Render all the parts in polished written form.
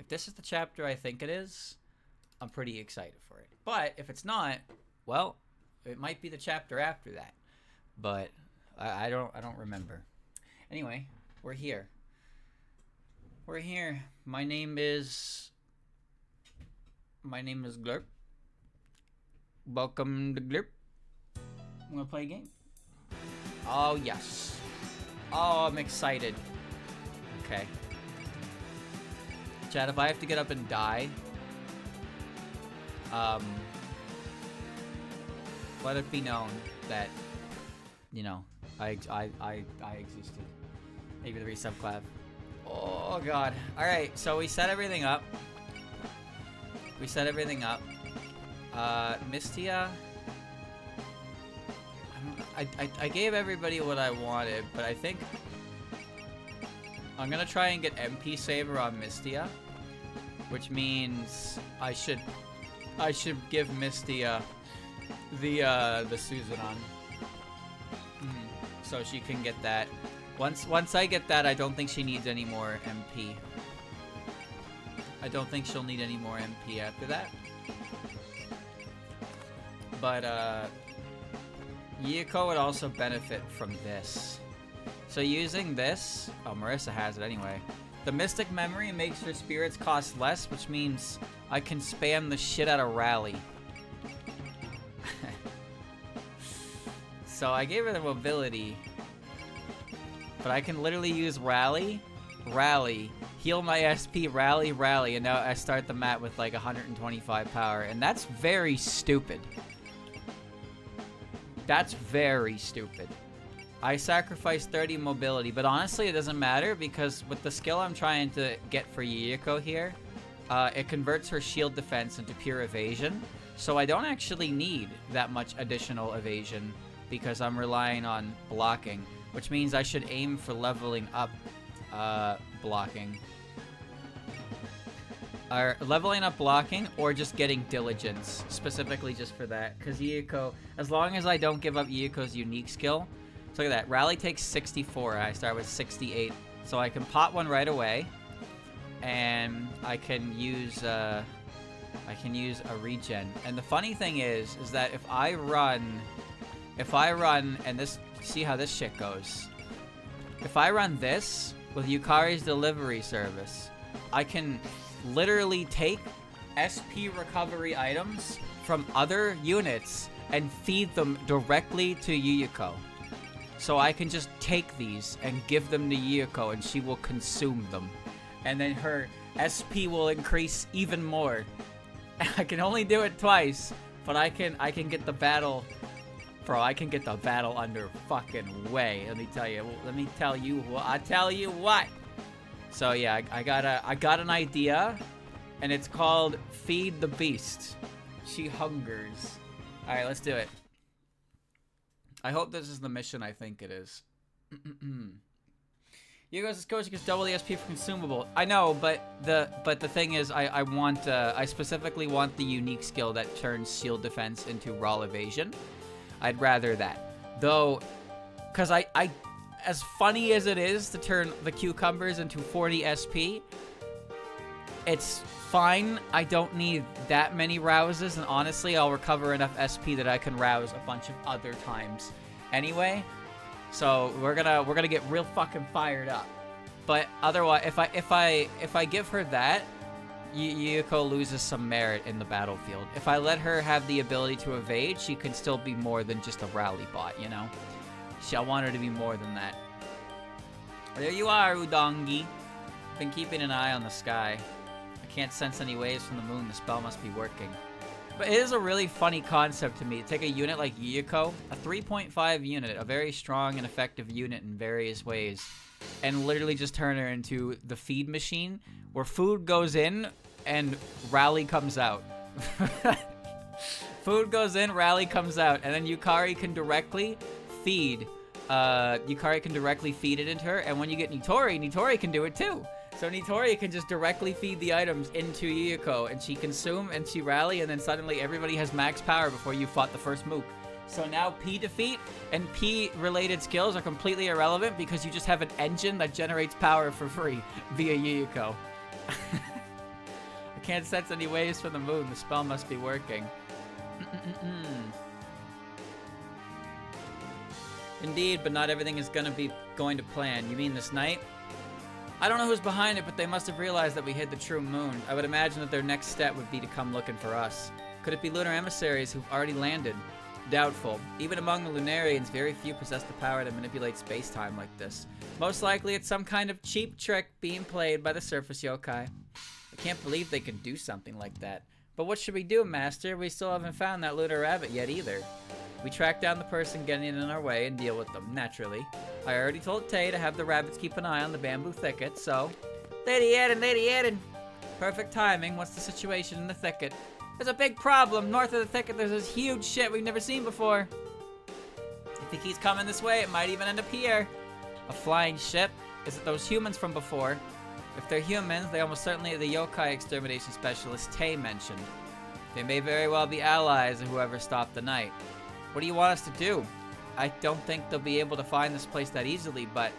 this is the chapter I think it is, I'm pretty excited for it. But if it's not, well, it might be the chapter after that. But I don't remember. Anyway, we're here. We're here. My name is Glurp. Welcome to Glurp. I'm gonna play a game. Oh yes. Oh, I'm excited. Okay. Chad, if I have to get up and die, let it be known that, you know, I existed. Maybe the resub clap. Oh god. Alright, so we set everything up. Mistia. I gave everybody what I wanted, but I think I'm gonna try and get MP Saver on Mistia, which means I should give Mistia the Suzanon, so she can get that. Once I get that, I don't think she needs any more MP. I don't think she'll need any more MP after that. But Yiko would also benefit from this. So using this, oh, Marissa has it anyway. The Mystic Memory makes your spirits cost less, which means I can spam the shit out of Rally. So I gave her the mobility, but I can literally use Rally, heal my SP, Rally, and now I start the map with like 125 power, and that's very stupid. That's very stupid. I sacrificed 30 mobility, but honestly it doesn't matter because with the skill I'm trying to get for Yuyiko here, it converts her shield defense into pure evasion, so I don't actually need that much additional evasion because I'm relying on blocking, which means I should aim for leveling up blocking. Or leveling up blocking, or just getting diligence, specifically just for that. Because Yuyiko, as long as I don't give up Yuyiko's unique skill, so look at that. Rally takes 64, I start with 68. So I can pot one right away, and I can use a regen. And the funny thing is that if I run, and this, see how this shit goes. If I run this with Yukari's delivery service, I can literally take SP recovery items from other units and feed them directly to Yuyiko. So I can just take these and give them to Yuyiko and she will consume them. And then her SP will increase even more. I can only do it twice, but I can get the battle. Bro, I can get the battle under fucking way. Let me tell you what. So yeah, I got an idea, and it's called Feed the Beast. She hungers. All right, let's do it. I hope this is the mission. I think it is. You guys, coach gets double the SP for consumable. I know, but the thing is, I specifically want the unique skill that turns shield defense into raw evasion. I'd rather that, though, because I as funny as it is to turn the cucumbers into 40 SP, it's fine. I don't need that many rouses, and honestly, I'll recover enough SP that I can rouse a bunch of other times anyway. So we're gonna get real fucking fired up. But otherwise, if I give her that, Yuyiko loses some merit in the battlefield. If I let her have the ability to evade, she can still be more than just a rally bot, you know? I want her to be more than that. There you are, Udongi. Been keeping an eye on the sky. I can't sense any waves from the moon. The spell must be working. But it is a really funny concept to me. Take a unit like Yuyiko, a 3.5 unit, a very strong and effective unit in various ways, and literally just turn her into the feed machine, where food goes in and rally comes out. Food goes in, rally comes out, and then Yukari can directly feed. Yukari can directly feed it into her, and when you get Nitori can do it too. So Nitori can just directly feed the items into Yuyiko, and she consume and she rally, and then suddenly everybody has max power before you fought the first mook. So now P defeat and P related skills are completely irrelevant because you just have an engine that generates power for free via Yuyiko. can't sense any waves from the moon. The spell must be working. Indeed, but not everything is going to plan. You mean this night? I don't know who's behind it, but they must have realized that we hid the true moon. I would imagine that their next step would be to come looking for us. Could it be lunar emissaries who've already landed? Doubtful. Even among the Lunarians, very few possess the power to manipulate space-time like this. Most likely it's some kind of cheap trick being played by the surface yokai. I can't believe they can do something like that. But what should we do, Master? We still haven't found that lunar rabbit yet either. We track down the person getting in our way and deal with them, naturally. I already told Tay to have the rabbits keep an eye on the bamboo thicket, so... Lady Eden! Perfect timing. What's the situation in the thicket? There's a big problem. North of the thicket, there's this huge shit we've never seen before. If he keeps coming this way, it might even end up here. A flying ship? Is it those humans from before? If they're humans, they almost certainly are the yokai extermination specialist Tay mentioned. They may very well be allies of whoever stopped the night. What do you want us to do? I don't think they'll be able to find this place that easily, but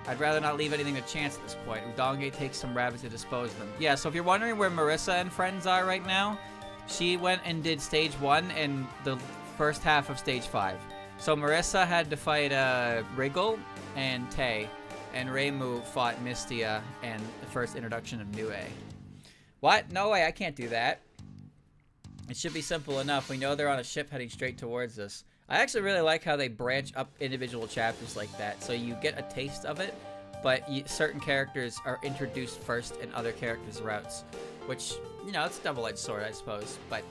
I'd rather not leave anything to chance at this point. Udonge takes some rabbits to dispose of them. Yeah, so if you're wondering where Marissa and friends are right now, she went and did stage 1 and the first half of stage 5. So Marissa had to fight Wriggle and Tay, and Reimu fought Mystia and the first introduction of Nue. What? No way, I can't do that. It should be simple enough. We know they're on a ship heading straight towards us. I actually really like how they branch up individual chapters like that, so you get a taste of it, but certain characters are introduced first and other characters' routes, which, you know, it's a double-edged sword, I suppose, but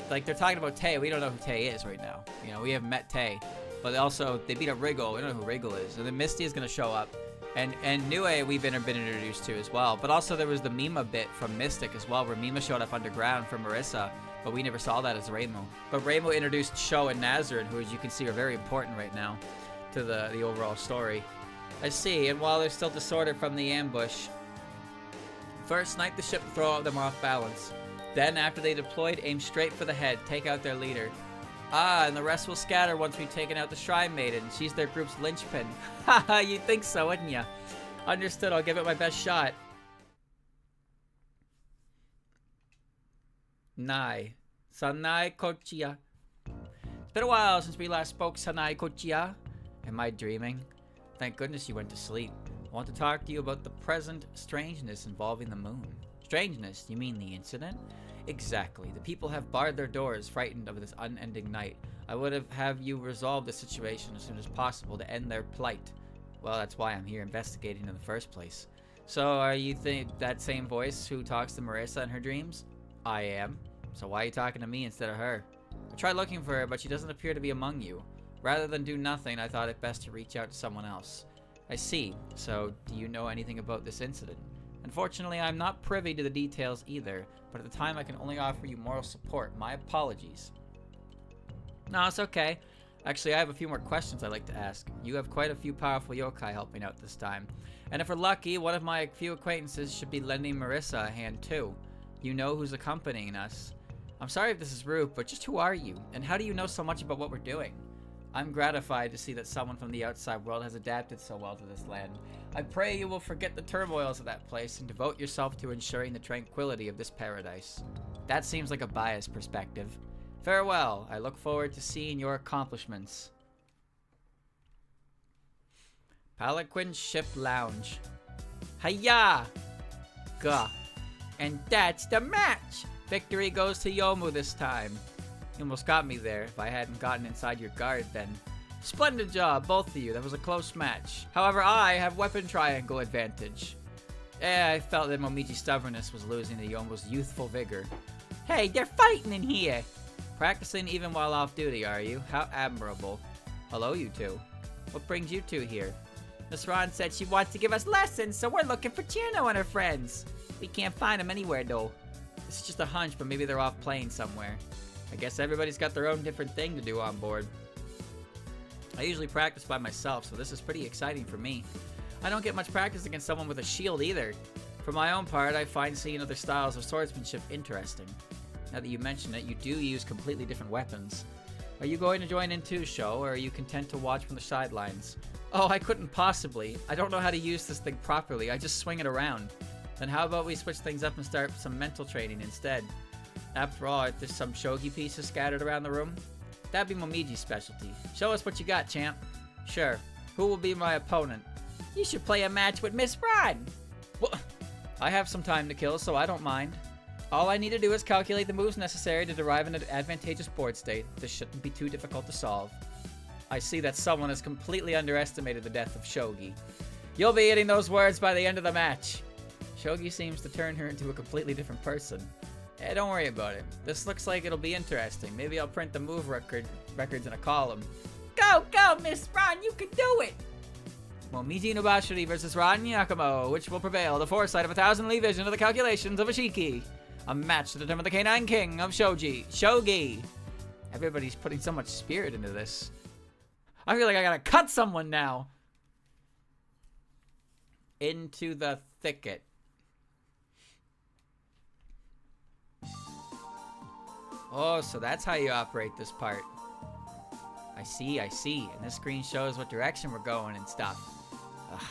like they're talking about Tay, we don't know who Tay is right now. You know, we haven't met Tay, but also they beat up Wriggle, we don't know who Wriggle is, and then Misty is going to show up, and Nue we've been introduced to as well, but also there was the Mima bit from Mystic as well, where Mima showed up underground for Marissa, but we never saw that as Reimu. But Reimu introduced Sho and Nazarin, who, as you can see, are very important right now to the overall story. I see, and while there's still disorder from the ambush, first snipe the ship and throw them off balance. Then, after they deployed, aim straight for the head, take out their leader. Ah, and the rest will scatter once we've taken out the Shrine Maiden. She's their group's linchpin. Haha, you'd think so, wouldn't ya? Understood, I'll give it my best shot. Nai. Sanai Kochiya. It's been a while since we last spoke, Sanai Kochiya. Am I dreaming? Thank goodness you went to sleep. I want to talk to you about the present strangeness involving the moon. Strangeness? You mean the incident? Exactly. The people have barred their doors, frightened of this unending night. I would have you resolve the situation as soon as possible to end their plight. Well, that's why I'm here investigating in the first place. So, are you that same voice who talks to Marissa in her dreams? I am. So why are you talking to me instead of her? I tried looking for her, but she doesn't appear to be among you. Rather than do nothing, I thought it best to reach out to someone else. I see. So, do you know anything about this incident? Unfortunately, I'm not privy to the details either, but at the time I can only offer you moral support. My apologies. No, it's okay. Actually, I have a few more questions I'd like to ask. You have quite a few powerful yokai helping out this time. And if we're lucky, one of my few acquaintances should be lending Marissa a hand too. You know who's accompanying us. I'm sorry if this is rude, but just who are you? And how do you know so much about what we're doing? I'm gratified to see that someone from the outside world has adapted so well to this land. I pray you will forget the turmoils of that place and devote yourself to ensuring the tranquility of this paradise. That seems like a biased perspective. Farewell. I look forward to seeing your accomplishments. Palanquin Ship Lounge. Hiya! Gah. And that's the match! Victory goes to Yomu this time. You almost got me there. If I hadn't gotten inside your guard, then... Splendid job, both of you. That was a close match. However, I have weapon triangle advantage. I felt that Momiji's stubbornness was losing to Yomu's youthful vigor. Hey, they're fighting in here! Practicing even while off duty, are you? How admirable. Hello, you two. What brings you two here? Miss Ron said she wants to give us lessons, so we're looking for Chino and her friends. We can't find them anywhere, though. This is just a hunch, but maybe they're off playing somewhere. I guess everybody's got their own different thing to do on board. I usually practice by myself, so this is pretty exciting for me. I don't get much practice against someone with a shield either. For my own part, I find seeing other styles of swordsmanship interesting. Now that you mention it, you do use completely different weapons. Are you going to join in too, Sho, or are you content to watch from the sidelines? Oh, I couldn't possibly. I don't know how to use this thing properly. I just swing it around. Then how about we switch things up and start some mental training instead? After all, aren't there some shogi pieces scattered around the room? That'd be Momiji's specialty. Show us what you got, champ. Sure. Who will be my opponent? You should play a match with Miss Ron. Well, I have some time to kill, so I don't mind. All I need to do is calculate the moves necessary to derive an advantageous board state. This shouldn't be too difficult to solve. I see that someone has completely underestimated the depth of shogi. You'll be eating those words by the end of the match. Shogi seems to turn her into a completely different person. Don't worry about it. This looks like it'll be interesting. Maybe I'll print the move records in a column. Go, go, Miss Ron, you can do it! Momiji Nobashiri versus Ron Yakumo. Which will prevail? The foresight of 1,000 vision of the calculations of a Shiki. A match to determine the Canine King of Shogi. Everybody's putting so much spirit into this. I feel like I gotta cut someone now. Into the thicket. Oh, so that's how you operate this part. I see. And this screen shows what direction we're going and stuff.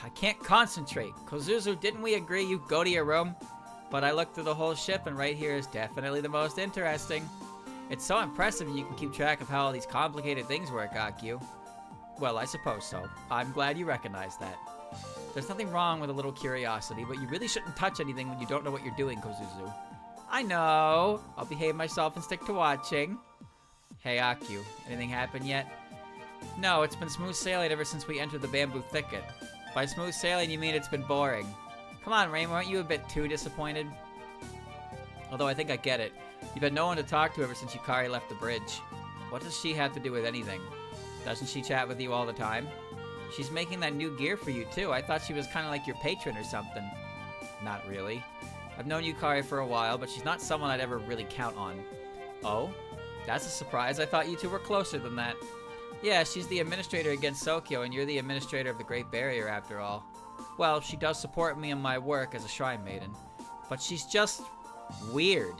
I can't concentrate. Kozuzu, didn't we agree you go to your room? But I looked through the whole ship, and right here is definitely the most interesting. It's so impressive you can keep track of how all these complicated things work, Akio. Well, I suppose so. I'm glad you recognize that. There's nothing wrong with a little curiosity, but you really shouldn't touch anything when you don't know what you're doing, Kozuzu. I know. I'll behave myself and stick to watching. Hey, Akio, anything happen yet? No, it's been smooth sailing ever since we entered the bamboo thicket. By smooth sailing, you mean it's been boring. Come on, Raymond, aren't you a bit too disappointed? Although I think I get it. You've had no one to talk to ever since Yukari left the bridge. What does she have to do with anything? Doesn't she chat with you all the time? She's making that new gear for you, too. I thought she was kind of like your patron or something. Not really. I've known Yukari for a while, but she's not someone I'd ever really count on. Oh? That's a surprise. I thought you two were closer than that. Yeah, she's the administrator against Sokyo, and you're the administrator of the Great Barrier, after all. Well, she does support me in my work as a Shrine Maiden. But she's just weird.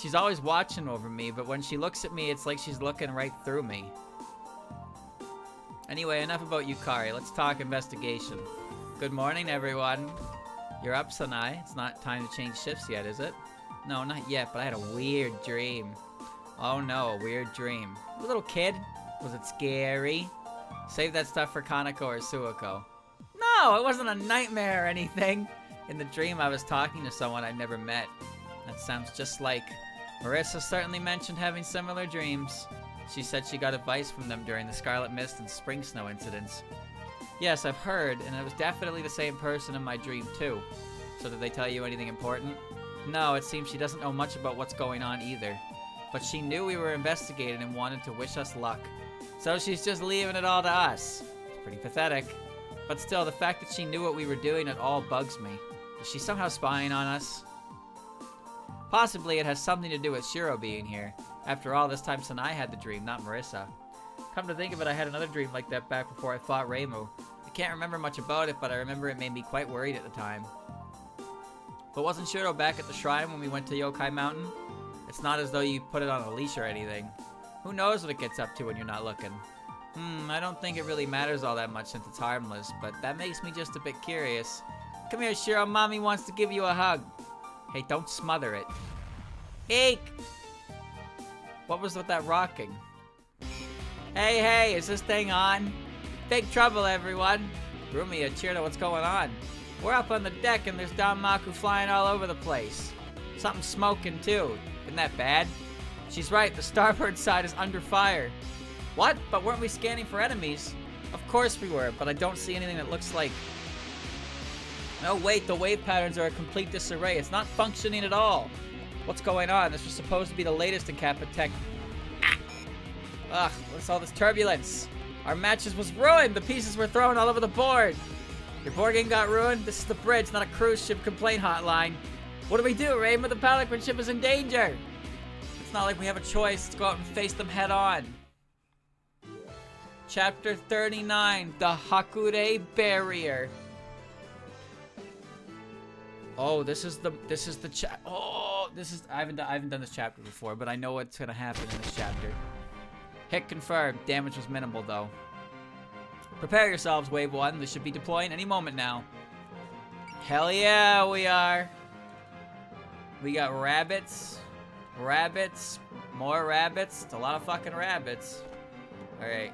She's always watching over me, but when she looks at me, it's like she's looking right through me. Anyway, enough about Yukari. Let's talk investigation. Good morning, everyone. You're up, Sanai. It's not time to change shifts yet, is it? No, not yet, but I had a weird dream. Oh no, a weird dream. You little kid? Was it scary? Save that stuff for Kanako or Suiko. No, it wasn't a nightmare or anything. In the dream, I was talking to someone I'd never met. That sounds just like... Marissa certainly mentioned having similar dreams. She said she got advice from them during the Scarlet Mist and Spring Snow incidents. Yes, I've heard, and it was definitely the same person in my dream, too. So did they tell you anything important? No, it seems she doesn't know much about what's going on either. But she knew we were investigating and wanted to wish us luck. So she's just leaving it all to us. It's pretty pathetic. But still, the fact that she knew what we were doing at all bugs me. Is she somehow spying on us? Possibly it has something to do with Shiro being here. After all, this time Sanai had the dream, not Marissa. Come to think of it, I had another dream like that back before I fought Reimu. I can't remember much about it, but I remember it made me quite worried at the time. But wasn't Shiro back at the shrine when we went to Yokai Mountain? It's not as though you put it on a leash or anything. Who knows what it gets up to when you're not looking? I don't think it really matters all that much since it's harmless, but that makes me just a bit curious. Come here, Shiro, Mommy wants to give you a hug. Hey, don't smother it. Eek! What was with that rocking? Hey, is this thing on? Big trouble, everyone. Rumiya, Chirda, what's going on? We're up on the deck and there's Danmaku flying all over the place. Something's smoking too. Isn't that bad? She's right, the starboard side is under fire. What? But weren't we scanning for enemies? Of course we were, but I don't see anything that looks like... No, wait, the wave patterns are a complete disarray. It's not functioning at all. What's going on? This was supposed to be the latest in Kappa Tech. Ugh, what's all this turbulence? Our matches was ruined. The pieces were thrown all over the board. Your board game got ruined? This is the bridge, not a cruise ship complaint hotline. What do we do, Raymond? The Pelican ship is in danger. It's not like we have a choice. Let's go out and face them head on. Chapter 39, the Hakure Barrier. Oh, this is the I haven't done this chapter before, but I know what's gonna happen in this chapter. Hit confirmed. Damage was minimal though. Prepare yourselves, Wave 1. This should be deploying any moment now. Hell yeah, we are. We got rabbits. Rabbits. More rabbits. It's a lot of fucking rabbits. Alright.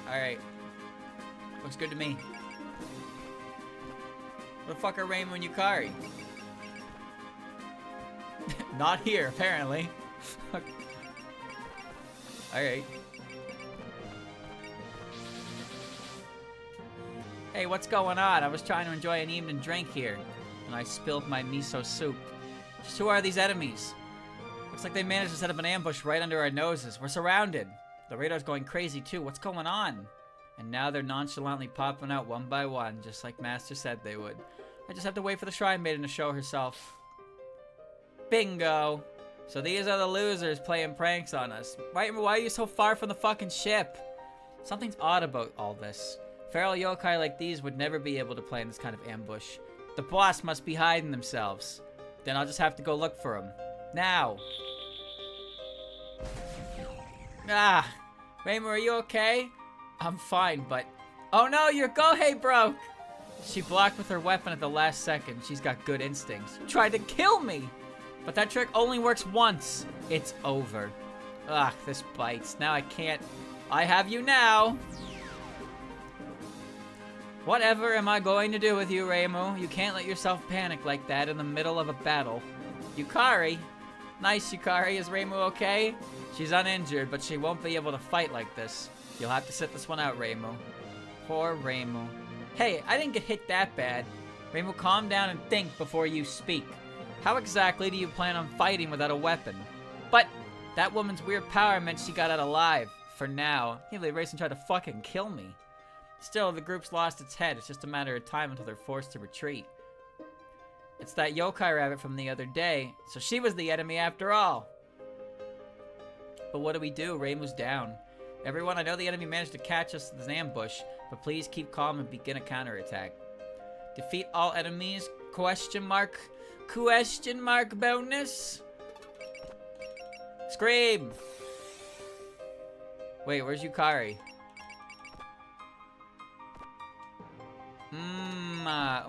Alright. Looks good to me. Where the fuck are Rainbow and Yukari? Not here, apparently. Alright. Hey, what's going on? I was trying to enjoy an evening drink here, and I spilled my miso soup. Just who are these enemies? Looks like they managed to set up an ambush right under our noses. We're surrounded. The radar's going crazy too. What's going on? And now they're nonchalantly popping out one by one, just like Master said they would. I just have to wait for the Shrine Maiden to show herself. Bingo! So these are the losers playing pranks on us. Why are you so far from the fucking ship? Something's odd about all this. Feral yokai like these would never be able to play in this kind of ambush. The boss must be hiding themselves. Then I'll just have to go look for them. Now! Ah! Raymond, are you okay? I'm fine, but... Oh no, your Gohei broke! She blocked with her weapon at the last second. She's got good instincts. You tried to kill me! But that trick only works once. It's over. Ugh, this bites. Now I can't... I have you now! Whatever am I going to do with you, Reimu? You can't let yourself panic like that in the middle of a battle. Yukari? Nice, Yukari. Is Reimu okay? She's uninjured, but she won't be able to fight like this. You'll have to sit this one out, Reimu. Poor Reimu. Hey, I didn't get hit that bad. Reimu, calm down and think before you speak. How exactly do you plan on fighting without a weapon? But that woman's weird power meant she got out alive. For now. He'll erase and try to fucking kill me. Still, the group's lost its head. It's just a matter of time until they're forced to retreat. It's that yokai rabbit from the other day, so she was the enemy after all. But what do we do? Reimu's down. Everyone, I know the enemy managed to catch us in an ambush, but please keep calm and begin a counterattack. Defeat all enemies? Question mark? Question mark bonus? Scream! Wait, where's Yukari?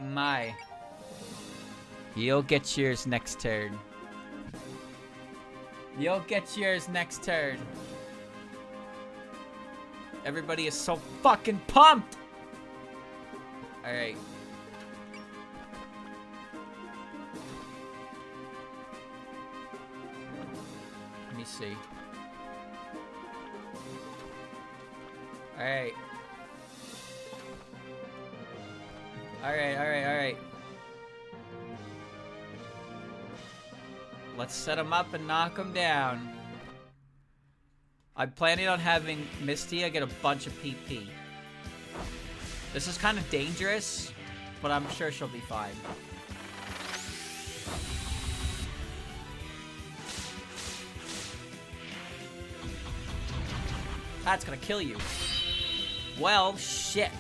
My. You'll get yours next turn. You'll get yours next turn. Everybody is so fucking pumped! Alright. Let me see. Alright. Alright. Let's set him up and knock him down. I'm planning on having Mistia get a bunch of PP. This is kind of dangerous, but I'm sure she'll be fine. That's gonna kill you. Well, shit.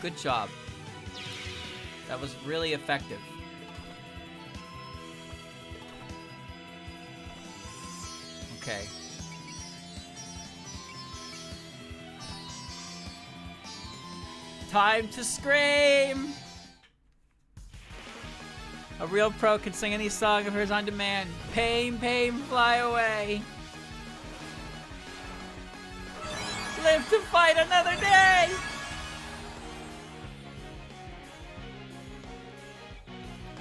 Good job. That was really effective. Okay. Time to scream! A real pro can sing any song of hers on demand. Pain, pain, fly away. Live to fight another day!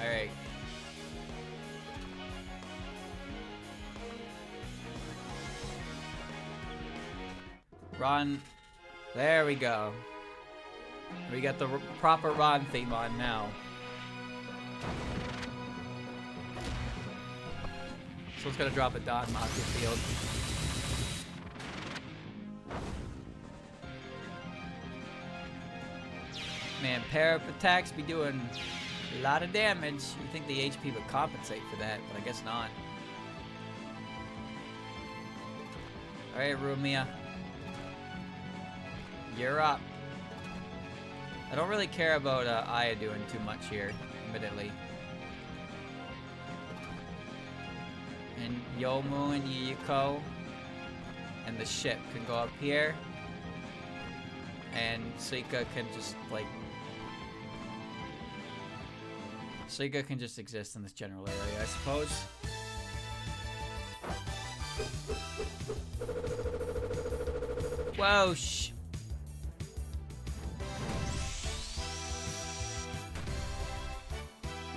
Alright. Ron. There we go. We got the proper Ron theme on now. So it's gonna drop a dot in the field. Man, pair up attacks be doing a lot of damage. You'd think the HP would compensate for that, but I guess not. Alright, Rumia. You're up. I don't really care about Aya doing too much here, admittedly. and Yomu and Yuyuko and the ship can go up here. And Suika can just, like... Suika can just exist in this general area, I suppose. Whoa,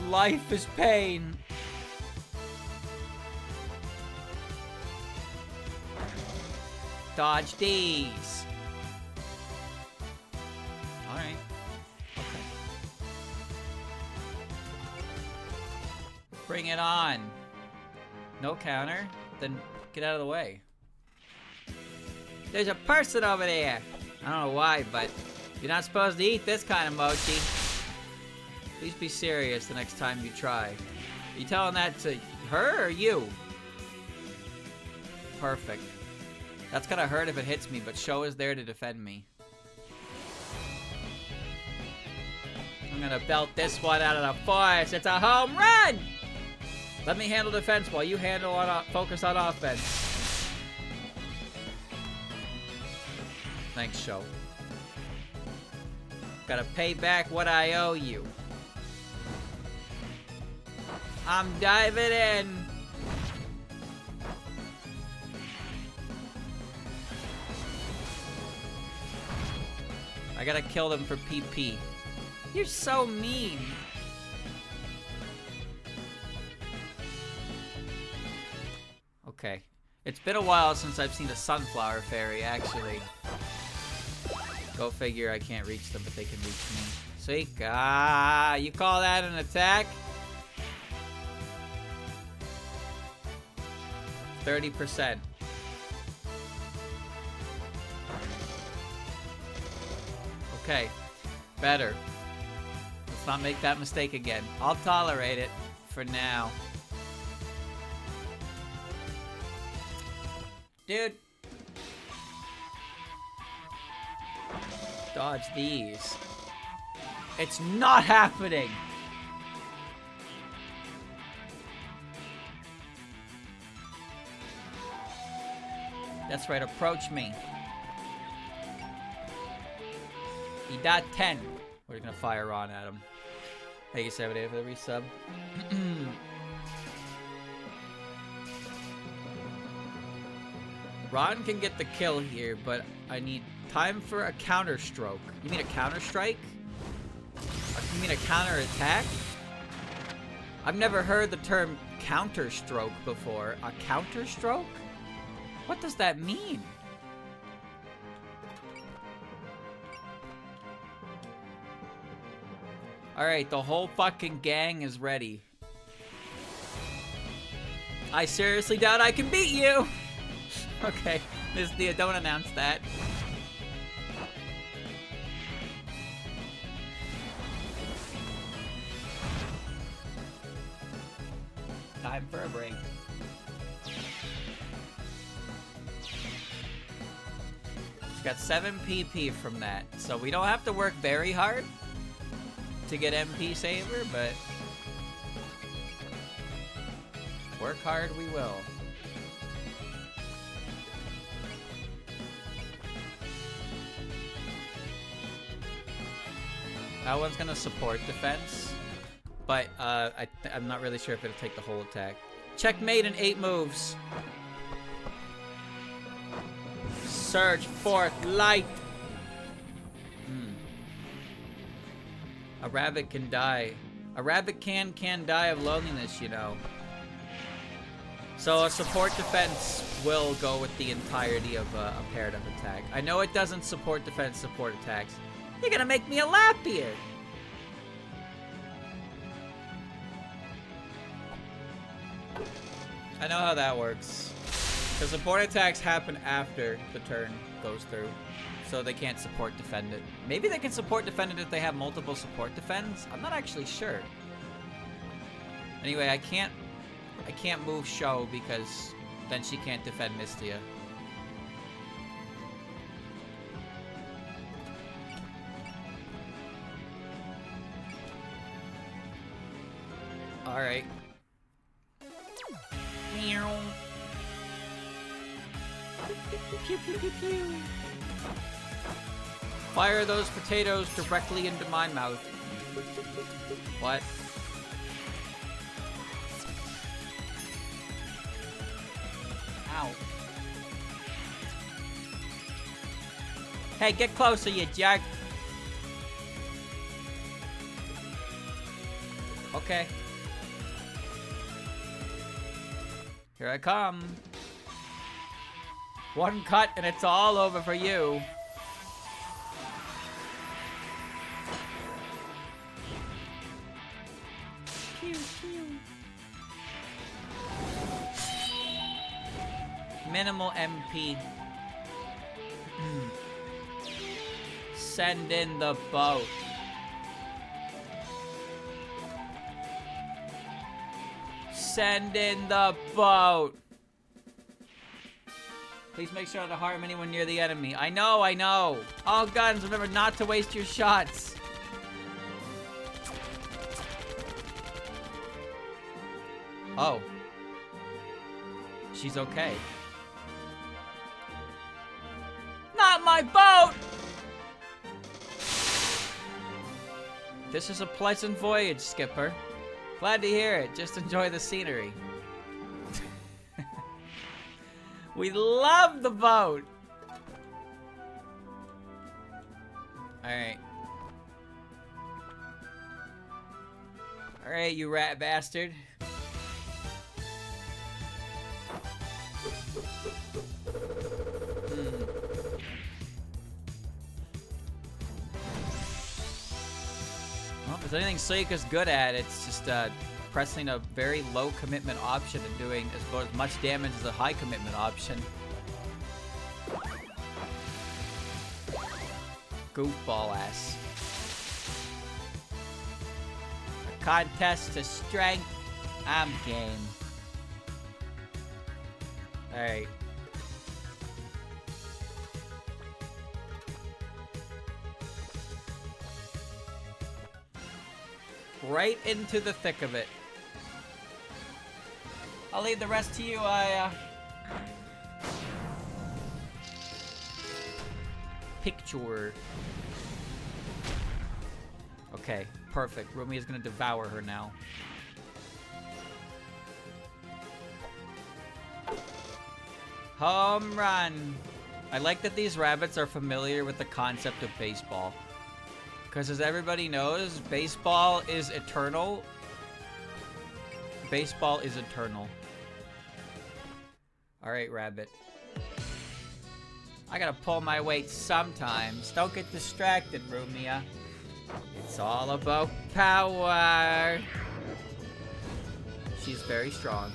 Life is pain. Dodge these. Alright. Okay. Bring it on. No counter? Then get out of the way. There's a person over there. I don't know why, but you're not supposed to eat this kind of mochi. Please be serious the next time you try. Are you telling that to her or you? Perfect. That's gonna hurt if it hits me, but Sho is there to defend me. I'm gonna belt this one out of the force. It's a home run! Let me handle defense while you focus on offense. Thanks, Sho. Gotta pay back what I owe you. I'm diving in. I gotta kill them for PP. You're so mean. Okay. It's been a while since I've seen a sunflower fairy, actually. Go figure, I can't reach them, but they can reach me. Suika, you call that an attack? 30%. Okay, better. Let's not make that mistake again. I'll tolerate it for now. Dude. Dodge these. It's not happening! That's right, approach me. He got 10. We're gonna fire on at him. Thank you, 78 for the resub. Ron can get the kill here, but I need time for a counter stroke. You mean a counter strike? You mean a counter attack? I've never heard the term counter stroke before. A counter stroke? What does that mean? Alright, the whole fucking gang is ready. I seriously doubt I can beat you! Okay, Miss Thea, don't announce that. Time for a break. Got 7 PP from that, so we don't have to work very hard to get MP Saver, but work hard we will. That one's gonna support defense, but I'm not really sure if it'll take the whole attack. Checkmate in 8 moves. Surge forth light. A rabbit can die. A rabbit can die of loneliness, you know. So a support defense will go with the entirety of a paired up attack. I know it doesn't support defense, support attacks. You're gonna make me a Lappier! I know how that works. The support attacks happen after the turn goes through, so they can't support defend it. Maybe they can support defend it if they have multiple support defends? I'm not actually sure. Anyway, I can't move Sho because then she can't defend Mystia. Alright. Pew, pew, pew, pew. Fire those potatoes directly into my mouth. What? Ow. Hey, get closer, you jerk. Okay. Here I come. One cut and it's all over for you. Pew, pew. Minimal MP. Send in the boat. Send in the boat. Please make sure to harm anyone near the enemy. I know, I know. All guns, remember not to waste your shots. Oh. She's okay. Not my boat! This is a pleasant voyage, Skipper. Glad to hear it. Just enjoy the scenery. We love the boat! Alright. Alright, you rat bastard. Well, if there's anything Suika's good at, it's just pressing a very low commitment option and doing as much damage as a high commitment option. Goofball ass. A contest to strength. I'm game. Alright. Right into the thick of it. I'll leave the rest to you, Picture. Okay, perfect. Rumi is gonna devour her now. Home run! I like that these rabbits are familiar with the concept of baseball. Because as everybody knows, baseball is eternal. Baseball is eternal. Alright, rabbit. I gotta pull my weight sometimes. Don't get distracted, Rumia. It's all about power. She's very strong.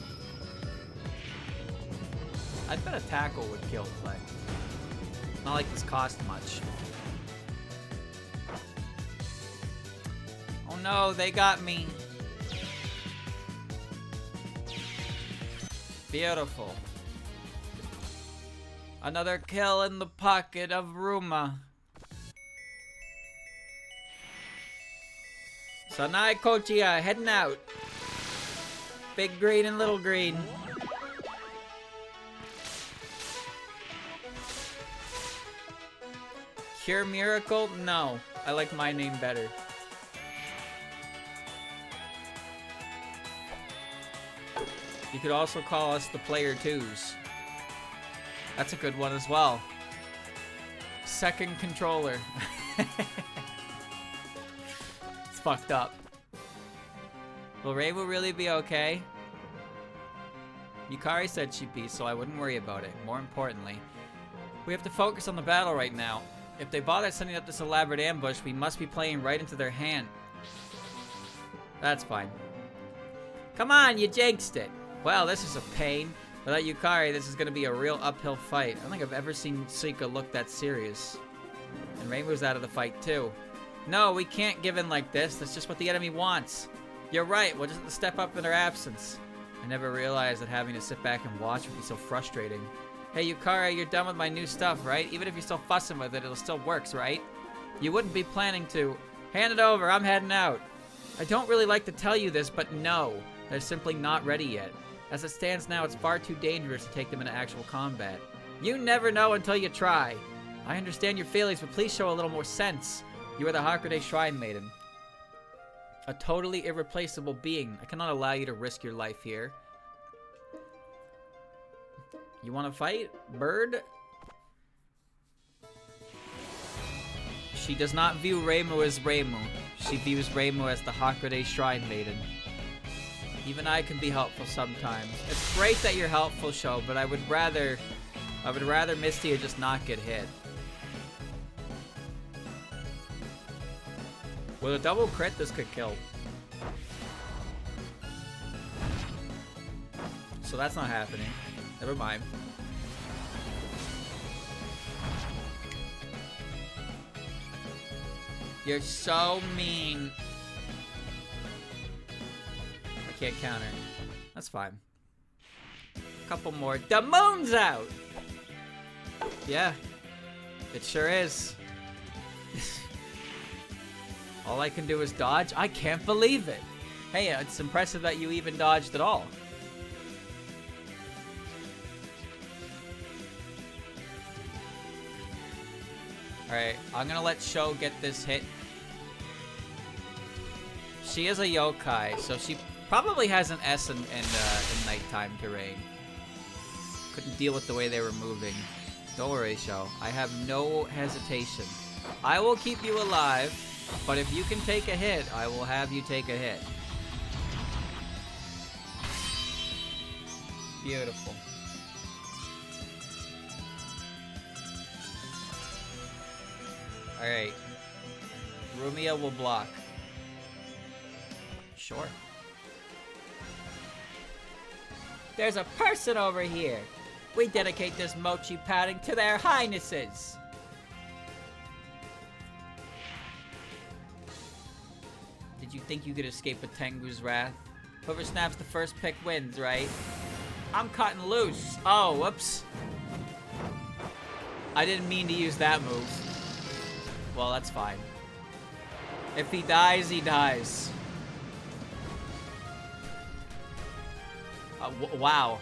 I bet a tackle would kill Clay. Not like this cost much. Oh no, they got me. Beautiful. Another kill in the pocket of Ruma. Sanai Kochia heading out. Big green and little green. Cure Miracle? No. I like my name better. You could also call us the Player 2s. That's a good one as well. Second controller. It's fucked up. Will Reimu really be okay? Yukari said she'd be, so I wouldn't worry about it. More importantly, we have to focus on the battle right now. If they bother setting up this elaborate ambush, we must be playing right into their hand. That's fine. Come on, you jinxed it. Well, this is a pain. Without Yukari, this is going to be a real uphill fight. I don't think I've ever seen Suika look that serious. And Reimu's out of the fight, too. No, we can't give in like this. That's just what the enemy wants. You're right. We'll just have to step up in their absence. I never realized that having to sit back and watch would be so frustrating. Hey, Yukari, you're done with my new stuff, right? Even if you're still fussing with it, it still works, right? You wouldn't be planning to. Hand it over. I'm heading out. I don't really like to tell you this, but no. They're simply not ready yet. As it stands now, it's far too dangerous to take them into actual combat. You never know until you try. I understand your feelings, but please show a little more sense. You are the Hakurei Shrine Maiden. A totally irreplaceable being. I cannot allow you to risk your life here. You want to fight? Bird? She does not view Reimu as Reimu. She views Reimu as the Hakurei Shrine Maiden. Even I can be helpful sometimes. It's great that you're helpful, Sho, but I would rather Misty just not get hit. With a double crit, this could kill. So that's not happening. Never mind. You're so mean. I can't counter. That's fine. A couple more. The moon's out! Yeah. It sure is. All I can do is dodge? I can't believe it. Hey, it's impressive that you even dodged at all. Alright, I'm gonna let Sho get this hit. She is a yokai, so she probably has an S in nighttime terrain. Couldn't deal with the way they were moving. Don't worry, Sho. I have no hesitation. I will keep you alive, but if you can take a hit, I will have you take a hit. Beautiful. Alright. Rumia will block. Sure. There's a person over here. We dedicate this mochi padding to their highnesses. Did you think you could escape a Tengu's wrath? Whoever snaps the first pick wins, right? I'm cutting loose. Oh, whoops. I didn't mean to use that move. Well, that's fine. If he dies, he dies. Wow.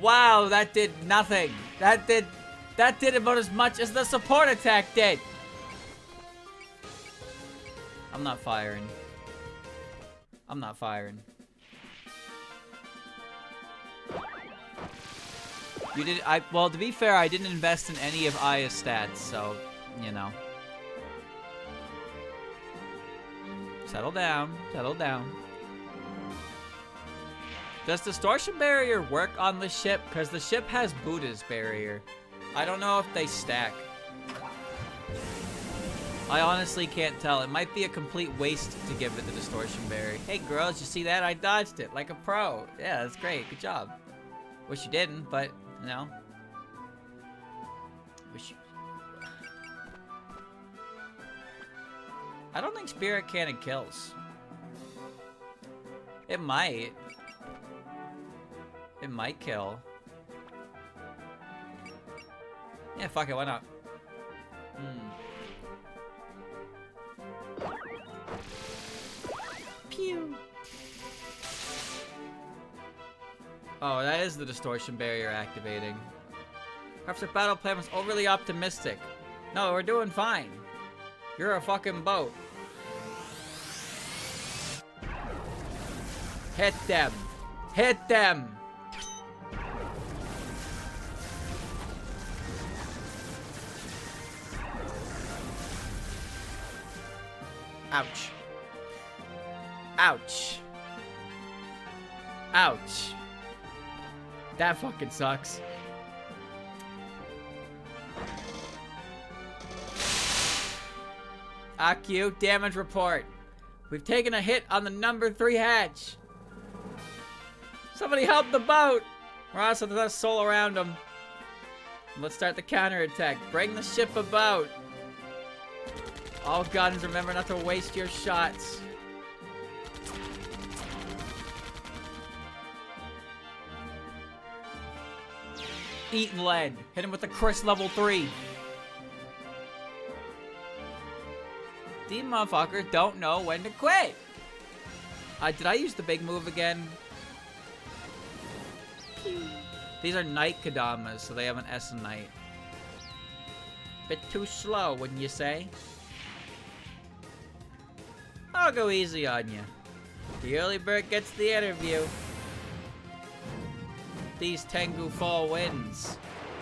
Wow, that did nothing. That did about as much as the support attack did. I'm not firing. I'm not firing. You did. Well, to be fair, I didn't invest in any of Aya's stats, so you know. Settle down. Settle down. Does Distortion Barrier work on the ship? Because the ship has Buddha's Barrier. I don't know if they stack. I honestly can't tell. It might be a complete waste to give it the Distortion Barrier. Hey girls, you see that? I dodged it like a pro. Yeah, that's great. Good job. Wish you didn't, but, you know. Wish you... I don't think Spirit Cannon kills. It might. It might kill. Yeah, fuck it, why not? Pew! Oh, that is the Distortion Barrier activating. Perhaps our battle plan was overly optimistic. No, we're doing fine. You're a fucking boat. Hit them! Hit them! Ouch. Ouch. Ouch. That fucking sucks. AQ, damage report. We've taken a hit on the number 3 hatch. Somebody help the boat! Ross, let us soul around them. Let's start the counterattack. Bring the ship about. All guns, remember not to waste your shots. Eating lead. Hit him with the Chris level 3. These motherfuckers don't know when to quit. Did I use the big move again? These are night Kadamas, so they have an S in night. Bit too slow, wouldn't you say? I'll go easy on you. The early bird gets the interview. These Tengu Fall winds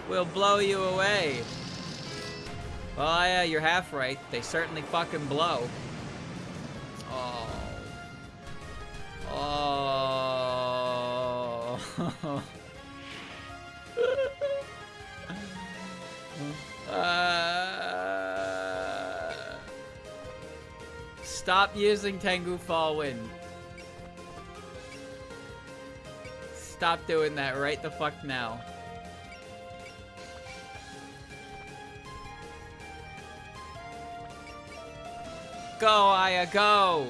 will blow you away. Well, yeah, you're half right. They certainly fucking blow. Oh. Oh. Stop using Tengu Fall Wind. Stop doing that right the fuck now. Go, Aya, go!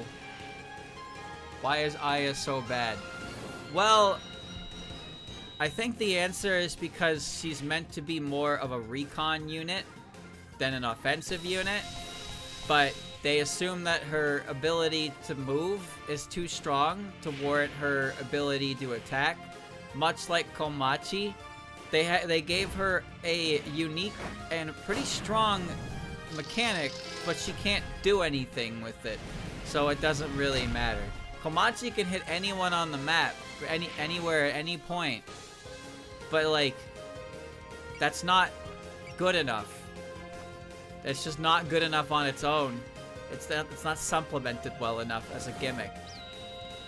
Why is Aya so bad? Well, I think the answer is because she's meant to be more of a recon unit than an offensive unit, but they assume that her ability to move is too strong to warrant her ability to attack. Much like Komachi, they gave her a unique and pretty strong mechanic, but she can't do anything with it, so it doesn't really matter. Komachi can hit anyone on the map, anywhere at any point, but like, that's not good enough. It's just not good enough on its own. It's not supplemented well enough as a gimmick.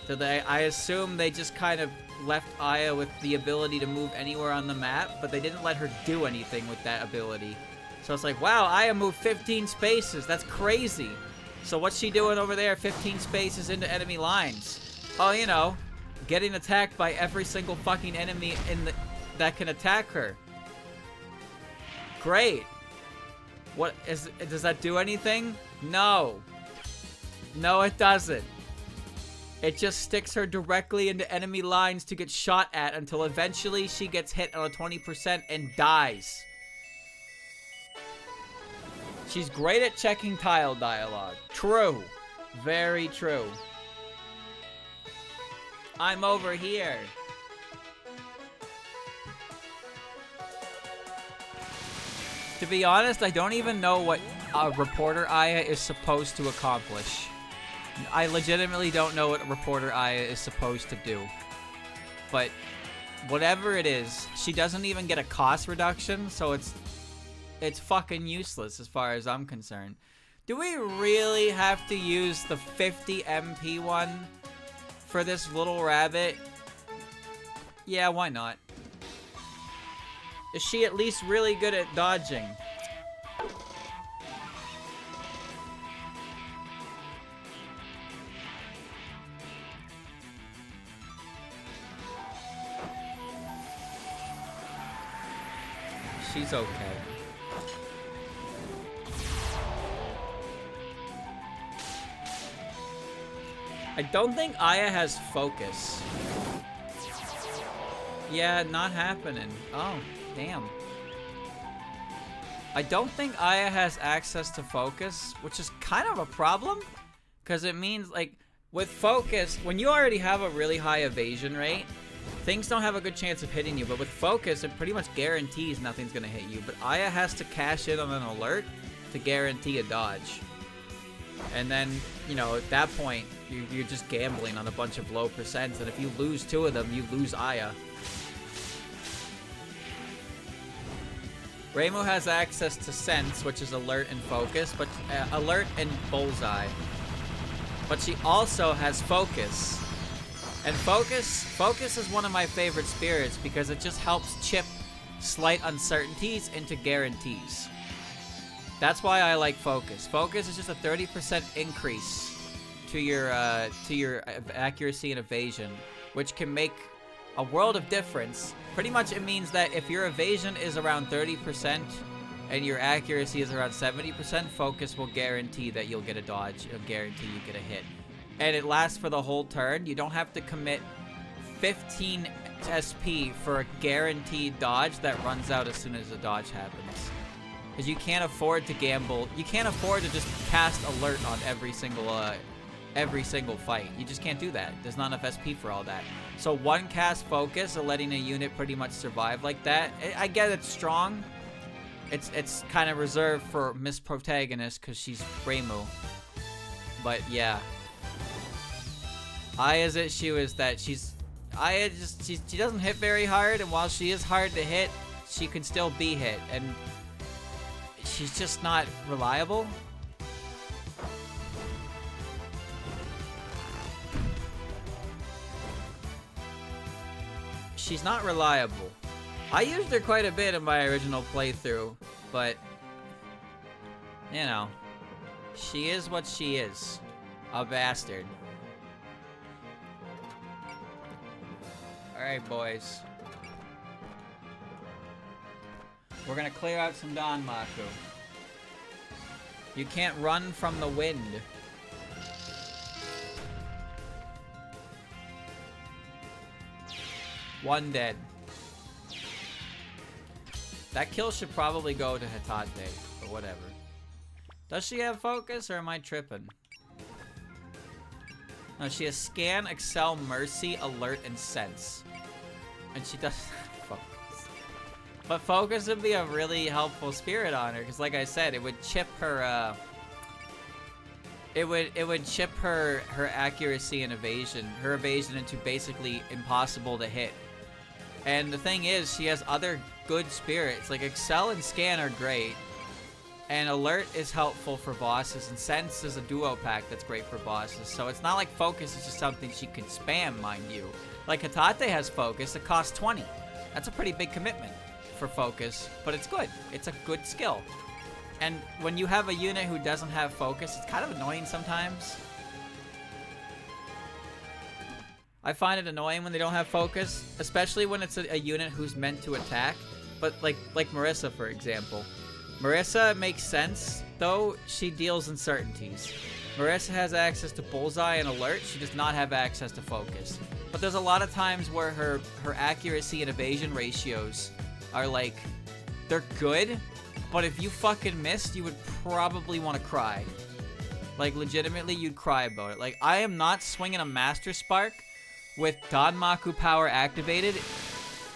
So I assume they just kind of left Aya with the ability to move anywhere on the map, but they didn't let her do anything with that ability. So it's like, wow, Aya moved 15 spaces. That's crazy. So what's she doing over there 15 spaces into enemy lines? Oh, you know, getting attacked by every single fucking enemy that can attack her. Great. Does that do anything? No. No, it doesn't. It just sticks her directly into enemy lines to get shot at until eventually she gets hit on a 20% and dies. She's great at checking tile dialogue. True. Very true. I'm over here. To be honest, I don't even know what Reporter Aya is supposed to accomplish. I legitimately don't know what Reporter Aya is supposed to do. But whatever it is, she doesn't even get a cost reduction, so it's fucking useless as far as I'm concerned. Do we really have to use the 50 MP one for this little rabbit? Yeah, why not? Is she at least really good at dodging? She's okay. I don't think Aya has focus. Yeah, not happening. Oh, damn. I don't think Aya has access to focus, which is kind of a problem, because it means, like, with focus, when you already have a really high evasion rate, things don't have a good chance of hitting you, but with focus, it pretty much guarantees nothing's gonna hit you. But Aya has to cash in on an alert to guarantee a dodge. And then, you know, at that point, you're just gambling on a bunch of low percents, and if you lose 2 of them, you lose Aya. Reimu has access to Sense, which is alert and focus, but alert and bullseye. But she also has focus. And focus is one of my favorite spirits because it just helps chip slight uncertainties into guarantees. That's why I like focus. Focus is just a 30% increase to your accuracy and evasion, which can make a world of difference. Pretty much it means that if your evasion is around 30% and your accuracy is around 70%, focus will guarantee that you'll get a dodge. It'll guarantee you get a hit. And it lasts for the whole turn. You don't have to commit 15 SP for a guaranteed dodge that runs out as soon as the dodge happens. Because you can't afford to gamble. You can't afford to just cast alert on every single every single fight. You just can't do that. There's not enough SP for all that. So one cast focus or letting a unit pretty much survive like that, I get it's strong. It's kind of reserved for Miss Protagonist because she's Reimu. But yeah. Aya's issue is that she doesn't hit very hard, and while she is hard to hit, she can still be hit, and she's just not reliable. She's not reliable. I used her quite a bit in my original playthrough, but you know, she is what she is. A bastard. Alright, boys. We're gonna clear out some Danmaku. You can't run from the wind. One dead. That kill should probably go to Hitate, but whatever. Does she have focus, or am I tripping? No, she has Scan, Excel, Mercy, Alert, and Sense. And she does focus. But focus would be a really helpful spirit on her, because like I said, it would chip her, it would chip her accuracy and evasion, her evasion into basically impossible to hit. And the thing is, she has other good spirits, like Excel and Scan are great. And Alert is helpful for bosses, and Sense is a duo pack that's great for bosses. So it's not like Focus is just something she can spam, mind you. Like Hitate has Focus, it costs 20. That's a pretty big commitment for Focus, but it's good. It's a good skill. And when you have a unit who doesn't have Focus, it's kind of annoying sometimes. I find it annoying when they don't have Focus, especially when it's a unit who's meant to attack. But like Marissa, for example. Marissa makes sense, though she deals uncertainties. Marissa has access to Bullseye and Alert, she does not have access to Focus. But there's a lot of times where her accuracy and evasion ratios are like, they're good, but if you fucking missed, you would probably want to cry. Like, legitimately, you'd cry about it. Like, I am not swinging a Master Spark with Danmaku power activated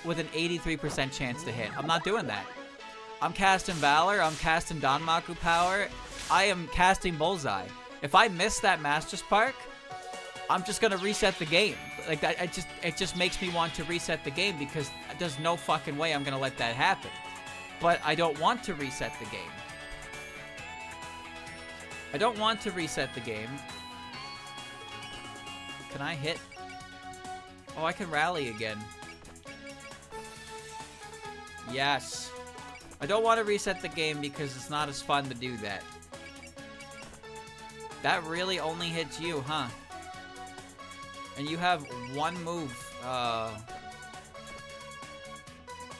with an 83% chance to hit. I'm not doing that. I'm casting Valor, I'm casting Danmaku power, I am casting Bullseye. If I miss that Master Spark, I'm just gonna reset the game. Like that, it just makes me want to reset the game because there's no fucking way I'm gonna let that happen. But I don't want to reset the game. I don't want to reset the game. Can I hit? Oh, I can rally again. Yes. I don't want to reset the game because it's not as fun to do that. That really only hits you, huh? And you have one move.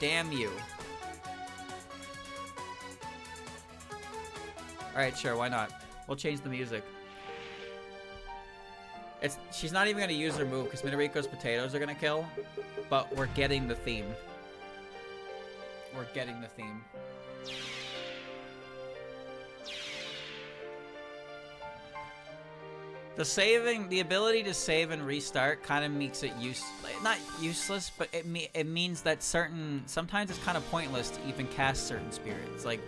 Damn you. Alright, sure, why not? We'll change the music. She's not even going to use her move because Minariko's potatoes are going to kill. But we're getting the theme. We're getting the theme. The ability to save and restart kind of makes it not useless, but it means that sometimes it's kind of pointless to even cast certain spirits. Like,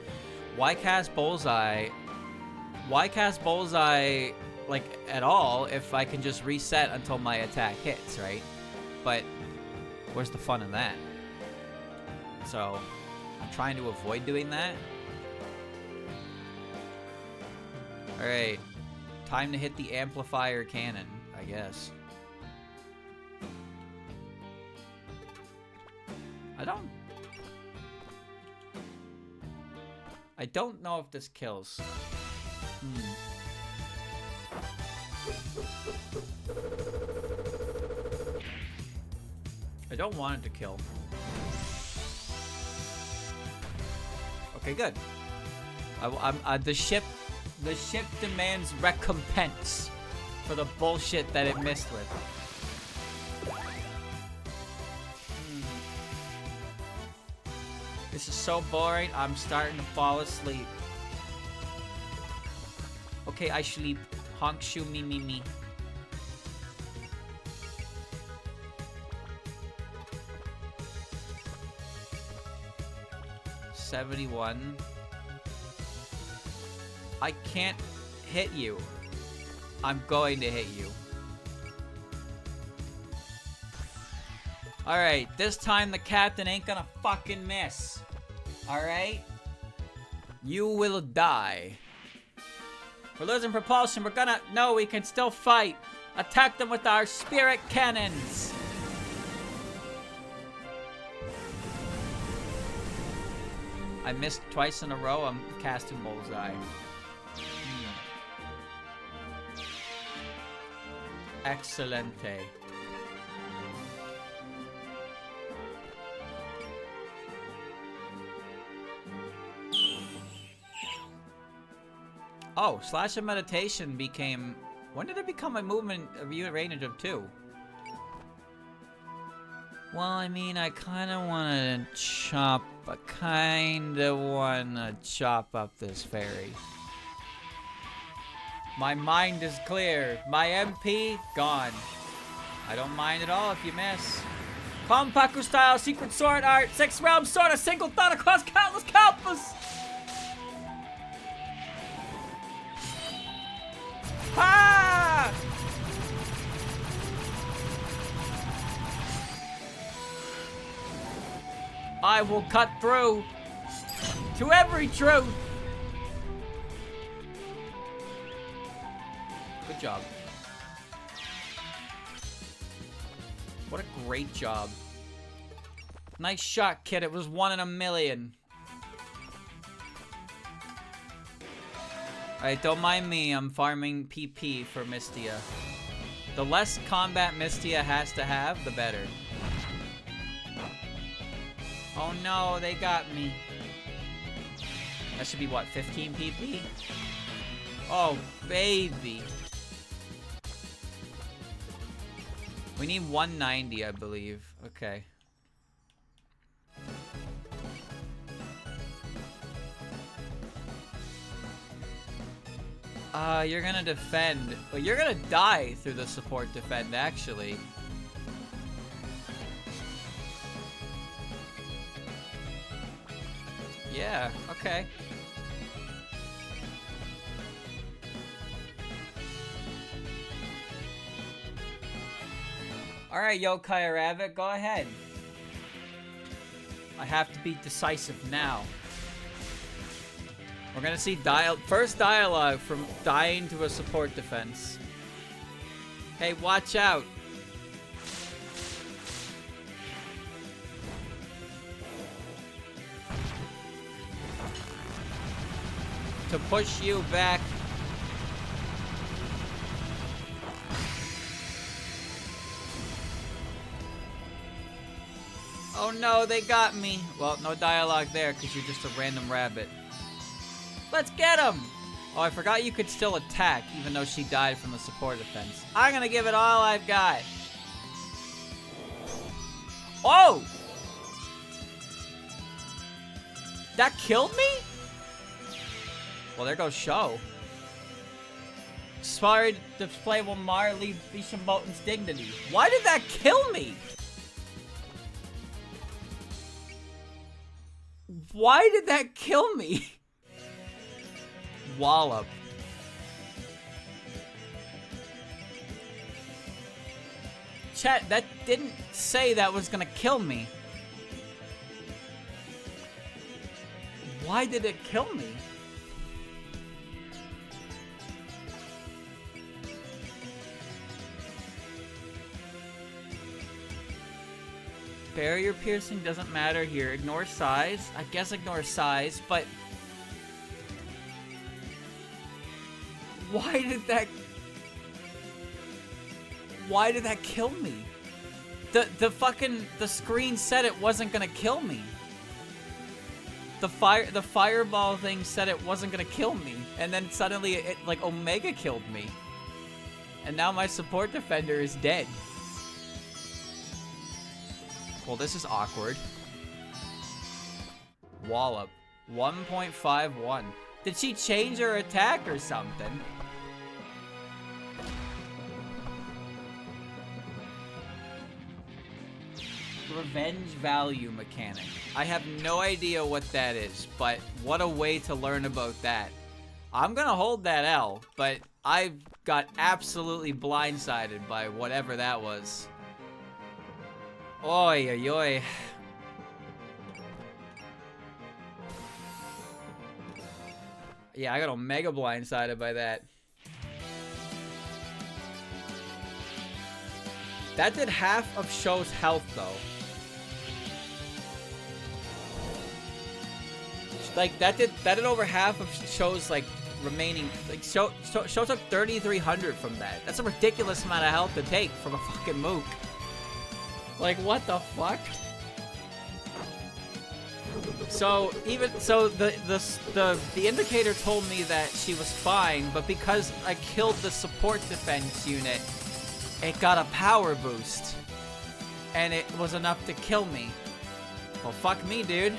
why cast Bullseye? Why cast Bullseye, like, at all if I can just reset until my attack hits, right? But where's the fun in that? So I'm trying to avoid doing that. Alright. Time to hit the amplifier cannon, I guess. I don't know if this kills. I don't want it to kill. Okay, good. The ship demands recompense for the bullshit that it missed with. This is so boring, I'm starting to fall asleep. Okay, I sleep. Honk shoe me me me. $71. I can't hit you. I'm going to hit you. Alright, this time the captain ain't gonna fucking miss. Alright? You will die. We're losing propulsion. We're gonna... No, we can still fight. Attack them with our spirit cannons. I missed twice in a row. I'm casting bullseye. Excelente. Oh, Slash of Meditation became... When did it become a movement of unit range of 2? Well, I mean, I kind of want to chop up this ferry. My mind is clear. My MP, gone. I don't mind at all if you miss. Kompaku style, secret sword art, 6 realm sword, a single thought across countless compass. Ah! I will cut through to every truth. Good job. What a great job. Nice shot, kid. It was 1 in a million. Alright, don't mind me. I'm farming PP for Mystia. The less combat Mystia has to have, the better. Oh no, they got me. That should be what, 15 PP? Oh, baby. We need 190, I believe. Okay. You're gonna defend. Well, you're gonna die through the support defend, actually. Yeah, okay. Alright, Yokai Rabbit, go ahead. I have to be decisive now. We're gonna see first dialogue from dying to a support defense. Hey, watch out. To push you back. Oh no, they got me. Well, no dialogue there because you're just a random rabbit. Let's get him! Oh, I forgot you could still attack even though she died from the support defense. I'm gonna give it all I've got. Oh! That killed me? Well, there goes Show. Sorry to display will marly Bishambotan's dignity. Why did that kill me? Why did that kill me? Wallop. Chat, that didn't say that was gonna kill me. Why did it kill me? Barrier piercing doesn't matter here. Ignore size. I guess ignore size, but... Why did that kill me? The screen said it wasn't gonna kill me. The fireball thing said it wasn't gonna kill me. And then suddenly it like Omega killed me. And now my support defender is dead. Well, this is awkward. Wallop. 1.51. Did she change her attack or something? revenge value mechanic. I have no idea what that is, but what a way to learn about that. I'm gonna hold that L, but I got absolutely blindsided by whatever that was. Oy, oy, oy. Yeah, I got mega blindsided by that. That did half of Show's health, though. Like, that did over half of Show's, like, remaining... Like, Show took 3,300 from that. That's a ridiculous amount of health to take from a fucking mook. Like, what the fuck? So, the indicator told me that she was fine, but because I killed the support defense unit, it got a power boost. And it was enough to kill me. Well, fuck me, dude.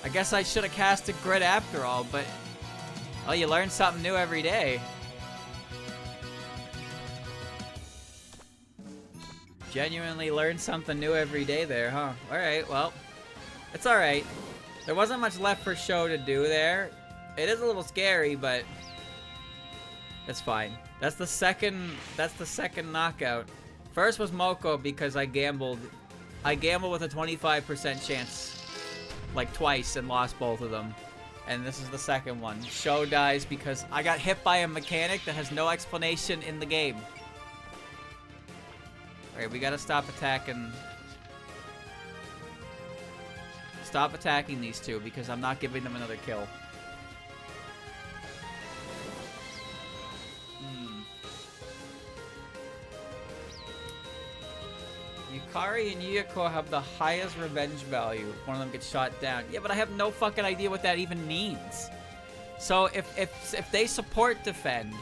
I guess I should have cast a grid after all, but... Oh, you learn something new every day. Genuinely learn something new every day there, huh? Alright, well... It's alright. There wasn't much left for Show to do there. It is a little scary, but... It's fine. That's the second knockout. First was Moko because I gambled. I gambled with a 25% chance. Like twice and lost both of them. And this is the second one. Show dies because I got hit by a mechanic that has no explanation in the game. Alright, we gotta stop attacking. Stop attacking these two because I'm not giving them another kill. Yukari and Yuyako have the highest revenge value if one of them gets shot down. Yeah, but I have no fucking idea what that even means. So if they support defend,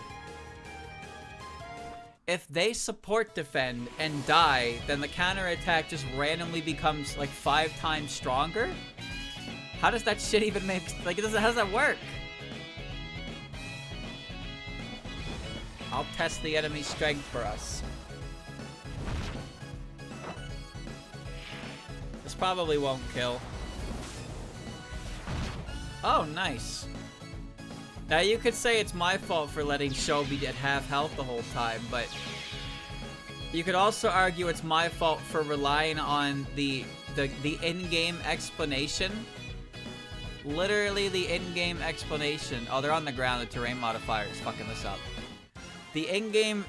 and die, then the counterattack just randomly becomes like 5 times stronger? How does that shit even make, like, how does that work? I'll test the enemy's strength for us. This probably won't kill. Oh, nice. Now you could say it's my fault for letting Show be at half health the whole time, but you could also argue it's my fault for relying on the in-game explanation. Literally the in-game explanation. Oh, they're on the ground. The terrain modifier is fucking this up. The in-game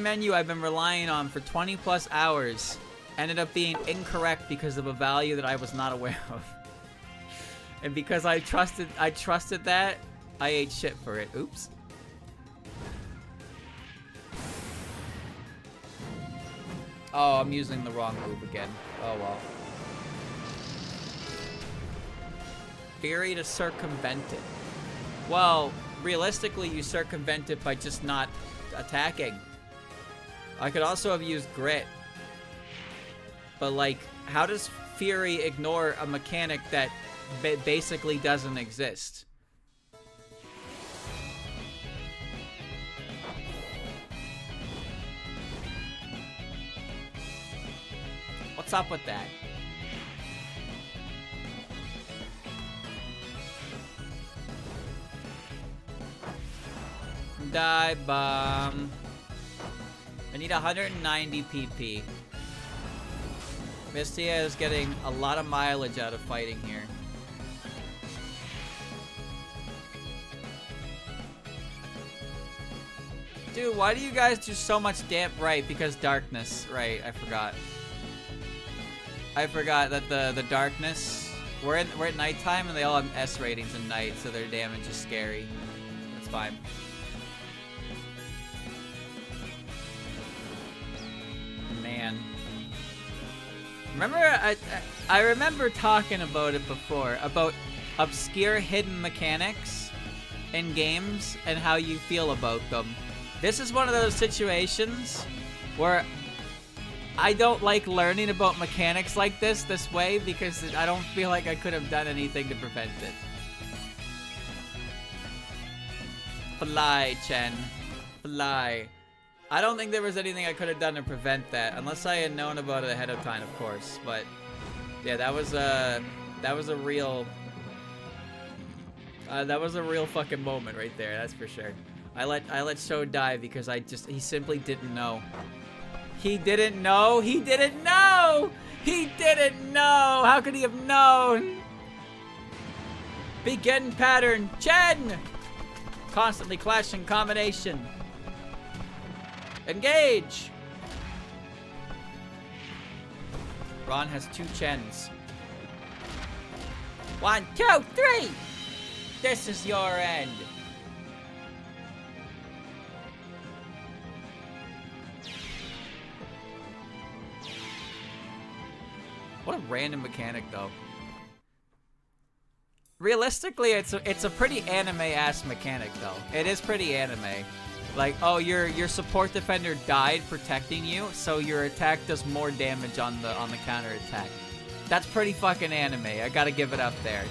menu I've been relying on for 20 plus hours ended up being incorrect because of a value that I was not aware of. And because I trusted that, I ate shit for it. Oops. Oh, I'm using the wrong move again. Oh well. Fury to circumvent it. Well, realistically, you circumvent it by just not attacking. I could also have used Grit. But, like, how does Fury ignore a mechanic that basically doesn't exist? What's up with that? Die bomb. I need 190 PP. Mistia is getting a lot of mileage out of fighting here. Dude, why do you guys do so much damp? Right, because darkness. Right, I forgot. I forgot that the darkness... We're at nighttime and they all have S ratings at night, so their damage is scary. That's fine. Man. Remember, I remember talking about it before, about obscure hidden mechanics in games and how you feel about them. This is one of those situations where I don't like learning about mechanics like this way because I don't feel like I could have done anything to prevent it. Fly, Chen. Fly. I don't think there was anything I could have done to prevent that, unless I had known about it ahead of time, of course. But yeah, that was a real fucking moment right there. That's for sure. I let Show die because he simply didn't know. He didn't know. He didn't know. He didn't know. How could he have known? Begin pattern. Chen. Constantly clashing combination. Engage. Ron has 2 Chens. 1, 2, 3. This is your end. What a random mechanic, though. Realistically, it's a pretty anime-ass mechanic, though. It is pretty anime. Like, oh, your support defender died protecting you, so your attack does more damage on the counterattack. That's pretty fucking anime. I gotta give it up there.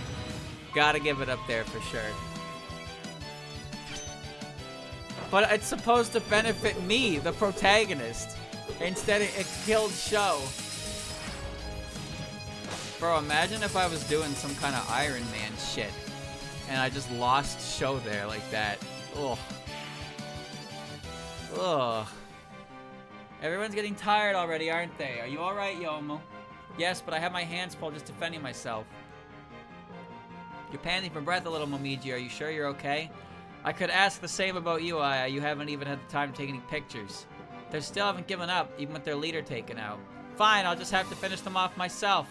Gotta give it up there for sure. But it's supposed to benefit me, the protagonist. Instead, it killed Show. Bro, imagine if I was doing some kind of Iron Man shit and I just lost Show there like that. Ugh. Ugh. Everyone's getting tired already, aren't they? Are you alright, Yomo? Yes, but I have my hands full just defending myself. You're panting for breath a little, Momiji. Are you sure you're okay? I could ask the same about you, Aya. You haven't even had the time to take any pictures. They still haven't given up, even with their leader taken out. Fine, I'll just have to finish them off myself.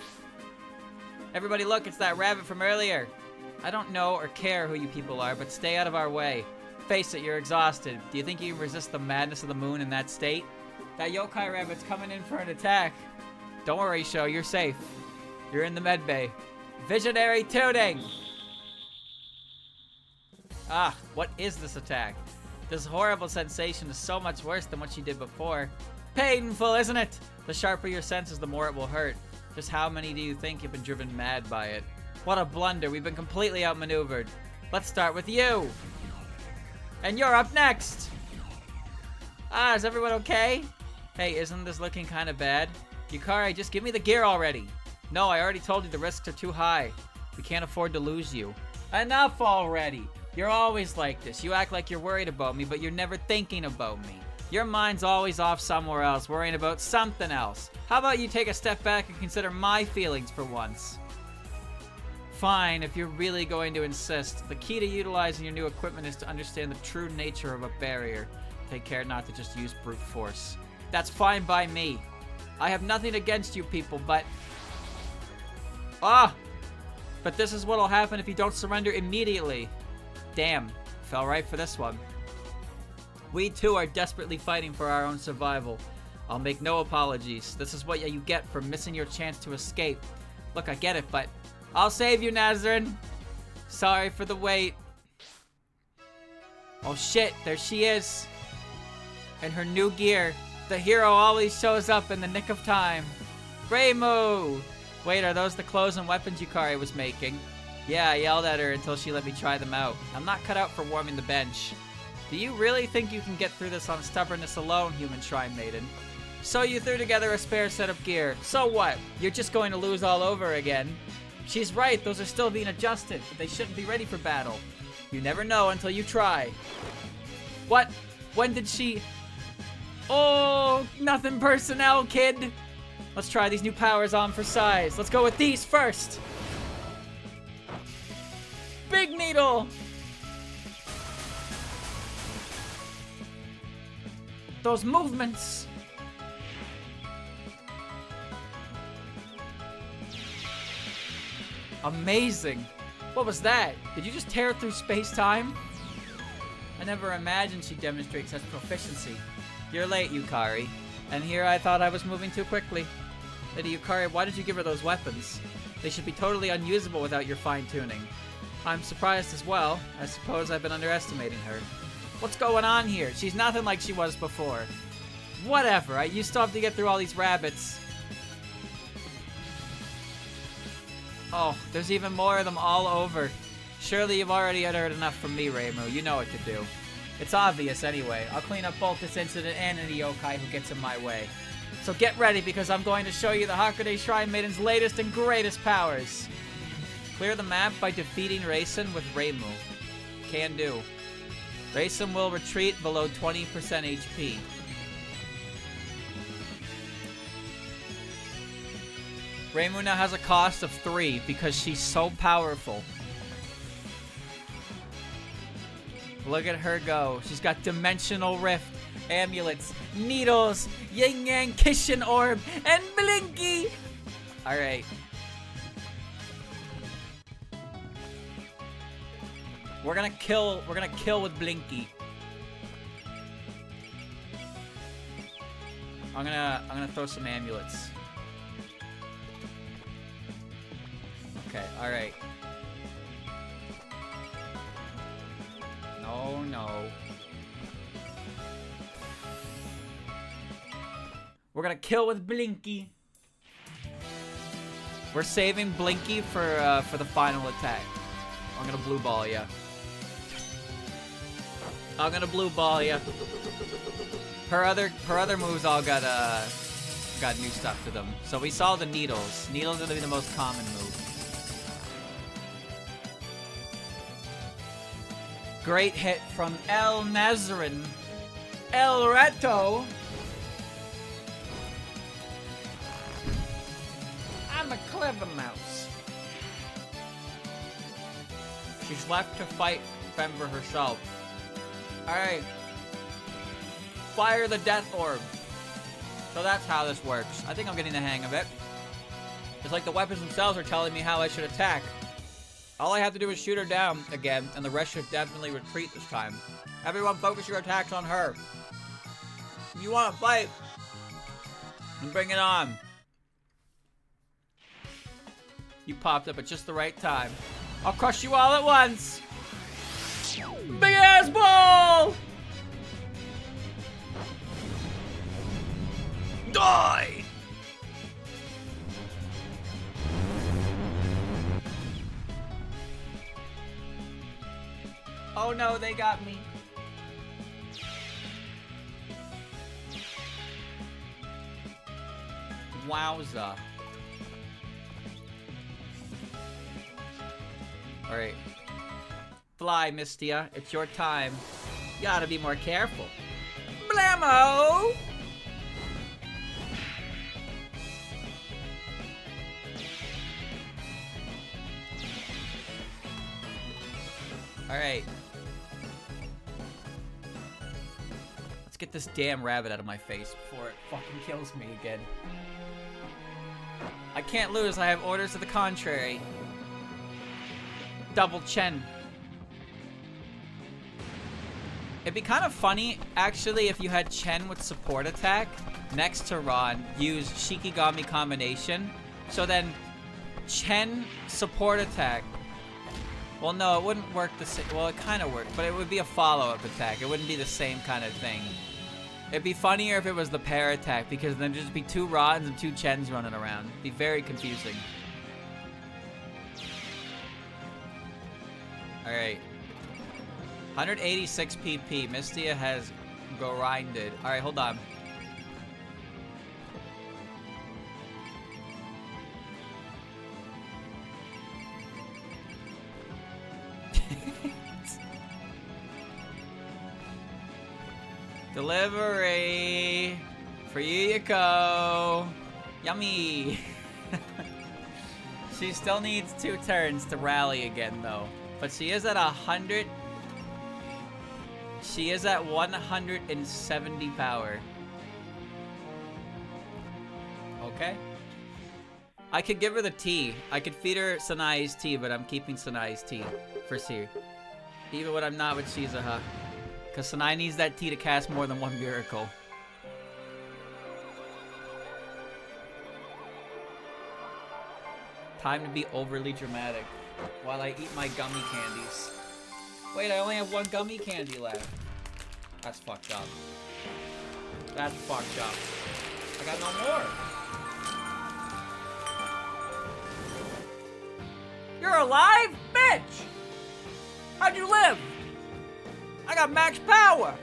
Everybody look, it's that rabbit from earlier. I don't know or care who you people are, but stay out of our way. Face it, you're exhausted. Do you think you can resist the madness of the moon in that state? That yokai rabbit's coming in for an attack. Don't worry, Sho, you're safe. You're in the med bay. Visionary tuning! Ah, what is this attack? This horrible sensation is so much worse than what she did before. Painful, isn't it? The sharper your senses, the more it will hurt. Just how many do you think have been driven mad by it? What a blunder. We've been completely outmaneuvered. Let's start with you. And you're up next. Ah, is everyone okay? Hey, isn't this looking kind of bad? Yukari, just give me the gear already. No, I already told you the risks are too high. We can't afford to lose you. Enough already. You're always like this. You act like you're worried about me, but you're never thinking about me. Your mind's always off somewhere else, worrying about something else. How about you take a step back and consider my feelings for once? Fine, if you're really going to insist. The key to utilizing your new equipment is to understand the true nature of a barrier. Take care not to just use brute force. That's fine by me. I have nothing against you people, but... But this is what'll happen if you don't surrender immediately. Damn, fell right for this one. We too are desperately fighting for our own survival. I'll make no apologies. This is what you get for missing your chance to escape. Look, I get it, but I'll save you, Nazrin. Sorry for the wait. Oh shit, there she is. In her new gear. The hero always shows up in the nick of time. Reimu! Wait, are those the clothes and weapons Yukari was making? Yeah, I yelled at her until she let me try them out. I'm not cut out for warming the bench. Do you really think you can get through this on stubbornness alone, human shrine maiden? So you threw together a spare set of gear. So what? You're just going to lose all over again. She's right, those are still being adjusted, but they shouldn't be ready for battle. You never know until you try. What? When did she... Oh, nothing personnel, kid. Let's try these new powers on for size. Let's go with these first. Big needle. Those movements. Amazing. What was that? Did you just tear through space-time? I never imagined she'd demonstrate such proficiency. You're late, Yukari. And here I thought I was moving too quickly. Lady Yukari, why did you give her those weapons? They should be totally unusable without your fine-tuning. I'm surprised as well. I suppose I've been underestimating her. What's going on here? She's nothing like she was before. Whatever, you still have to get through all these rabbits. Oh, there's even more of them all over. Surely you've already heard enough from me, Reimu. You know what to do. It's obvious anyway. I'll clean up both this incident and any yokai who gets in my way. So get ready, because I'm going to show you the Hakude Shrine Maiden's latest and greatest powers. Clear the map by defeating Raisin with Reimu. Can do. Raisin will retreat below 20% HP. Reimu now has a cost of 3 because she's so powerful. Look at her go. She's got Dimensional Rift, amulets, needles, yin yang Kishin orb, and Blinky. Alright. We're gonna kill with Blinky. I'm gonna throw some amulets. Okay, alright. No, no. We're gonna kill with Blinky. We're saving Blinky for the final attack. I'm gonna blue ball ya. I'm gonna blue ball ya. Her other moves all got new stuff to them. So we saw the needles. Needles are gonna be the most common move. Great hit from El Nazarene. El Reto. I'm a clever mouse. She's left to fight Fember herself. Alright. Fire the Death Orb. So that's how this works. I think I'm getting the hang of it. It's like the weapons themselves are telling me how I should attack. All I have to do is shoot her down again, and the rest should definitely retreat this time. Everyone focus your attacks on her. If you want to fight, then bring it on. You popped up at just the right time. I'll crush you all at once. Big ass ball! Die! Oh no, they got me. Wowza. Alright. Fly, Mystia. It's your time. You gotta be more careful. Blammo! Alright. Let's get this damn rabbit out of my face before it fucking kills me again. I can't lose. I have orders to the contrary. Double Chen. It'd be kind of funny, actually, if you had Chen with support attack next to Ron, use Shikigami combination. So then, Chen support attack. Well, no, it wouldn't work the same. Well, it kind of worked, but it would be a follow-up attack. It wouldn't be the same kind of thing. It'd be funnier if it was the pair attack, because then there'd just be 2 Rons and 2 Chens running around. It'd be very confusing. Alright. 186 PP. Mystia has grinded. Alright, hold on. Delivery! For you go! Yummy! She still needs 2 turns to rally again, though. But she is at 100. She is at 170 power. Okay. I could give her the tea. I could feed her Sanai's tea, but I'm keeping Sanai's tea for Seer. Even when I'm not with Shizuha. Because Sanai needs that tea to cast more than 1 miracle. Time to be overly dramatic while I eat my gummy candies. Wait, I only have 1 gummy candy left. That's fucked up. That's fucked up. I got no more. You're alive? Bitch! How'd you live? I got max power!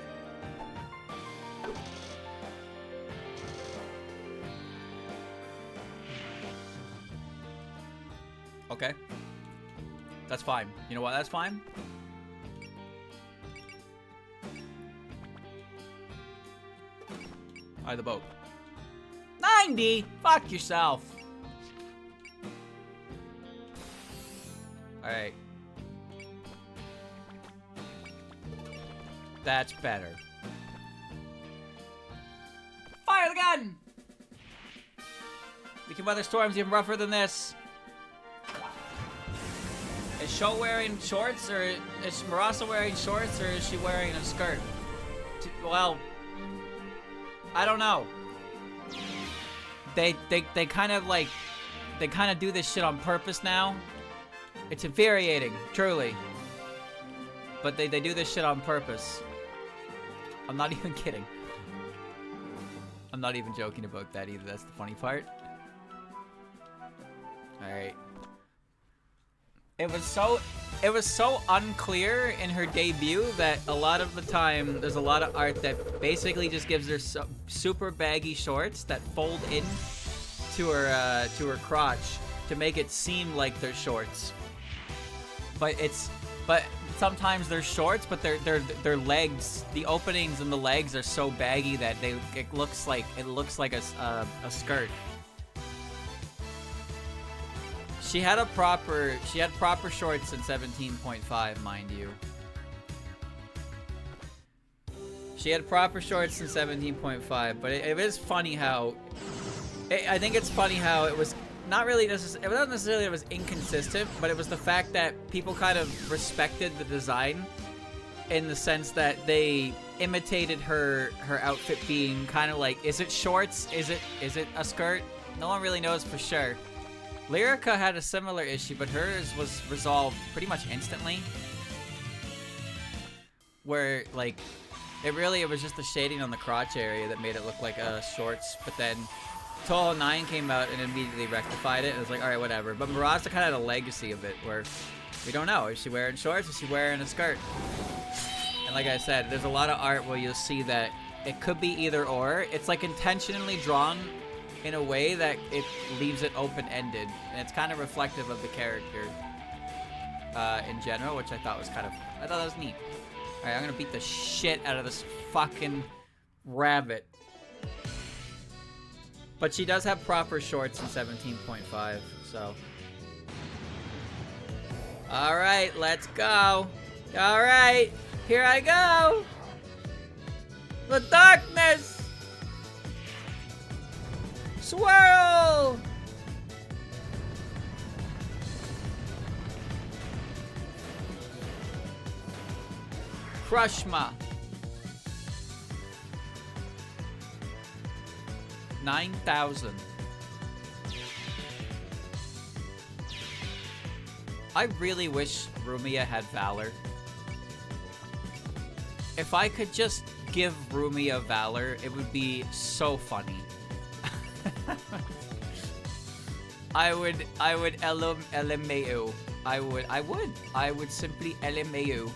Okay. That's fine. You know what? That's fine. Alright, the boat. 90! Fuck yourself. Alright. That's better. Fire the gun! We can weather storms even rougher than this. Is Sho wearing shorts, or is Marasa wearing shorts, or is she wearing a skirt? Well, I don't know. They kind of like, they kind of do this shit on purpose now. It's infuriating, truly. But they do this shit on purpose. I'm not even kidding. I'm not even joking about that either. That's the funny part. Alright. It was so unclear in her debut that a lot of the time there's a lot of art that basically just gives her super baggy shorts that fold in to her crotch to make it seem like they're shorts. But sometimes they're shorts, but their legs, the openings in the legs are so baggy that it looks like a skirt. She had proper shorts in 17.5, mind you. She had proper shorts in 17.5, but it is funny how I think it's funny how it was not really necessarily, it wasn't necessarily that it was inconsistent, but it was the fact that people kind of respected the design in the sense that they imitated her outfit being kind of like, is it shorts? Is it a skirt? No one really knows for sure. Lyrica had a similar issue, but hers was resolved pretty much instantly. Where, like, it was just the shading on the crotch area that made it look like shorts, but then Toho 9 came out and immediately rectified it. It was like, alright, whatever. But Marasa kind of had a legacy of it, where we don't know. Is she wearing shorts? Is she wearing a skirt? And like I said, there's a lot of art where you'll see that it could be either or. It's like intentionally drawn in a way that it leaves it open-ended, and it's kind of reflective of the character in general, which I thought that was neat. Alright, I'm gonna beat the shit out of this fucking rabbit. But she does have proper shorts in 17.5, so. Alright, let's go. Alright, here I go. The darkness! Swirl! Crushma. 9,000. I really wish Rumia had Valor. If I could just give Rumia Valor, it would be so funny. I would LMAO. I would simply LMAO.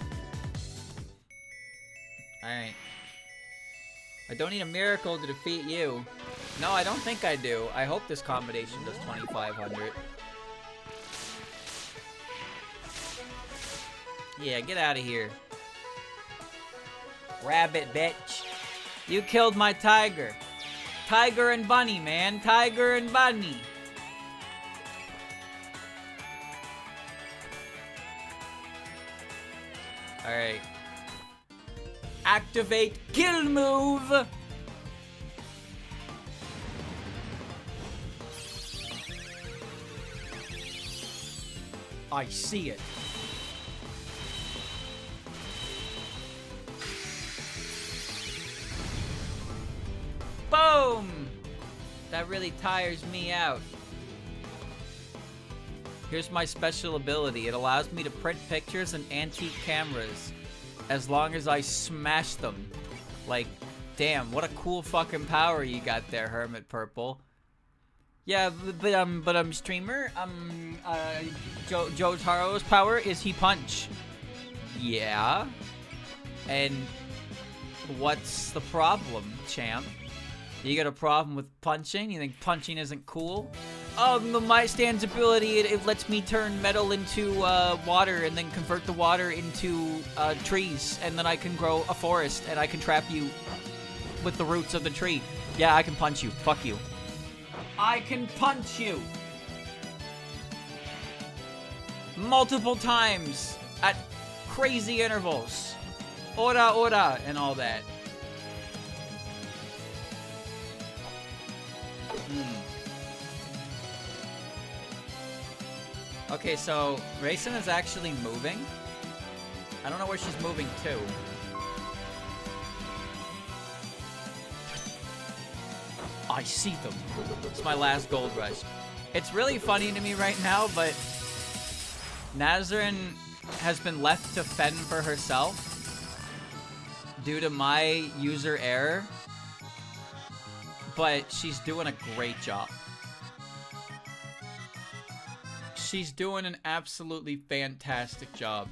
Alright. I don't need a miracle to defeat you. No, I don't think I do. I hope this combination does 2,500. Yeah, get out of here. Rabbit, bitch. You killed my tiger. Tiger and bunny, man. Tiger and bunny. Alright. Activate kill move! I see it. Boom! That really tires me out. Here's my special ability. It allows me to print pictures and antique cameras as long as I smash them. Like, damn, what a cool fucking power you got there, Hermit Purple. Yeah, but streamer, Jotaro's power is he punch. Yeah. And what's the problem, champ? You got a problem with punching? You think punching isn't cool? Oh, my stance ability, it lets me turn metal into water and then convert the water into trees. And then I can grow a forest and I can trap you with the roots of the tree. Yeah, I can punch you. Fuck you. I can punch you! Multiple times at crazy intervals. Ora ora and all that. Okay, so Raisin is actually moving. I don't know where she's moving to. I see them. It's my last gold rush. It's really funny to me right now, but Nazarene has been left to fend for herself due to my user error, but she's doing a great job. She's doing an absolutely fantastic job.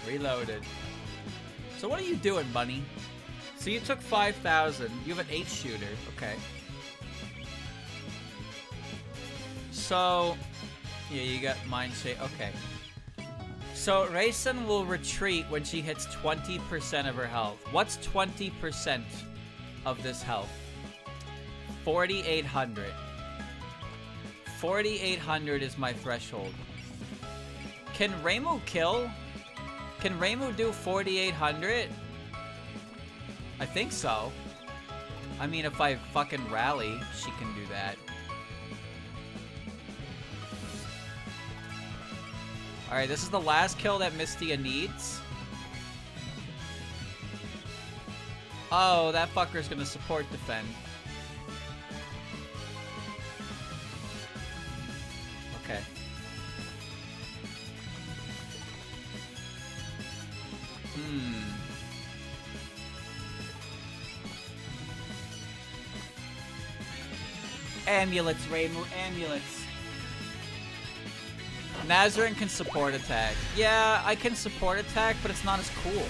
Reloaded. So what are you doing, bunny? So you took 5,000. You have an 8-shooter. Okay. So, yeah, you got Mind Shape. Okay. So Raisin will retreat when she hits 20% of her health. What's 20% of this health? 4,800. 4,800 is my threshold. Can Reimu kill? Can Reimu do 4,800? I think so. I mean, if I fucking rally, she can do that. Alright, this is the last kill that Mystia needs. Oh, that fucker's gonna support defend. Okay. Amulets, Reimu, amulets. Nazarene can support attack. Yeah, I can support attack, but it's not as cool.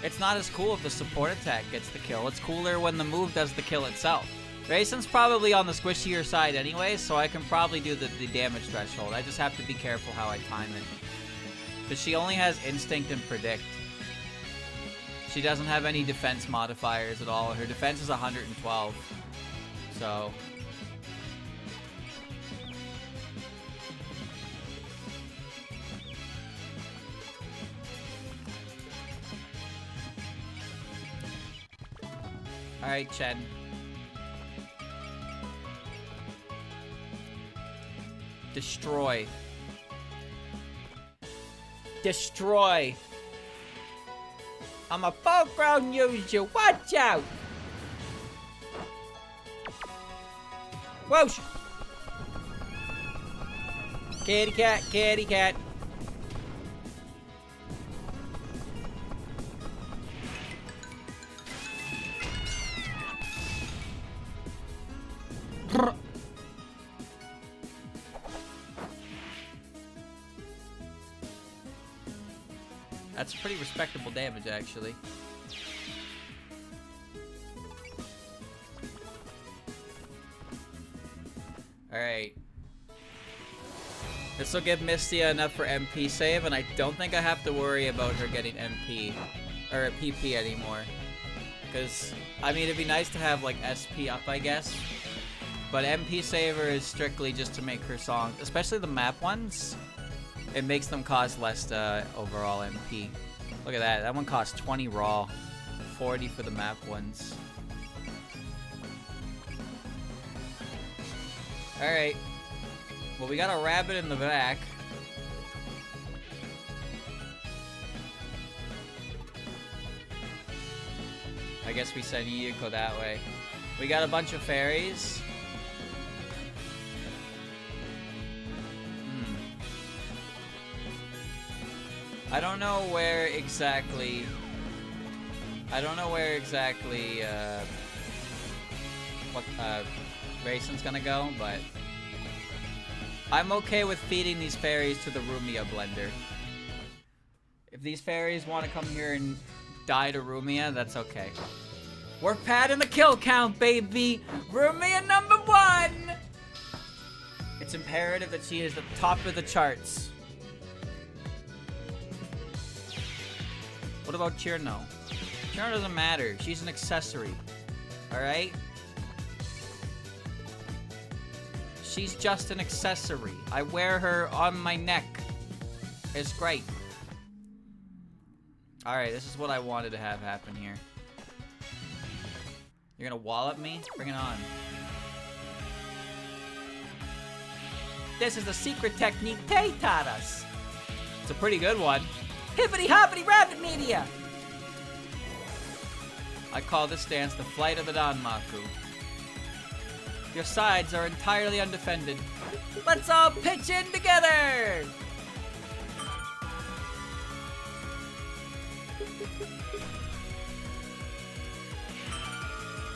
It's not as cool if the support attack gets the kill. It's cooler when the move does the kill itself. Raisin's probably on the squishier side anyway, so I can probably do the damage threshold. I just have to be careful how I time it. Because she only has Instinct and Predict. She doesn't have any defense modifiers at all. Her defense is 112. So... Alright, Chen. Destroy. Destroy. I'm a full-grown user. Watch out! Whoosh! Kitty cat, kitty cat. That's pretty respectable damage, actually. Alright. This will give Mystia enough for MP save, and I don't think I have to worry about her getting MP, or PP anymore. Because, I mean, it'd be nice to have, like, SP up, I guess. But MP saver is strictly just to make her song, especially the map ones. It makes them cost less overall MP. Look at that. That one costs 20 raw. 40 for the map ones. Alright. Well, we got a rabbit in the back. I guess we send Yuko that way. We got a bunch of fairies. I don't know where exactly what Raisin's gonna go, but I'm okay with feeding these fairies to the Rumia blender. If these fairies want to come here and die to Rumia, that's okay. We're padding the kill count, baby! Rumia number 1! It's imperative that she is the top of the charts. What about Chirno? Chirno doesn't matter. She's an accessory. Alright? She's just an accessory. I wear her on my neck. It's great. Alright, this is what I wanted to have happen here. You're gonna wallop me? Bring it on. This is the secret technique Tay taught us. It's a pretty good one. Hippity hoppity rabbit media! I call this dance the flight of the Danmaku. Your sides are entirely undefended. Let's all pitch in together!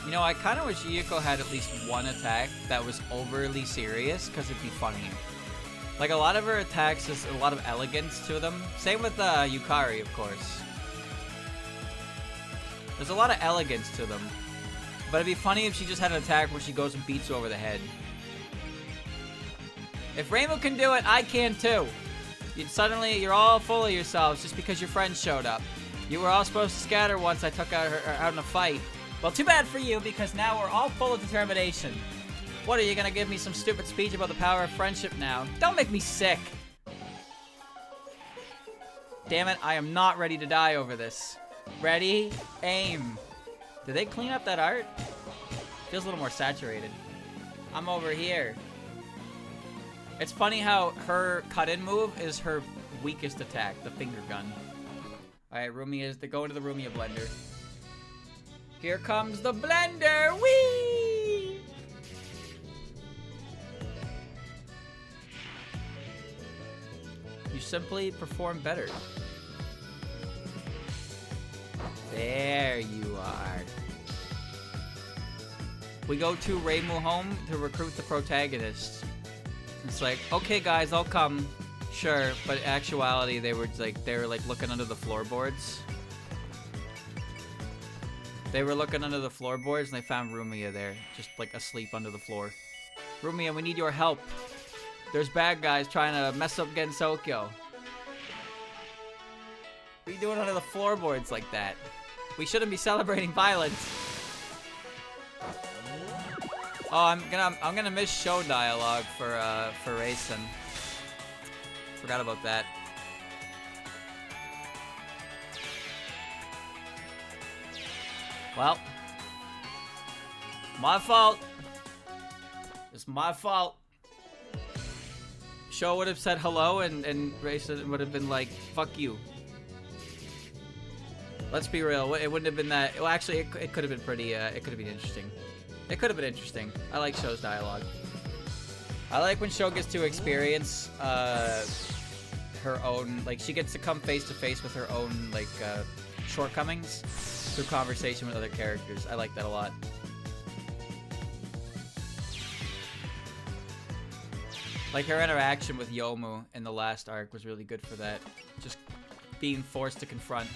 You know, I kind of wish Yuko had at least one attack that was overly serious, because it'd be funny. Like, a lot of her attacks has a lot of elegance to them. Same with Yukari, of course. There's a lot of elegance to them. But it'd be funny if she just had an attack where she goes and beats you over the head. If Rainbow can do it, I can too. You're all full of yourselves just because your friends showed up. You were all supposed to scatter once I took her out in a fight. Well, too bad for you, because now we're all full of determination. What, are you gonna give me some stupid speech about the power of friendship now? Don't make me sick. Damn it, I am not ready to die over this. Ready? Aim. Did they clean up that art? Feels a little more saturated. I'm over here. It's funny how her cut-in move is her weakest attack, the finger gun. Alright, go into the Rumia blender. Here comes the blender! Whee! You simply perform better. There you are. We go to Reimu home to recruit the protagonists. It's like, okay guys, I'll come. Sure, but in actuality they were like looking under the floorboards. They were looking under the floorboards and they found Rumia there, just like asleep under the floor. Rumia, we need your help. There's bad guys trying to mess up Gensokyo. What are you doing under the floorboards like that? We shouldn't be celebrating violence. Oh, I'm gonna miss show dialogue for Racing. Forgot about that. Well, my fault. It's my fault. Show would have said hello and Racing would have been like, fuck you. Let's be real, it wouldn't have been that. Well, actually, it could have been pretty, it could have been interesting. It could have been interesting. I like Show's dialogue. I like when Show gets to experience, her own, like, she gets to come face to face with her own, like, shortcomings through conversation with other characters. I like that a lot. Like, her interaction with Yomu in the last arc was really good for that. Just being forced to confront.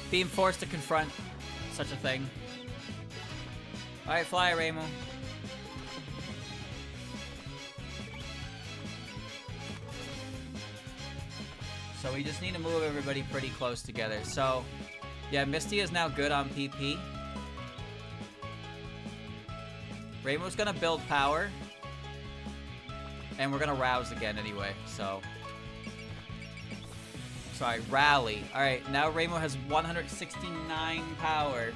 Being forced to confront such a thing. Alright, fly, Reimu. So we just need to move everybody pretty close together. So, yeah, Misty is now good on PP. Reimu's gonna build power. And we're gonna rouse again anyway, so... Sorry, rally. Alright, now Reimu has 169 power.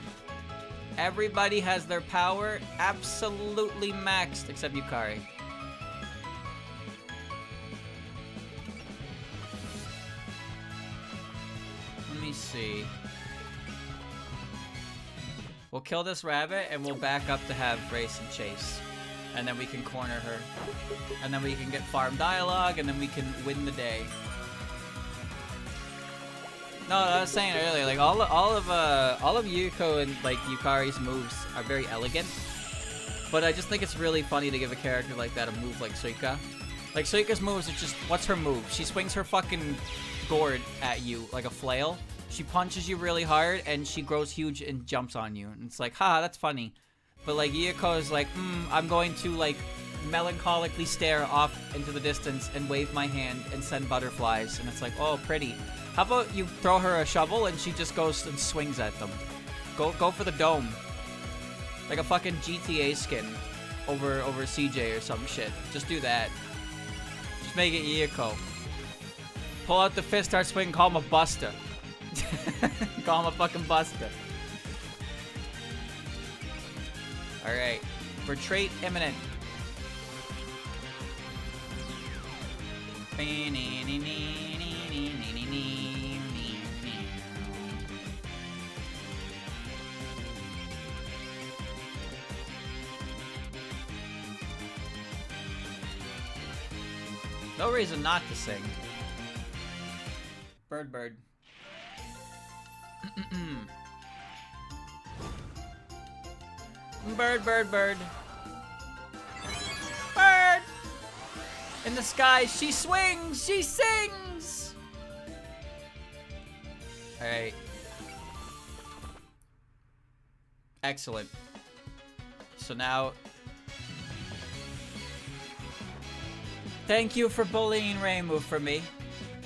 Everybody has their power absolutely maxed except Yukari. Let me see. We'll kill this rabbit and we'll back up to have Race and Chase. And then we can corner her. And then we can get farm dialogue and then we can win the day. No, I was saying earlier, like all of Yuko and like Yukari's moves are very elegant, but I just think it's really funny to give a character like that a move like Suika, Like, Suika's moves are just... What's her move? She swings her fucking gourd at you like a flail. She punches you really hard, and she grows huge and jumps on you. And it's like, haha, that's funny. But, like, Yuyiko is like, I'm going to, like, melancholically stare off into the distance and wave my hand and send butterflies. And it's like, oh, pretty. How about you throw her a shovel and she just goes and swings at them? Go for the dome. Like a fucking GTA skin over CJ or some shit. Just do that. Just make it Yuyiko. Pull out the fist, start swinging, call him a buster. Call him a fucking buster. Alright. Retreat imminent. No reason not to sing. Bird, bird. Bird, bird, bird. Bird! In the sky, she swings! She sings! Alright. Excellent. So now... Thank you for bullying Reimu for me.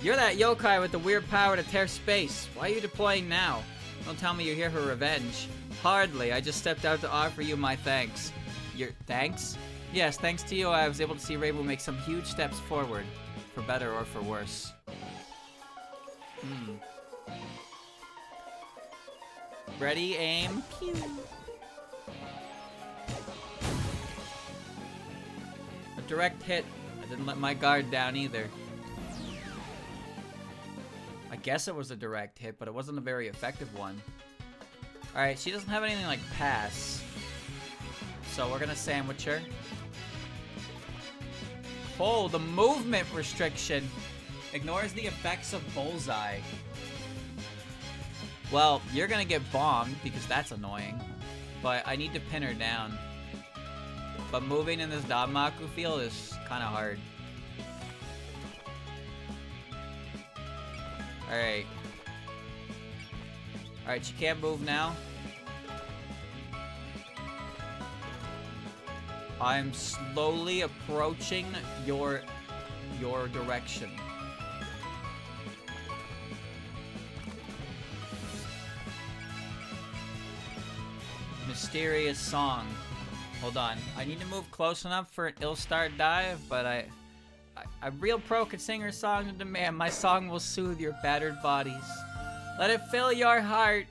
You're that yokai with the weird power to tear space. Why are you deploying now? Don't tell me you're here for revenge. Hardly. I just stepped out to offer you my thanks. Your thanks? Yes, thanks to you, I was able to see Reimu make some huge steps forward. For better or for worse. Ready, aim, pew. A direct hit. I didn't let my guard down either. I guess it was a direct hit, but it wasn't a very effective one. Alright, she doesn't have anything like pass. So we're gonna sandwich her. Oh, the movement restriction ignores the effects of bullseye. Well, you're gonna get bombed because that's annoying. But I need to pin her down. But moving in this Danmaku field is kind of hard. Alright. Alright, she can't move now. I'm slowly approaching your direction. Mysterious song. Hold on. I need to move close enough for an ill-start dive, but a real pro could sing her song on demand. My song will soothe your battered bodies. Let it fill your heart.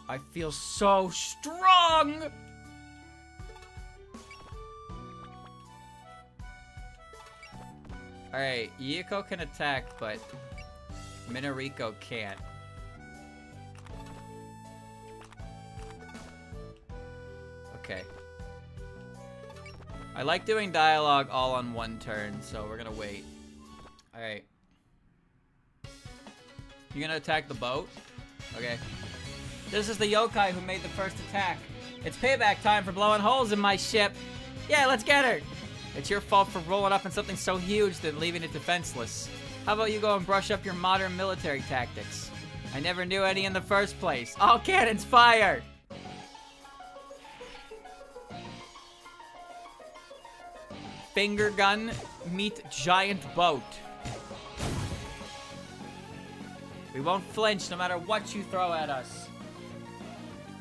I feel so strong! Alright, Yuyiko can attack, but Minariko can't. Okay. I like doing dialogue all on one turn, so we're gonna wait. Alright. You gonna attack the boat? Okay. This is the yokai who made the first attack. It's payback time for blowing holes in my ship. Yeah, let's get her. It's your fault for rolling up in something so huge than leaving it defenseless. How about you go and brush up your modern military tactics? I never knew any in the first place. All cannons fire! Finger gun meet giant boat. We won't flinch no matter what you throw at us.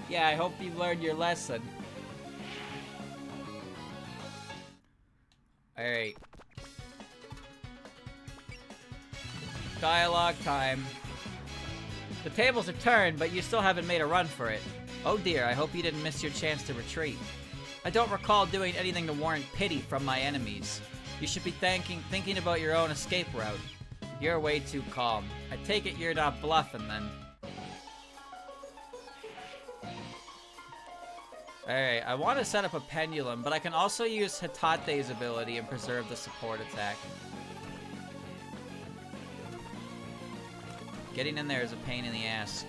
Yeah, I hope you learned your lesson. Alright. Dialogue time. The tables are turned, but you still haven't made a run for it. Oh dear, I hope you didn't miss your chance to retreat. I don't recall doing anything to warrant pity from my enemies. You should be thinking about your own escape route. You're way too calm. I take it you're not bluffing then. Alright, I want to set up a pendulum, but I can also use Hitate's ability and preserve the support attack. Getting in there is a pain in the ass.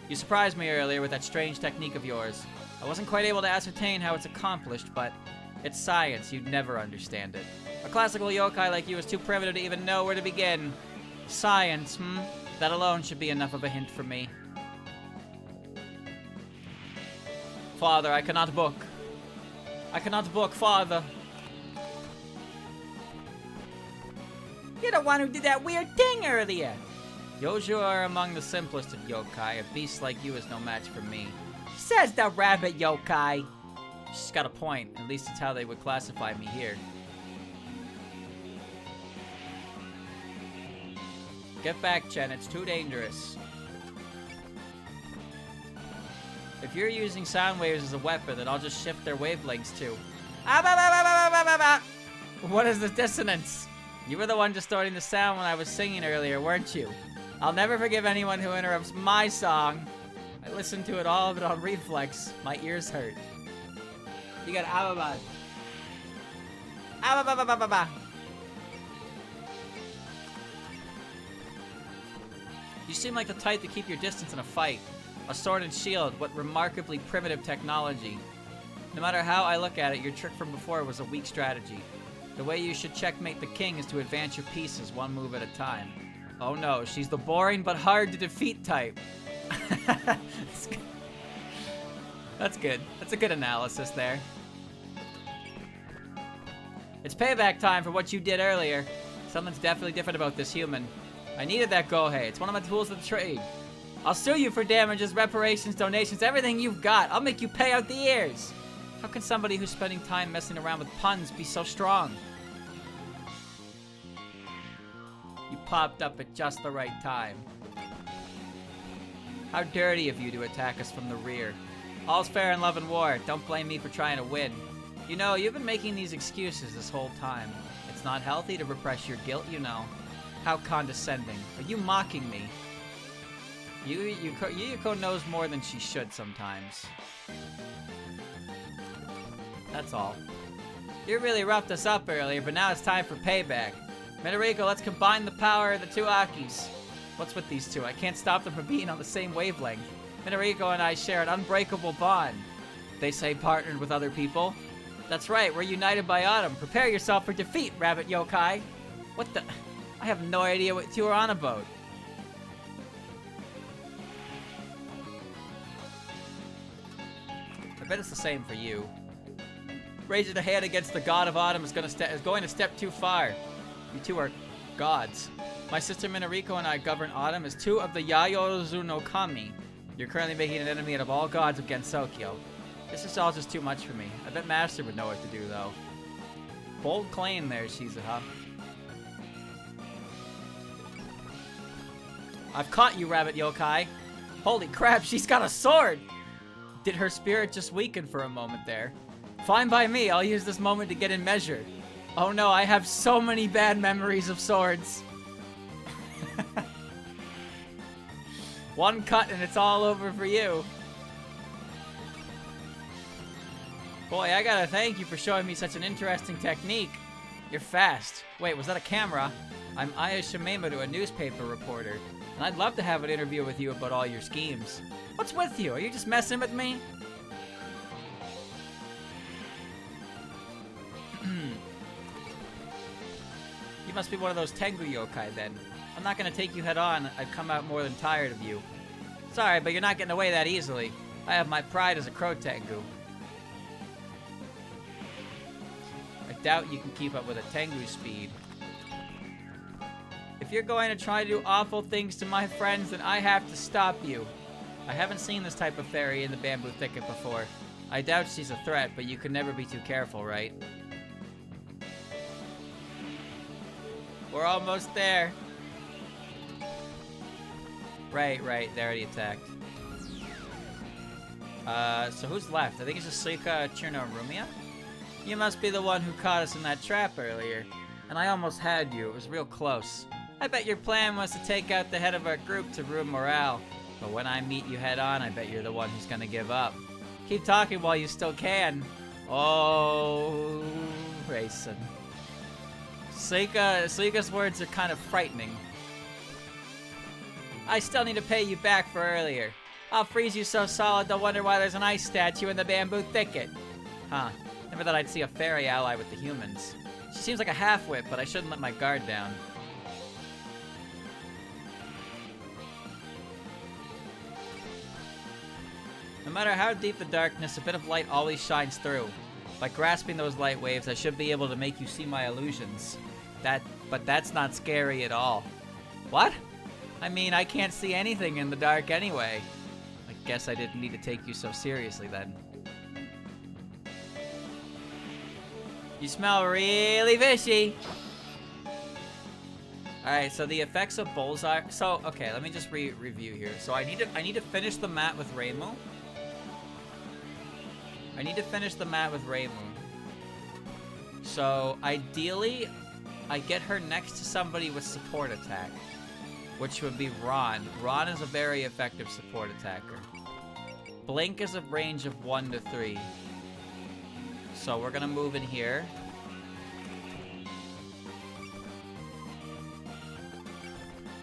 You surprised me earlier with that strange technique of yours. I wasn't quite able to ascertain how it's accomplished, but it's science. You'd never understand it. A classical yokai like you is too primitive to even know where to begin. Science, That alone should be enough of a hint for me. Father, I cannot book. I cannot book, Father. You're the one who did that weird thing earlier. Yojo are among the simplest of yokai. A beast like you is no match for me. Says the rabbit yokai. She's got a point. At least it's how they would classify me here. Get back, Chen. It's too dangerous. If you're using sound waves as a weapon, then I'll just shift their wavelengths too. What is the dissonance? You were the one distorting the sound when I was singing earlier, weren't you? I'll never forgive anyone who interrupts my song. I listened to all of it on reflex. My ears hurt. You got ababa. Ababa. You seem like the type to keep your distance in a fight. A sword and shield, what remarkably primitive technology. No matter how I look at it, your trick from before was a weak strategy. The way you should checkmate the king is to advance your pieces one move at a time. Oh no, she's the boring but hard to defeat type. That's good. That's a good analysis there. It's payback time for what you did earlier. Something's definitely different about this human. I needed that Gohei. It's one of my tools of the trade. I'll sue you for damages, reparations, donations, everything you've got. I'll make you pay out the ears. How can somebody who's spending time messing around with puns be so strong? You popped up at just the right time. How dirty of you to attack us from the rear. All's fair in love and war. Don't blame me for trying to win. You know, you've been making these excuses this whole time. It's not healthy to repress your guilt, you know. How condescending. Are you mocking me? Yuyuko knows more than she should sometimes. That's all. You really roughed us up earlier, but now it's time for payback. Midoriko, let's combine the power of the two Akis. What's with these two? I can't stop them from being on the same wavelength. Midoriko and I share an unbreakable bond. They say partnered with other people. That's right, we're united by autumn. Prepare yourself for defeat, rabbit yokai. What the? I have no idea what you are on about. I bet it's the same for you. Raising a hand against the god of autumn is going to step too far. You two are gods. My sister Minariko and I govern autumn as two of the Yayozu no Kami. You're currently making an enemy out of all gods of Gensokyo. This is all just too much for me. I bet Master would know what to do, though. Bold claim there, Shizuha. I've caught you, rabbit yokai. Holy crap, she's got a sword! Did her spirit just weaken for a moment there? Fine by me, I'll use this moment to get in measure. Oh no, I have so many bad memories of swords. One cut and it's all over for you. Boy, I gotta thank you for showing me such an interesting technique. You're fast. Wait, was that a camera? I'm Aya Shimemoto, a newspaper reporter, and I'd love to have an interview with you about all your schemes. What's with you? Are you just messing with me? You must be one of those Tengu yokai then. I'm not gonna take you head on. I've come out more than tired of you. Sorry, but you're not getting away that easily. I have my pride as a crow Tengu. I doubt you can keep up with a Tengu speed. If you're going to try to do awful things to my friends, then I have to stop you. I haven't seen this type of fairy in the bamboo thicket before. I doubt she's a threat, but you can never be too careful, right? We're almost there. Right, they already attacked. So who's left? I think it's just Suika, Chirno, and Rumia? You must be the one who caught us in that trap earlier. And I almost had you. It was real close. I bet your plan was to take out the head of our group to ruin morale. But when I meet you head on, I bet you're the one who's gonna give up. Keep talking while you still can. Oh, Raisin. Suika's words are kind of frightening. I still need to pay you back for earlier. I'll freeze you so solid, they'll wonder why there's an ice statue in the bamboo thicket. Huh. Never thought I'd see a fairy ally with the humans. She seems like a half-wit, but I shouldn't let my guard down. No matter how deep the darkness, a bit of light always shines through. By grasping those light waves, I should be able to make you see my illusions. But that's not scary at all. What? I mean, I can't see anything in the dark anyway. I guess I didn't need to take you so seriously then. You smell really fishy. Alright, so the effects of bullseye. So, okay, let me just review here. So I need to finish the mat with Reimu. I need to finish the mat with Reimu. So ideally, I get her next to somebody with support attack, which would be Ron. Ron is a very effective support attacker. Blink is a range of 1 to 3. So we're gonna move in here.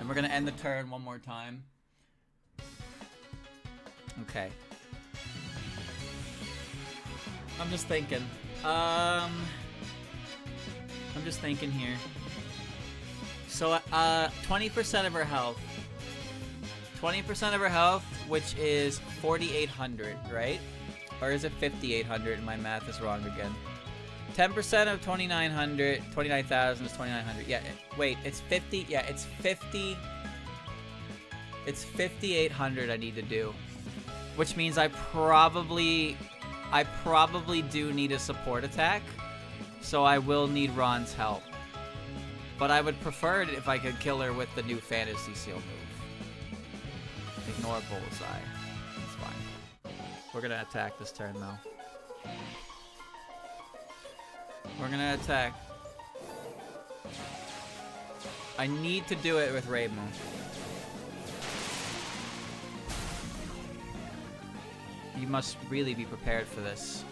And we're gonna end the turn one more time. Okay. I'm just thinking. I'm just thinking here. So, 20% of her health. 20% of her health, which is 4,800, right? Or is it 5,800? My math is wrong again. 10% of 2,900, 29,000 is 2,900. Yeah, wait, it's 50. Yeah, it's 50. It's 5,800 I need to do. Which means I probably do need a support attack. So I will need Ron's help. But I would prefer it if I could kill her with the new Fantasy Seal move. Ignore Bullseye. That's fine. We're gonna attack this turn though. We're gonna attack. I need to do it with Reimu. You must really be prepared for this.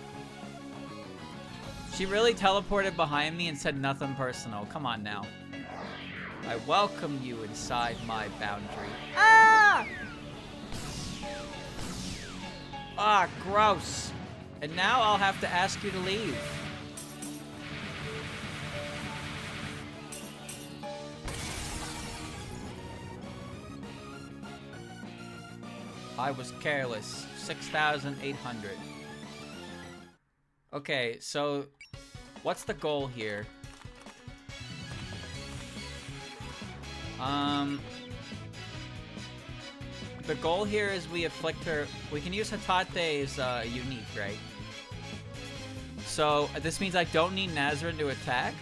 She really teleported behind me and said nothing personal. Come on now. I welcome you inside my boundary. Ah! Ah, gross. And now I'll have to ask you to leave. I was careless. 6,800. Okay, so what's the goal here? The goal here is we afflict her. We can use Hatate's unique, right? So this means I don't need Nazarene to attack.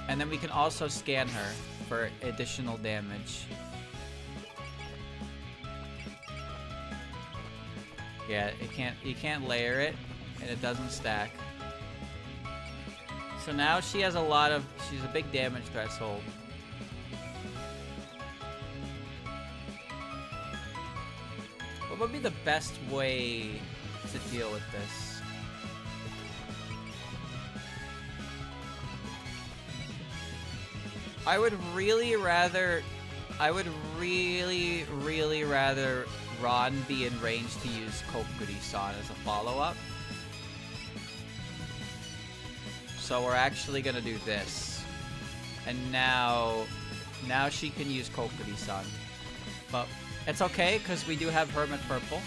And then we can also scan her for additional damage. Yeah, you can't layer it, and it doesn't stack. So now she has she's a big damage threshold. What would be the best way to deal with this? I would really rather Ron be in range to use Kokuri-san as a follow-up. So we're actually gonna do this. And now she can use Kokuri-san. But it's okay, because we do have Hermit Purple.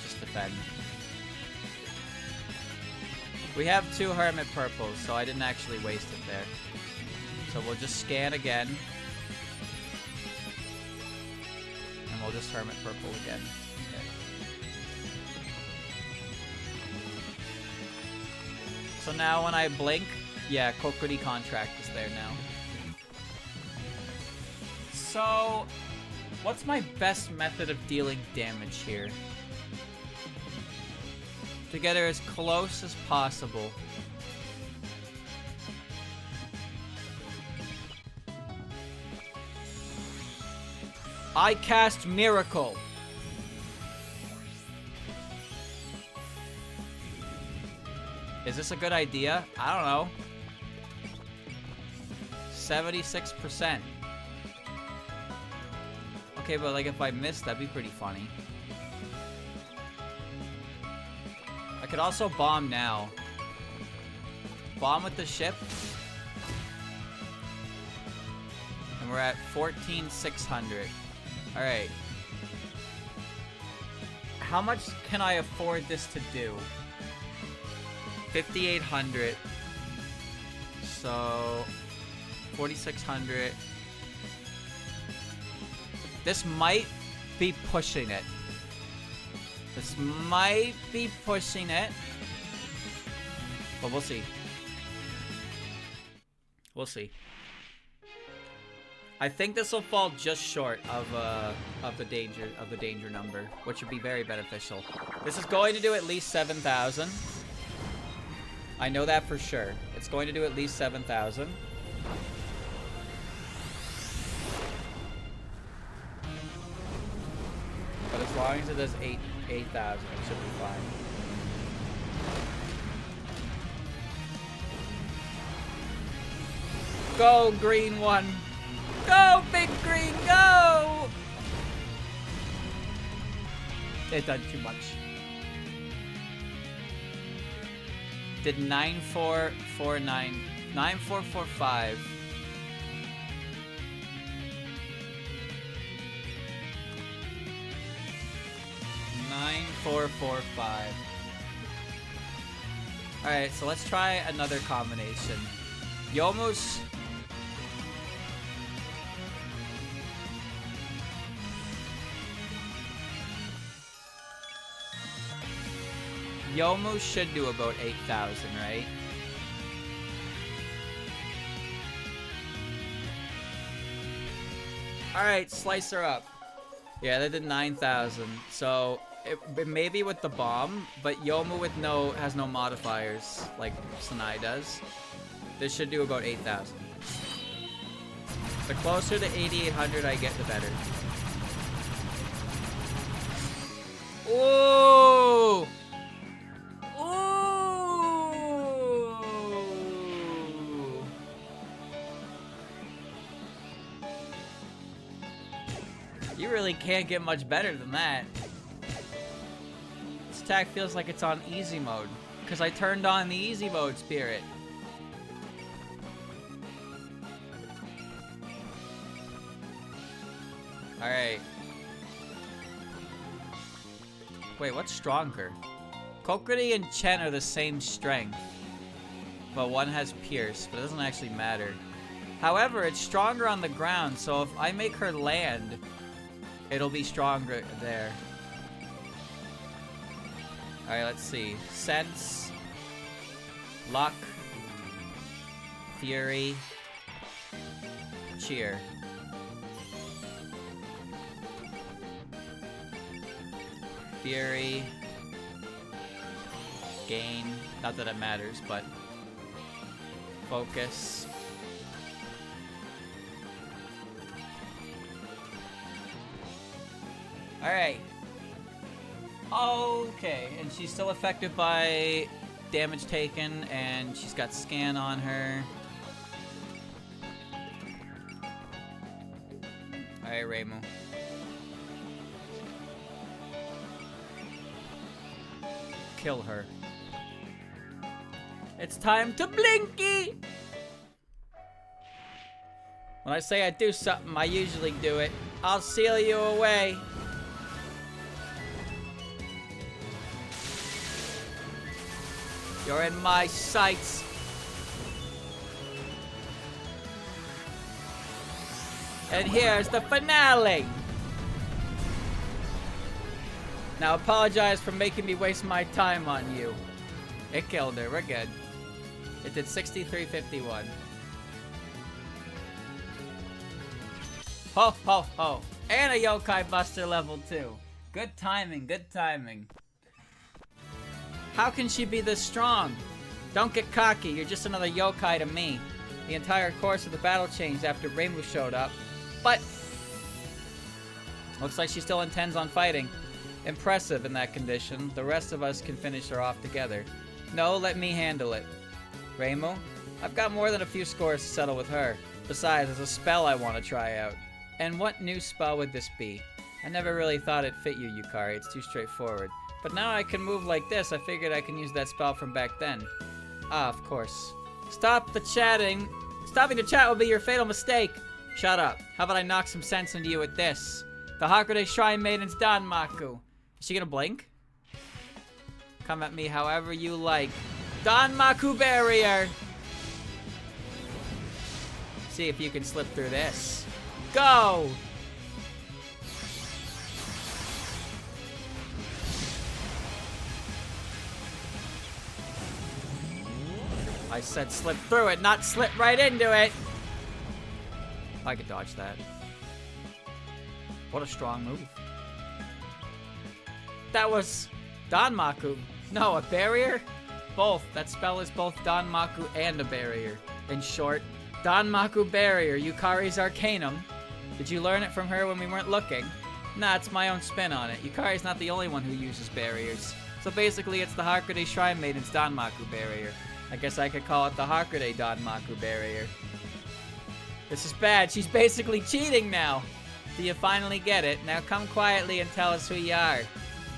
Just defend. We have 2 Hermit Purples, so I didn't actually waste it there. So we'll just scan again. And we'll just Hermit Purple again. Okay. So now when I blink, yeah, Kokuri contract is there now. So, what's my best method of dealing damage here? To get her as close as possible. I cast Miracle. Is this a good idea? I don't know. 76%. Okay, but like if I miss, that'd be pretty funny. I could also bomb now. Bomb with the ship. And we're at 14,600. Alright. How much can I afford this to do? 5,800. So 4,600. This might be pushing it. This might be pushing it. But we'll see. We'll see. I think this will fall just short of the danger number, which would be very beneficial. This is going to do at least 7,000. I know that for sure. It's going to do at least 7,000. But as long as it does 8,000, it should be fine. Go, green one! Go, big green, go! It done too much. Did 9449, 9445. Alright, so let's try another combination. Yomu's... Yomu should do about 8,000, right? Alright, slice her up. Yeah, that did 9,000. So, it may be with the bomb, but Yomu with has no modifiers, like Sanai does. This should do about 8,000. The closer to 8,800 I get, the better. Ooh! You really can't get much better than that. This attack feels like it's on easy mode, because I turned on the easy mode spirit. Alright. Wait, what's stronger? Kokriti and Chen are the same strength, but one has Pierce, but it doesn't actually matter. However, it's stronger on the ground, so if I make her land, it'll be stronger there. Alright, let's see. Sense. Luck. Fury. Cheer. Fury. Gain. Not that it matters, but... Focus. Alright. Okay, and she's still affected by damage taken, and she's got scan on her. Alright, Reimu. Kill her. It's time to blinky! When I say I do something, I usually do it. I'll seal you away. You're in my sights. And here's the finale. Now apologize for making me waste my time on you. It killed her. We're good. It did 6351. Ho ho ho. And a Yokai Buster level 2. Good timing, good timing. How can she be this strong? Don't get cocky, you're just another yokai to me. The entire course of the battle changed after Reimu showed up. But... looks like she still intends on fighting. Impressive in that condition. The rest of us can finish her off together. No, let me handle it. Reimu, I've got more than a few scores to settle with her. Besides, there's a spell I want to try out. And what new spell would this be? I never really thought it fit you, Yukari. It's too straightforward. But now I can move like this. I figured I can use that spell from back then. Ah, of course. Stop the chatting. Stopping the chat will be your fatal mistake. Shut up. How about I knock some sense into you with this? The Hakude Shrine Maiden's Danmaku. Is she gonna blink? Come at me however you like. Danmaku Barrier! See if you can slip through this. Go! I said slip through it, not slip right into it. I could dodge that. What a strong move. That was Danmaku. No, a barrier? Both. That spell is both Danmaku and a barrier. In short, Danmaku Barrier, Yukari's Arcanum. Did you learn it from her when we weren't looking? Nah, it's my own spin on it. Yukari's not the only one who uses barriers. So basically, it's the Hakude Shrine Maiden's Danmaku Barrier. I guess I could call it the Hakude Danmaku Barrier. This is bad. She's basically cheating now. Do you finally get it? Now come quietly and tell us who you are.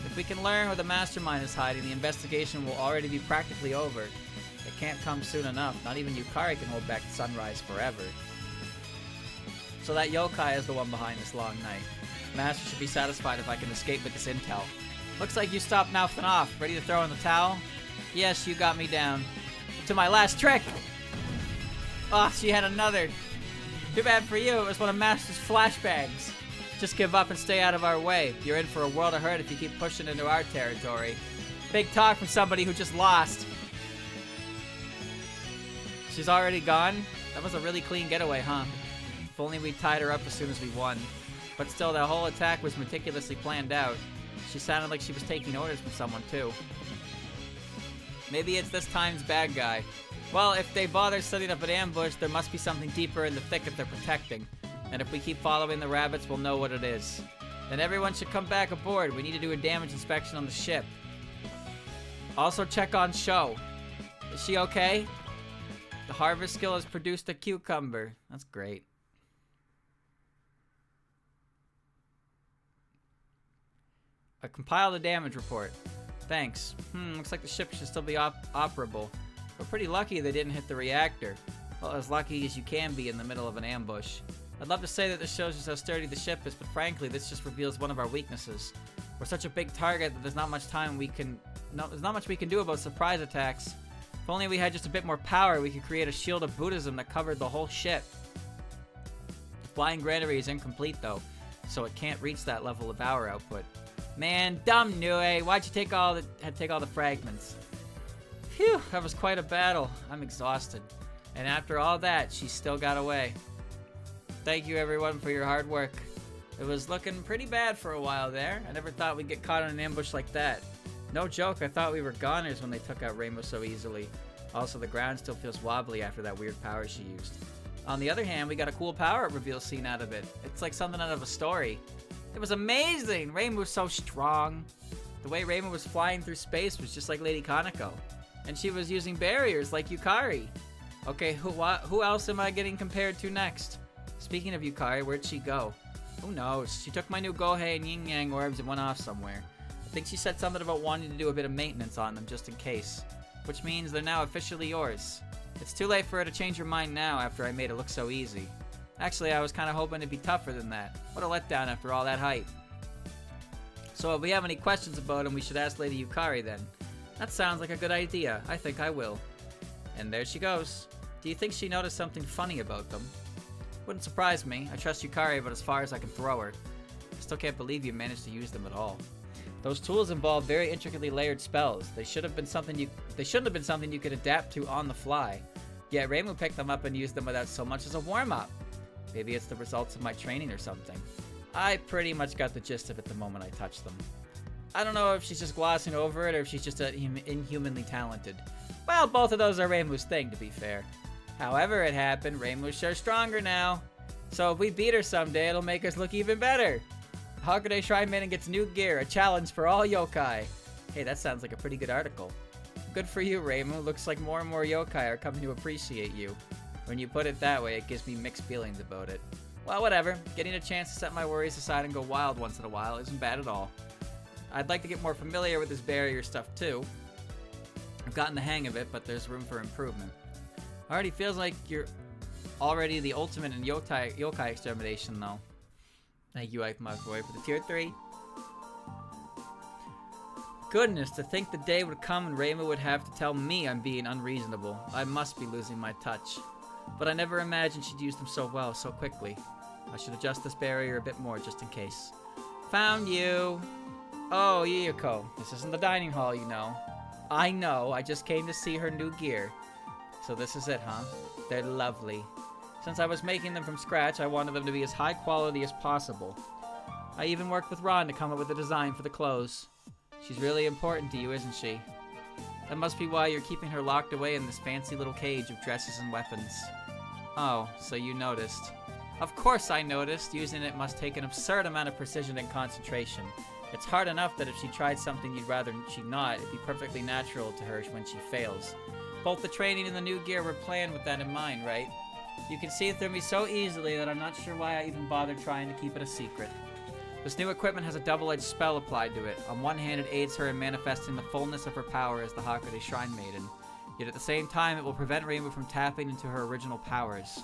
If we can learn where the mastermind is hiding, the investigation will already be practically over. It can't come soon enough. Not even Yukari can hold back the sunrise forever. So that yokai is the one behind this long night. Master should be satisfied if I can escape with this intel. Looks like you stopped mouthing off. Ready to throw in the towel? Yes, you got me down. To my last trick! Oh, she had another. Too bad for you, it was one of Master's flashbangs. Just give up and stay out of our way. You're in for a world of hurt if you keep pushing into our territory. Big talk from somebody who just lost. She's already gone? That was a really clean getaway, huh? If only we tied her up as soon as we won. But still, that whole attack was meticulously planned out. She sounded like she was taking orders from someone, too. Maybe it's this time's bad guy. Well, if they bother setting up an ambush, there must be something deeper in the thicket they're protecting. And if we keep following the rabbits, we'll know what it is. Then everyone should come back aboard. We need to do a damage inspection on the ship. Also check on Sho. Is she okay? The harvest skill has produced a cucumber. That's great. I compiled a damage report. Thanks. Looks like the ship should still be operable. We're pretty lucky they didn't hit the reactor. Well, as lucky as you can be in the middle of an ambush. I'd love to say that this shows us how sturdy the ship is, but frankly, this just reveals one of our weaknesses. We're such a big target that there's not much we can do about surprise attacks. If only we had just a bit more power, we could create a shield of Buddhism that covered the whole ship. The flying granary is incomplete though, so it can't reach that level of power output. Man, dumb Nue, why'd you take all the fragments? Phew, that was quite a battle. I'm exhausted. And after all that, she still got away. Thank you everyone for your hard work. It was looking pretty bad for a while there. I never thought we'd get caught in an ambush like that. No joke, I thought we were goners when they took out Rainbow so easily. Also, the ground still feels wobbly after that weird power she used. On the other hand, we got a cool power-up reveal scene out of it. It's like something out of a story. It was amazing! Rainbow was so strong. The way Rainbow was flying through space was just like Lady Kaneko. And she was using barriers like Yukari. Okay, who else am I getting compared to next? Speaking of Yukari, where'd she go? Who knows? She took my new Gohei and Yin Yang orbs and went off somewhere. I think she said something about wanting to do a bit of maintenance on them just in case. Which means they're now officially yours. It's too late for her to change her mind now after I made it look so easy. Actually, I was kind of hoping it'd be tougher than that. What a letdown after all that hype. So if we have any questions about them, we should ask Lady Yukari then. That sounds like a good idea. I think I will. And there she goes. Do you think she noticed something funny about them? Wouldn't surprise me. I trust Yukari about as far as I can throw her. I still can't believe you managed to use them at all. Those tools involve very intricately layered spells. They shouldn't have been something you could adapt to on the fly. Yet Reimu picked them up and used them without so much as a warm-up. Maybe it's the results of my training or something. I pretty much got the gist of it the moment I touched them. I don't know if she's just glossing over it or if she's just inhumanly talented. Well, both of those are Reimu's thing, to be fair. However it happened, Reimu's sure stronger now. So if we beat her someday, it'll make us look even better. Hakude Shrine Maiden gets new gear, a challenge for all yokai. Hey, that sounds like a pretty good article. Good for you, Reimu. Looks like more and more yokai are coming to appreciate you. When you put it that way, it gives me mixed feelings about it. Well, whatever. Getting a chance to set my worries aside and go wild once in a while isn't bad at all. I'd like to get more familiar with this barrier stuff too. I've gotten the hang of it, but there's room for improvement. Already feels like you're already the ultimate in yokai extermination, though. Thank you, Ike Microwave, for the tier 3. Goodness, to think the day would come and Reimu would have to tell me I'm being unreasonable. I must be losing my touch. But I never imagined she'd use them so well, so quickly. I should adjust this barrier a bit more, just in case. Found you! Oh, Yuyuko. This isn't the dining hall, you know. I know, I just came to see her new gear. So this is it, huh? They're lovely. Since I was making them from scratch, I wanted them to be as high quality as possible. I even worked with Ron to come up with a design for the clothes. She's really important to you, isn't she? That must be why you're keeping her locked away in this fancy little cage of dresses and weapons. Oh, so you noticed. Of course I noticed. Using it must take an absurd amount of precision and concentration. It's hard enough that if she tried something you'd rather she not, it'd be perfectly natural to her when she fails. Both the training and the new gear were planned with that in mind, right? You can see it through me so easily that I'm not sure why I even bothered trying to keep it a secret. This new equipment has a double-edged spell applied to it. On one hand, it aids her in manifesting the fullness of her power as the Hakude Shrine Maiden. Yet at the same time, it will prevent Reimu from tapping into her original powers.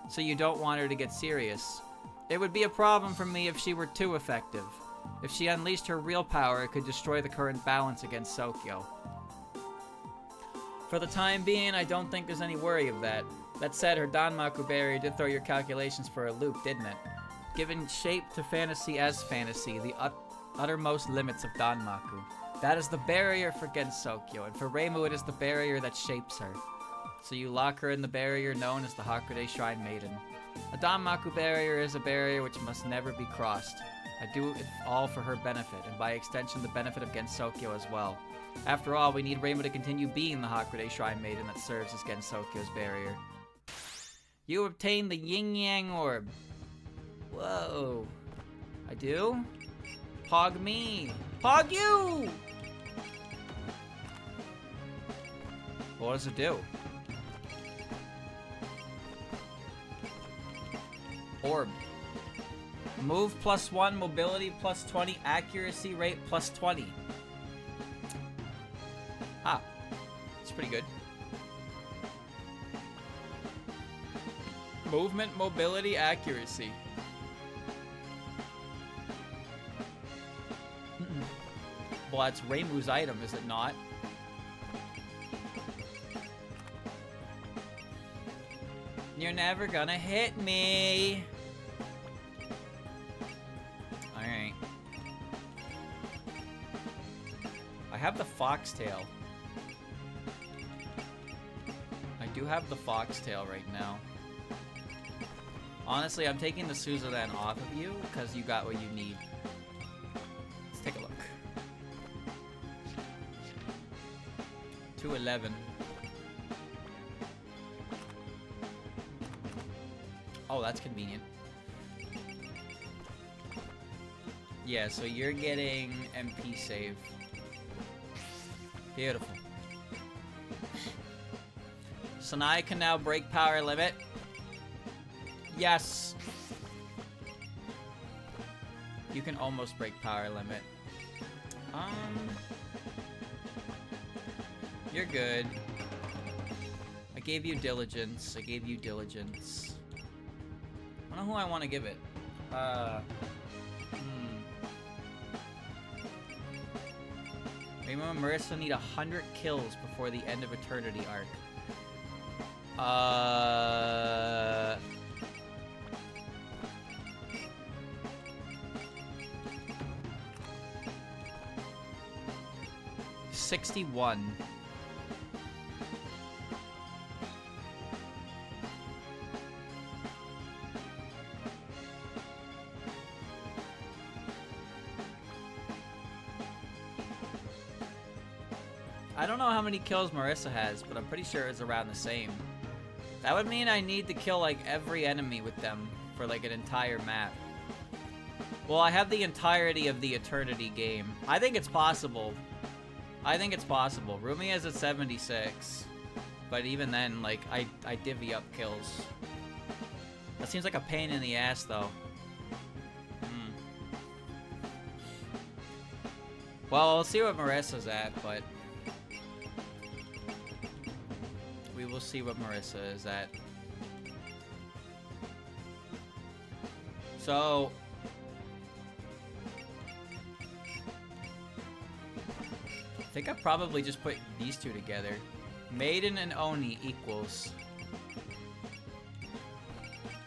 So you don't want her to get serious. It would be a problem for me if she were too effective. If she unleashed her real power, it could destroy the current balance against Sokyo. For the time being, I don't think there's any worry of that. That said, her Danmaku barrier did throw your calculations for a loop, didn't it? Giving shape to fantasy as fantasy, the uttermost limits of Danmaku. That is the barrier for Gensokyo, and for Reimu it is the barrier that shapes her. So you lock her in the barrier known as the Hakude Shrine Maiden. A Danmaku barrier is a barrier which must never be crossed. I do it all for her benefit, and by extension the benefit of Gensokyo as well. After all, we need Reimu to continue being the Hakude Shrine Maiden that serves as Gensokyo's barrier. You obtain the Yin Yang Orb. Whoa. I do? Pog me. Pog you! What does it do? Orb. Move +1, mobility +20, accuracy rate +20. Ah. It's pretty good. Movement, mobility, accuracy. Well, that's Reimu's item, is it not? You're never gonna hit me. Alright. I have the foxtail. I do have the foxtail right now. Honestly, I'm taking the Suzerain off of you because you got what you need. Let's take a look. 211. Oh, that's convenient. Yeah, so you're getting MP save. Beautiful. So now I can now break power limit. Yes. You can almost break power limit. You're good. I gave you diligence. I gave you diligence. I don't know who I want to give it. Remember, Marissa need 100 kills before the end of Eternity arc. 61. I don't know how many kills Marissa has, but I'm pretty sure it's around the same. That would mean I need to kill like every enemy with them for like an entire map. Well, I have the entirety of the Eternity game. I think it's possible. I think it's possible. Rumi is at 76. But even then, like, I divvy up kills. That seems like a pain in the ass, though. Well, we'll see what Marissa's at, but... we will see what Marissa is at. So... I think I probably just put these two together. Maiden and Oni equals.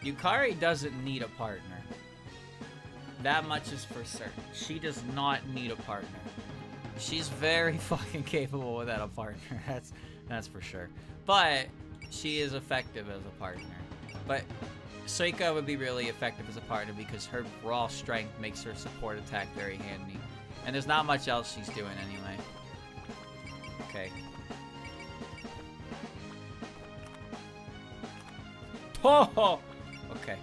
Yukari doesn't need a partner. That much is for certain. She does not need a partner. She's very fucking capable without a partner. That's for sure. But she is effective as a partner. But Suika would be really effective as a partner because her raw strength makes her support attack very handy. And there's not much else she's doing anyway. Okay. Oh! Okay.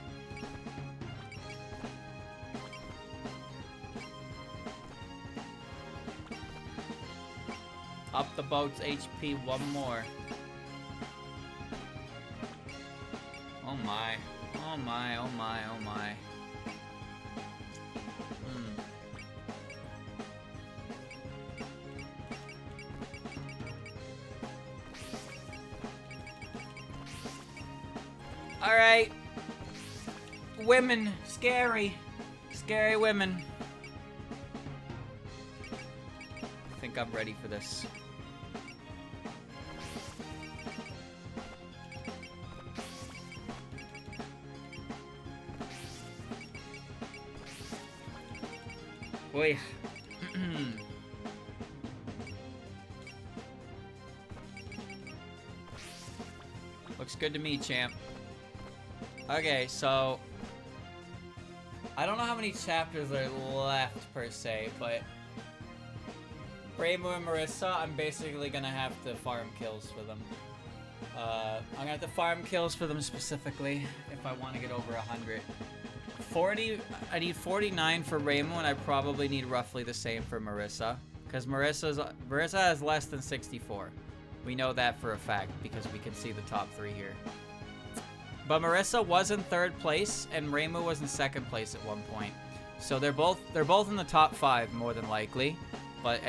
Up the boat's HP one more. Oh my. Oh my, oh my, oh my. Alright. Women. Scary. Scary women. I think I'm ready for this. Boy. Looks good to me, champ. Okay, so I don't know how many chapters are left per se, but Reimu and Marissa, I'm basically gonna have to farm kills for them. I'm gonna have to farm kills for them specifically if I want to get over 100. 40, I need 49 for Reimu, and I probably need roughly the same for Marissa, because Marissa has less than 64. We know that for a fact because we can see the top 3 here. But Marissa was in 3rd place, and Reimu was in 2nd place at one point. So they're both in the top 5 more than likely. But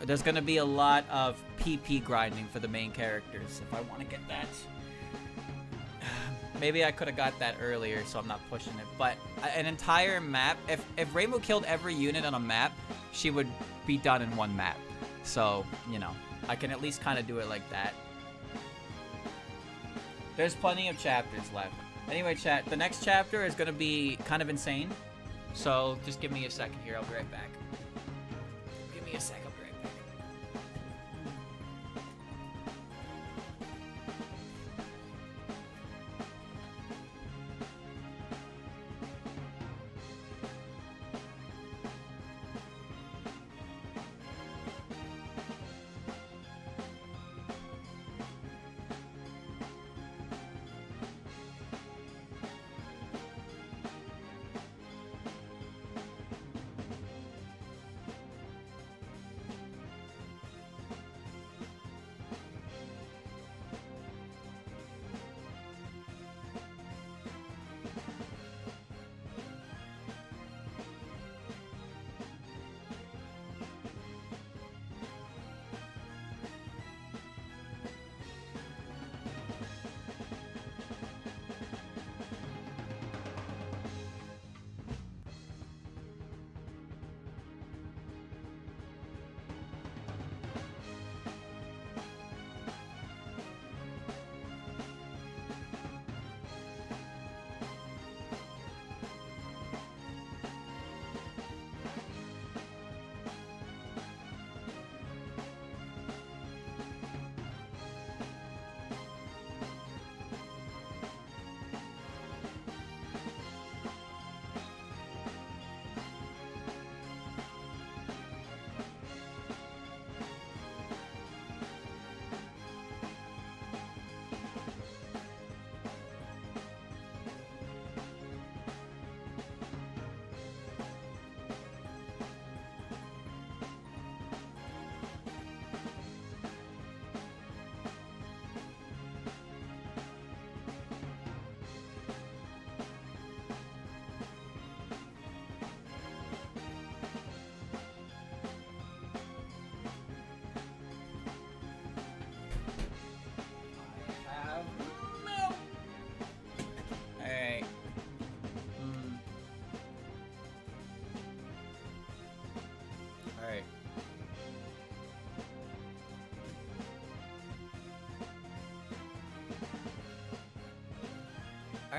there's gonna be a lot of PP grinding for the main characters if I want to get that. Maybe I could have got that earlier, so I'm not pushing it. But an entire map, if Reimu killed every unit on a map, she would be done in one map. So, you know, I can at least kind of do it like that. There's plenty of chapters left. Anyway, chat, the next chapter is going to be kind of insane. So just give me a second here. I'll be right back. Give me a sec. I'll be right back.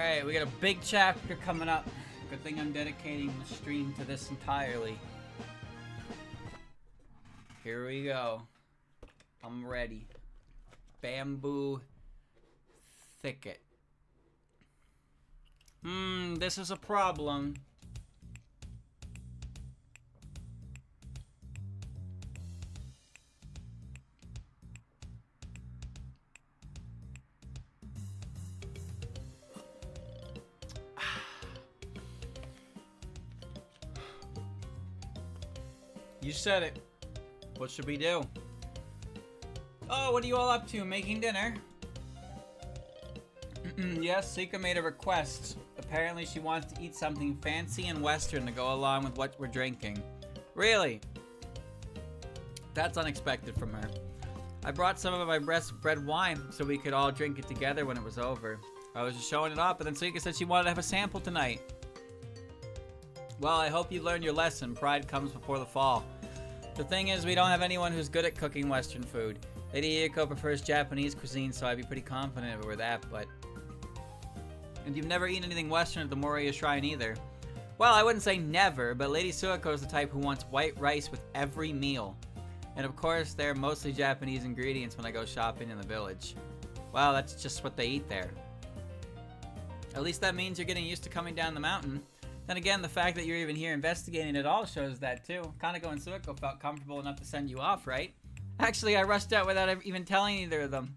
Alright, we got a big chapter coming up. Good thing I'm dedicating the stream to this entirely. Here we go. I'm ready. Bamboo thicket. This is a problem. You said it. What should we do? Oh, what are you all up to? Making dinner? Yes, Sika made a request. Apparently she wants to eat something fancy and western to go along with what we're drinking. Really? That's unexpected from her. I brought some of my red wine so we could all drink it together when it was over. I was just showing it off, but then Sika said she wanted to have a sample tonight. Well, I hope you learned your lesson. Pride comes before the fall. The thing is, we don't have anyone who's good at cooking Western food. Lady Yoko prefers Japanese cuisine, so I'd be pretty confident over that, but... And you've never eaten anything Western at the Moria Shrine either. Well, I wouldn't say never, but Lady Suiko is the type who wants white rice with every meal. And of course, they're mostly Japanese ingredients when I go shopping in the village. Well, that's just what they eat there. At least that means you're getting used to coming down the mountain. Then again, the fact that you're even here investigating it all shows that too. Kaneko and Suiko felt comfortable enough to send you off, right? Actually, I rushed out without even telling either of them.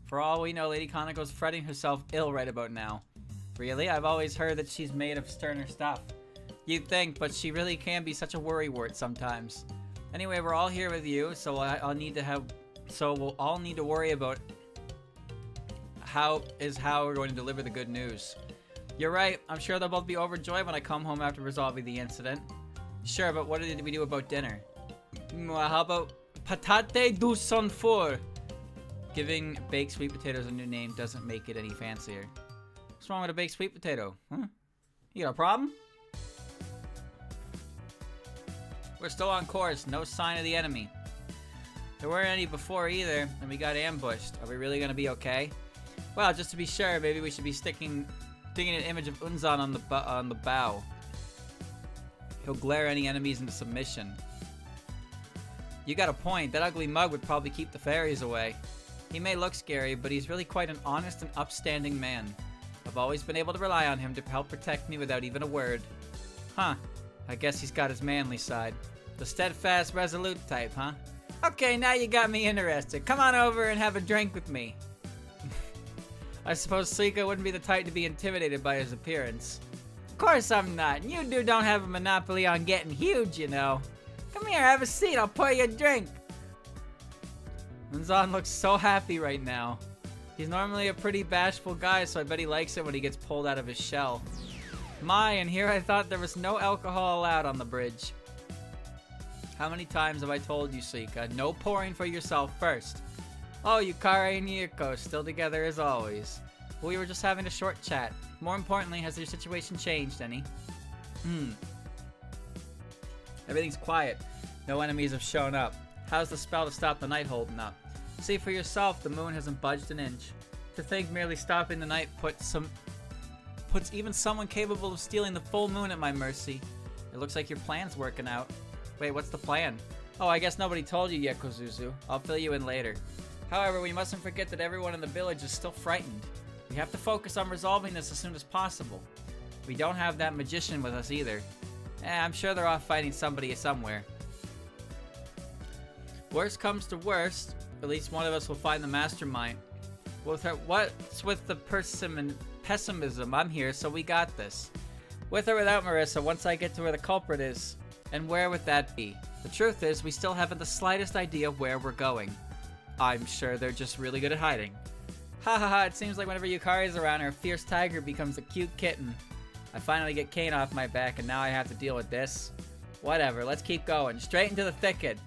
For all we know, Lady Kaneko's fretting herself ill right about now. Really? I've always heard that she's made of sterner stuff. You'd think, but she really can be such a worrywart sometimes. Anyway, we're all here with you, so we'll all need to worry about how we're going to deliver the good news. You're right. I'm sure they'll both be overjoyed when I come home after resolving the incident. Sure, but what did we do about dinner? Well, how about patate du son four? Giving baked sweet potatoes a new name doesn't make it any fancier. What's wrong with a baked sweet potato? Huh? You got a problem? We're still on course. No sign of the enemy. There weren't any before either, and we got ambushed. Are we really gonna be okay? Well, just to be sure, maybe we should be sticking an image of Unzan on the bow. He'll glare any enemies into submission. You got a point. That ugly mug would probably keep the fairies away. He may look scary, but he's really quite an honest and upstanding man. I've always been able to rely on him to help protect me without even a word. Huh. I guess he's got his manly side. The steadfast, resolute type, huh? Okay, now you got me interested. Come on over and have a drink with me. I suppose Suika wouldn't be the type to be intimidated by his appearance. Of course I'm not. You two don't have a monopoly on getting huge, you know. Come here, have a seat. I'll pour you a drink. Unzan looks so happy right now. He's normally a pretty bashful guy, so I bet he likes it when he gets pulled out of his shell. My, and here I thought there was no alcohol allowed on the bridge. How many times have I told you, Suika? No pouring for yourself first. Oh, Yukari and Yuko, still together as always. We were just having a short chat. More importantly, has your situation changed any? Everything's quiet. No enemies have shown up. How's the spell to stop the night holding up? See for yourself, the moon hasn't budged an inch. To think merely stopping the night puts even someone capable of stealing the full moon at my mercy. It looks like your plan's working out. Wait, what's the plan? Oh, I guess nobody told you yet, Kozuzu. I'll fill you in later. However, we mustn't forget that everyone in the village is still frightened. We have to focus on resolving this as soon as possible. We don't have that magician with us either. I'm sure they're off fighting somebody somewhere. Worst comes to worst, at least one of us will find the mastermind. What's with the pessimism? I'm here, so we got this. With or without Marissa, once I get to where the culprit is. And where would that be? The truth is, we still haven't the slightest idea of where we're going. I'm sure they're just really good at hiding. Ha ha ha, it seems like whenever Yukari's around, her fierce tiger becomes a cute kitten. I finally get Kane off my back, and now I have to deal with this. Whatever, let's keep going. Straight into the thicket.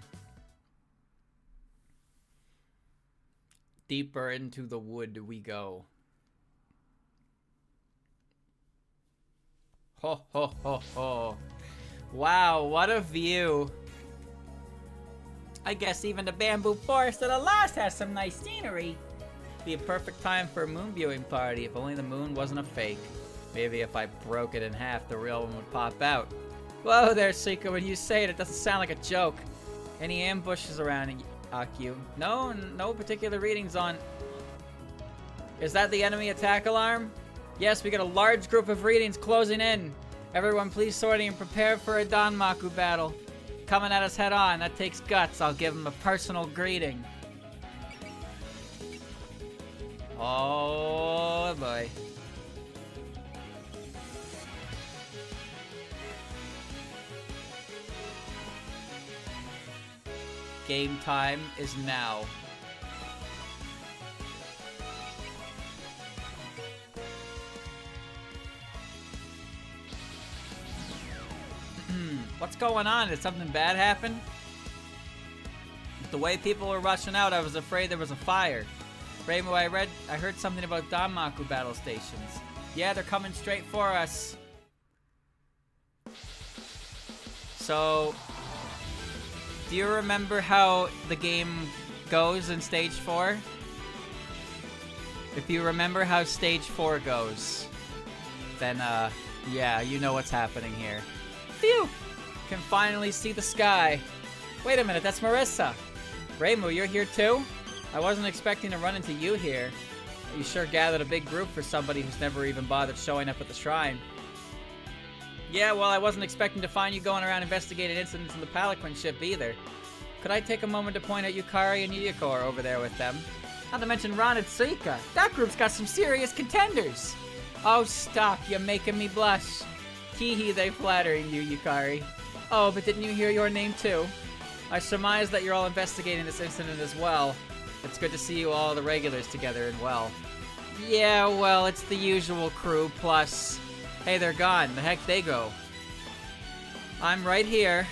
Deeper into the wood we go. Ho ho ho ho. Wow, what a view. I guess even the bamboo forest of the lost has some nice scenery. Be a perfect time for a moon viewing party if only the moon wasn't a fake. Maybe if I broke it in half, the real one would pop out. Whoa there, Seeker, when you say it doesn't sound like a joke. Any ambushes around Akio? No particular readings on... Is that the enemy attack alarm? Yes, we got a large group of readings closing in. Everyone please sorting and prepare for a Danmaku battle. Coming at us head on, that takes guts. I'll give him a personal greeting. Oh boy. Game time is now. What's going on? Did something bad happen? The way people were rushing out, I was afraid there was a fire. Reimu, I heard something about Danmaku battle stations. Yeah, they're coming straight for us. So, do you remember how the game goes in Stage 4? If you remember how Stage 4 goes, then, yeah, you know what's happening here. Phew! Can finally see the sky. Wait a minute, that's Marissa. Reimu, you're here too? I wasn't expecting to run into you here. You sure gathered a big group for somebody who's never even bothered showing up at the shrine. Yeah, well, I wasn't expecting to find you going around investigating incidents in the Palanquin ship either. Could I take a moment to point out Yukari and Yuyuko are over there with them? Not to mention Ron and Suika. That group's got some serious contenders. Oh, stop. You're making me blush. Hee they flattering you, Yukari. Oh, but didn't you hear your name too? I surmise that you're all investigating this incident as well. It's good to see you all the regulars together and well. Yeah, well, it's the usual crew, plus... Hey, they're gone. The heck they go? I'm right here.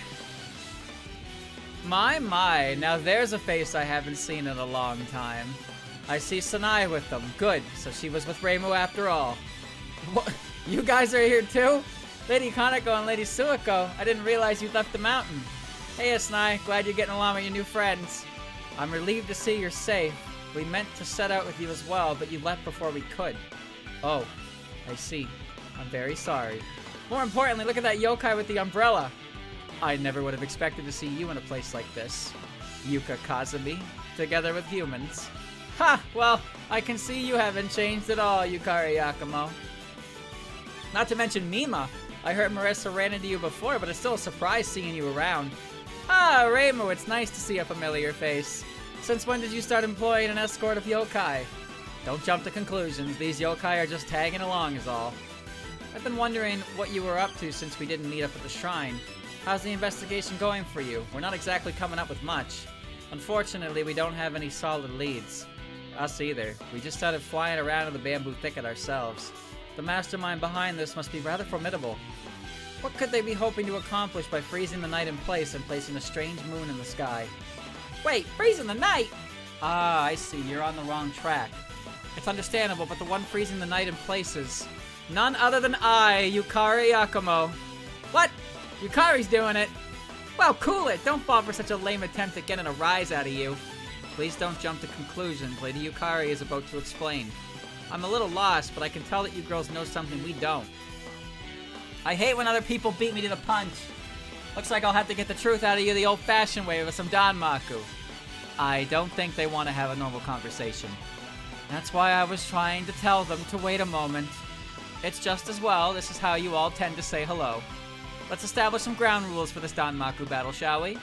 My, now there's a face I haven't seen in a long time. I see Sanai with them. Good, so she was with Reimu after all. What? You guys are here too? Lady Kaneko and Lady Suiko, I didn't realize you'd left the mountain. Hey, Sanai, glad you're getting along with your new friends. I'm relieved to see you're safe. We meant to set out with you as well, but you left before we could. Oh, I see. I'm very sorry. More importantly, look at that yokai with the umbrella. I never would have expected to see you in a place like this. Yuka Kazumi, together with humans. Ha! Well, I can see you haven't changed at all, Yukari Yakumo. Not to mention Mima. I heard Marissa ran into you before, but it's still a surprise seeing you around. Ah, Reimu, it's nice to see a familiar face. Since when did you start employing an escort of yokai? Don't jump to conclusions. These yokai are just tagging along is all. I've been wondering what you were up to since we didn't meet up at the shrine. How's the investigation going for you? We're not exactly coming up with much. Unfortunately, we don't have any solid leads. Us either. We just started flying around in the bamboo thicket ourselves. The mastermind behind this must be rather formidable. What could they be hoping to accomplish by freezing the night in place and placing a strange moon in the sky? Wait, freezing the night? Ah, I see. You're on the wrong track. It's understandable, but the one freezing the night in place is none other than I, Yukari Yakumo. What? Yukari's doing it? Well, cool it. Don't fall for such a lame attempt at getting a rise out of you. Please don't jump to conclusions. Lady Yukari is about to explain. I'm a little lost, but I can tell that you girls know something we don't. I hate when other people beat me to the punch. Looks like I'll have to get the truth out of you the old-fashioned way with some Danmaku. I don't think they want to have a normal conversation. That's why I was trying to tell them to wait a moment. It's just as well. This is how you all tend to say hello. Let's establish some ground rules for this Danmaku battle, shall we?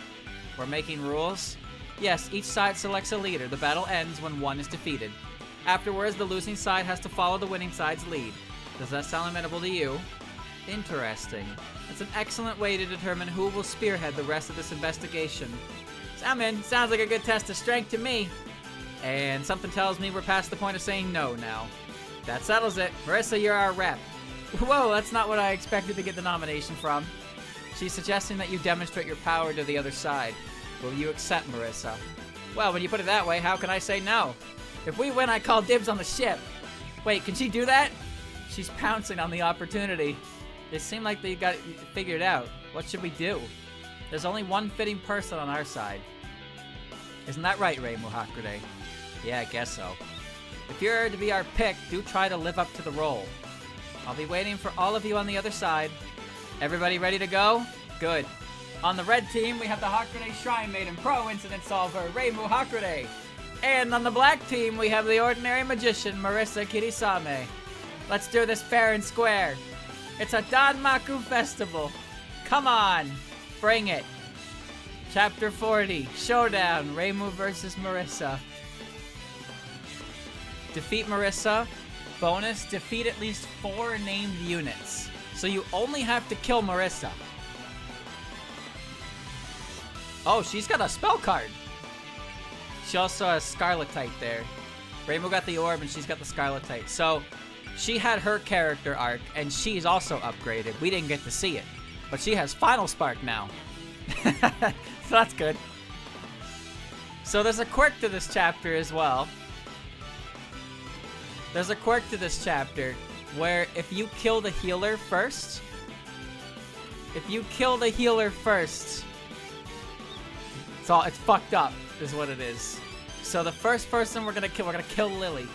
We're making rules? Yes, each side selects a leader. The battle ends when one is defeated. Afterwards, the losing side has to follow the winning side's lead. Does that sound amenable to you? Interesting. It's an excellent way to determine who will spearhead the rest of this investigation. I'm in. Sounds like a good test of strength to me. And something tells me we're past the point of saying no now. That settles it. Marissa, you're our rep. Whoa, that's not what I expected to get the nomination from. She's suggesting that you demonstrate your power to the other side. Will you accept, Marissa? Well, when you put it that way, how can I say no? If we win, I call dibs on the ship. Wait, can she do that? She's pouncing on the opportunity. They seem like they got it figured out. What should we do? There's only one fitting person on our side. Isn't that right, Reimu Hakurei? Yeah, I guess so. If you're to be our pick, do try to live up to the role. I'll be waiting for all of you on the other side. Everybody ready to go? Good. On the red team, we have the Hakurei Shrine Maiden Pro Incident Solver, Reimu Hakurei. And on the black team, we have the Ordinary Magician, Marissa Kirisame. Let's do this fair and square. It's a Danmaku Festival. Come on, bring it. Chapter 40, Showdown, Reimu versus Marissa. Defeat Marissa. Bonus, defeat at least 4 named units. So you only have to kill Marissa. Oh, she's got a spell card. She also has Scarletite there. Reimu got the orb and she's got the Scarletite. So she had her character arc and she's also upgraded. We didn't get to see it. But she has Final Spark now. So that's good. So there's a quirk to this chapter as well. There's a quirk to this chapter where if you kill the healer first, it's fucked up, is what it is. So the first person we're gonna kill Lily.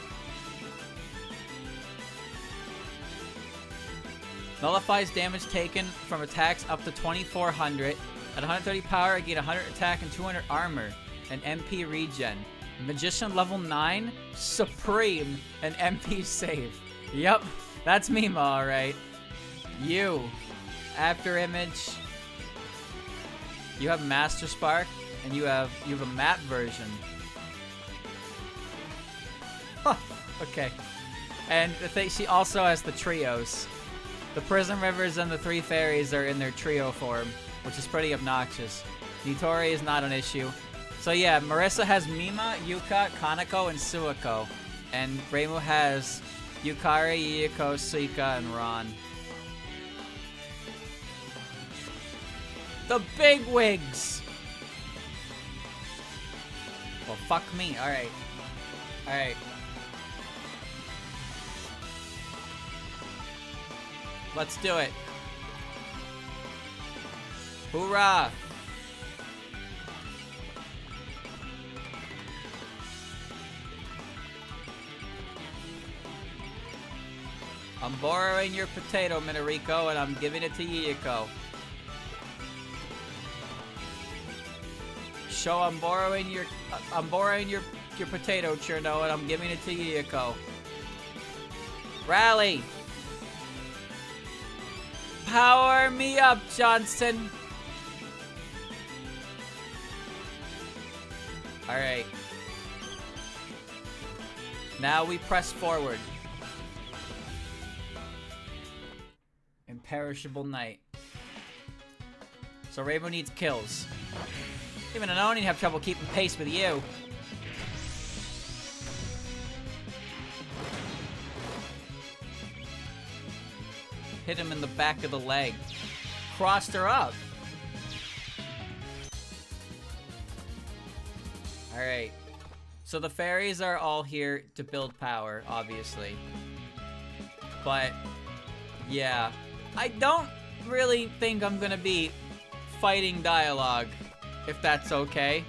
Nullifies damage taken from attacks up to 2400. At 130 power, I gain 100 attack and 200 armor, and MP regen. Magician level 9, Supreme, and MP save. Yep, that's Mima, alright. You, after image, you have Master Spark, and you have a map version. Huh, okay. And the thing, she also has the trios. The Prison Rivers and the 3 Fairies are in their trio form, which is pretty obnoxious. Nitori is not an issue. So yeah, Marissa has Mima, Yuka, Kaneko, and Suiko. And Reimu has Yukari, Yuyiko, Suika, and Ron. The big wigs! Well, fuck me. Alright. Alright. Let's do it. Hoorah! I'm borrowing your potato, Minariko, and I'm giving it to Yuyiko. Show I'm borrowing your potato, Cherno, and I'm giving it to Yuyiko. Rally! Power me up, Johnson! Alright. Now we press forward. Imperishable Knight. So Reimu needs kills. Even I don't even have trouble keeping pace with you. Hit him in the back of the leg. Crossed her up. Alright. So the fairies are all here to build power, obviously. But, yeah. I don't really think I'm gonna be fighting dialogue, if that's okay.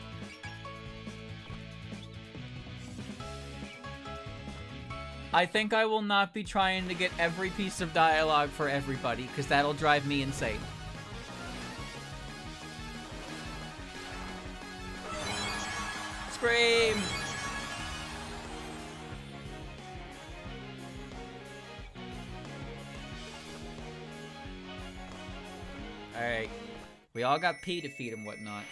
I think I will not be trying to get every piece of dialogue for everybody, because that'll drive me insane. Scream! Alright. We all got P to feed and whatnot.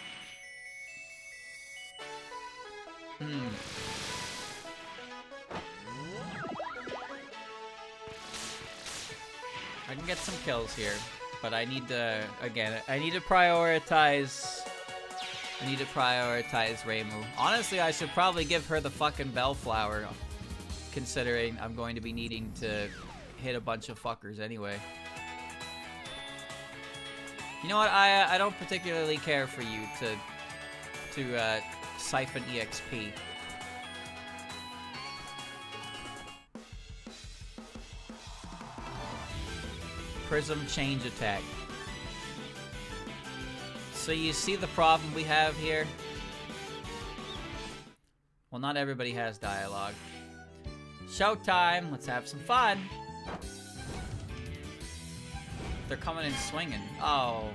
I can get some kills here, but I need to, again, I need to prioritize Reimu. Honestly, I should probably give her the fucking Bellflower, considering I'm going to be needing to hit a bunch of fuckers anyway. You know what, I don't particularly care for you to siphon EXP. Prism change attack. So you see the problem we have here? Well, not everybody has dialogue. Showtime. Let's have some fun. They're coming in swinging. Oh,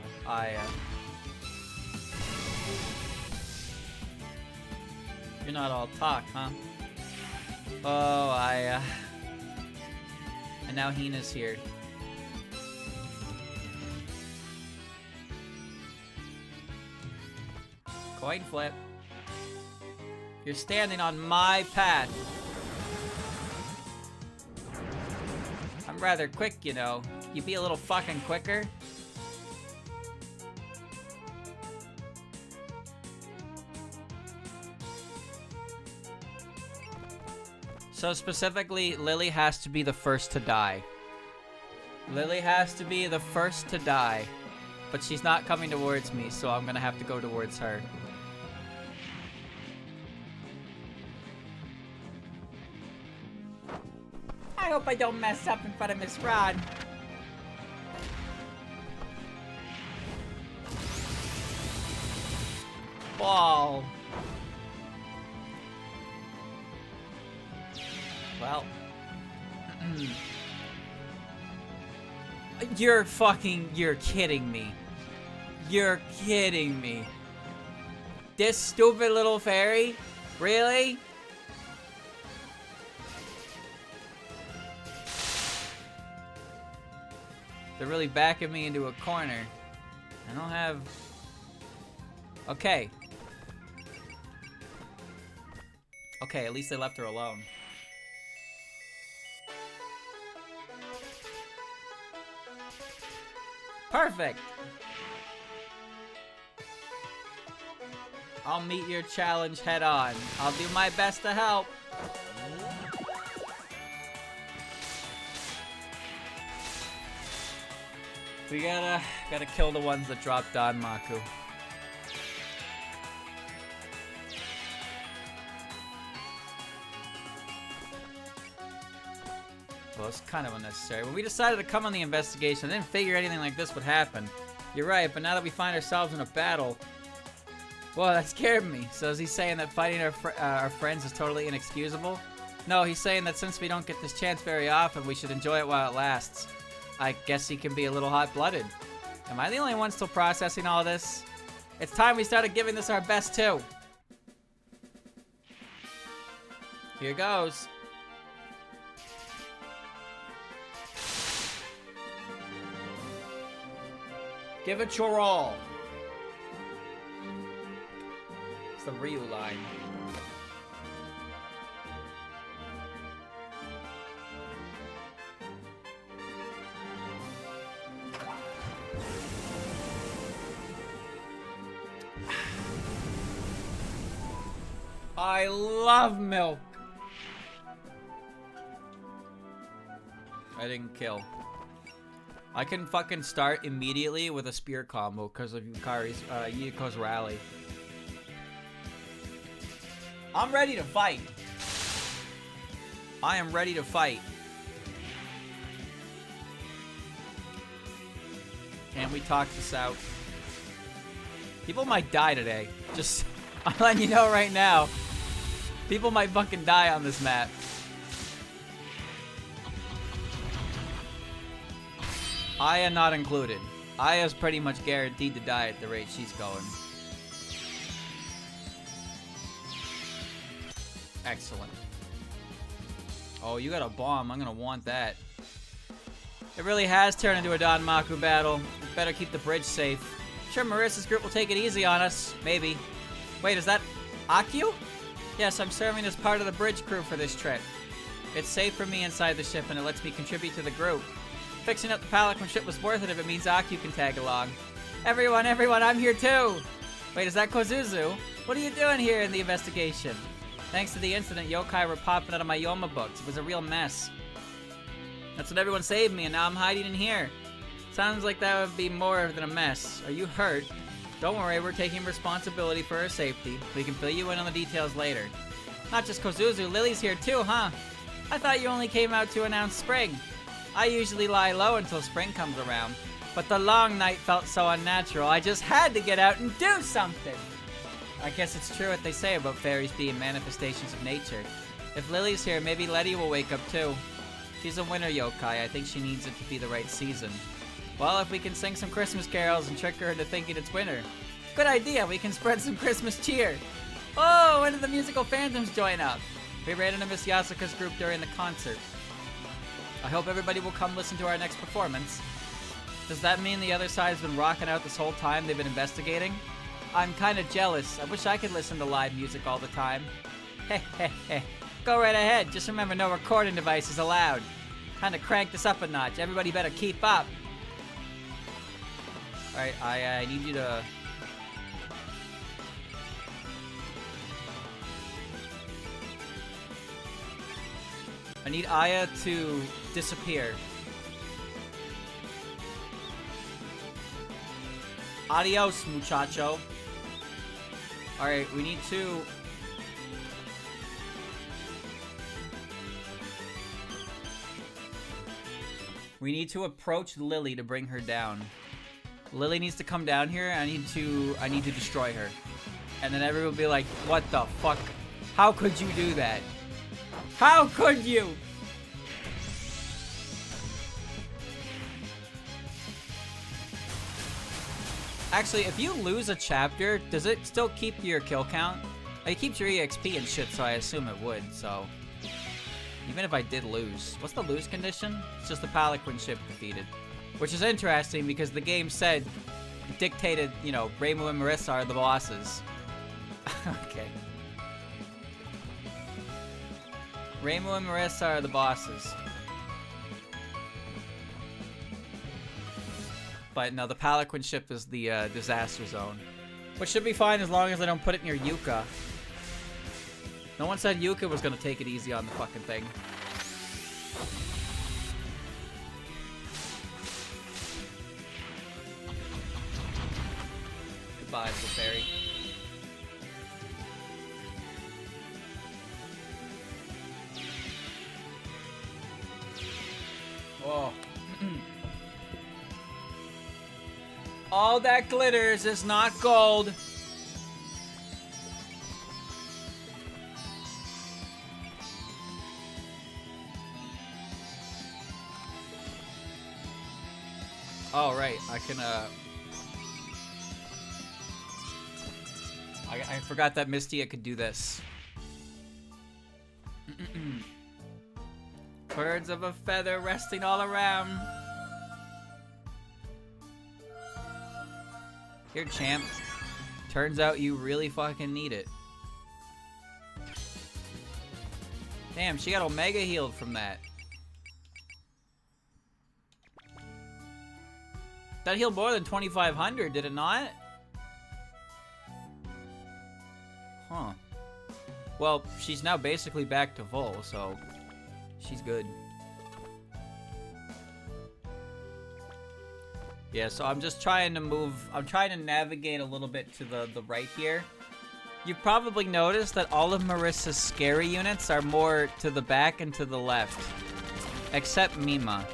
you're not all talk, huh? Oh, and now Hina's here. Coin flip. You're standing on my path. I'm rather quick, you know. You be a little fucking quicker. So specifically, Lily has to be the first to die. Lily has to be the first to die. But she's not coming towards me, so I'm gonna have to go towards her. I hope I don't mess up in front of Miss Rod. Ball. Well. You're kidding me. You're kidding me. This stupid little fairy? Really? They're really backing me into a corner. I don't have... Okay. Okay, at least they left her alone. Perfect! I'll meet your challenge head on. I'll do my best to help. We gotta kill the ones that dropped on Maku. Well, it's kind of unnecessary. When we decided to come on the investigation, I didn't figure anything like this would happen. You're right, but now that we find ourselves in a battle... Well, that scared me. So is he saying that fighting our friends is totally inexcusable? No, he's saying that since we don't get this chance very often, we should enjoy it while it lasts. I guess he can be a little hot-blooded. Am I the only one still processing all this? It's time we started giving this our best, too. Here goes. Give it your all. It's the Ryu line. I love milk. I didn't kill. I can fucking start immediately with a spear combo because of Yuko's rally. I'm ready to fight. I am ready to fight. And we talked this out. People might die today. Just, I'm letting you know right now. People might fucking die on this map. Aya not included. Aya's pretty much guaranteed to die at the rate she's going. Excellent. Oh, you got a bomb. I'm gonna want that. It really has turned into a Don Maku battle. We better keep the bridge safe. Sure, Marissa's group will take it easy on us. Maybe. Wait, is that Akio? Yes, I'm serving as part of the bridge crew for this trip. It's safe for me inside the ship and it lets me contribute to the group. Fixing up the Pelican ship was worth it if it means Akio can tag along. Everyone, I'm here too! Wait, is that Kozuzu? What are you doing here in the investigation? Thanks to the incident, yokai were popping out of my Yoma books. It was a real mess. That's when everyone saved me, and now I'm hiding in here. Sounds like that would be more than a mess. Are you hurt? Don't worry, we're taking responsibility for our safety. We can fill you in on the details later. Not just Kozuzu, Lily's here too, huh? I thought you only came out to announce spring. I usually lie low until spring comes around, but the long night felt so unnatural, I just had to get out and do something! I guess it's true what they say about fairies being manifestations of nature. If Lily's here, maybe Letty will wake up too. She's a winter yokai. I think she needs it to be the right season. Well, if we can sing some Christmas carols and trick her into thinking it's winter. Good idea. We can spread some Christmas cheer. Oh, when did the musical phantoms join up? We ran into Miss Yasuka's group during the concert. I hope everybody will come listen to our next performance. Does that mean the other side's been rocking out this whole time they've been investigating? I'm kind of jealous. I wish I could listen to live music all the time. Heh heh heh. Go right ahead. Just remember no recording devices allowed. Kind of crank this up a notch. Everybody better keep up. Alright, I need you to... I need Aya to disappear. Adios, muchacho. Alright, we need to... We need to approach Lily to bring her down. Lily needs to come down here. I need to destroy her. And then everyone will be like, what the fuck? How could you do that? How could you? Actually, if you lose a chapter, does it still keep your kill count? It keeps your EXP and shit, so I assume it would, so... Even if I did lose. What's the lose condition? It's just the Palanquin ship defeated. Which is interesting because the game said, dictated, you know, Reimu and Marissa are the bosses. Okay. Reimu and Marissa are the bosses. But no, the Palanquin ship is the disaster zone. Which should be fine as long as I don't put it near Yuka. No one said Yuka was gonna take it easy on the fucking thing. Goodbye, little fairy. Oh. All that glitters is not gold. Oh, right. I can, I forgot that Mistia could do this. Birds of a feather resting all around. Here, champ. Turns out you really fucking need it. Damn, she got Omega healed from that. That healed more than 2,500, did it not? Huh. Well, she's now basically back to full, so she's good. Yeah, so I'm just trying to move, I'm trying to navigate a little bit to the right here. You've probably noticed that all of Marissa's scary units are more to the back and to the left. Except Mima.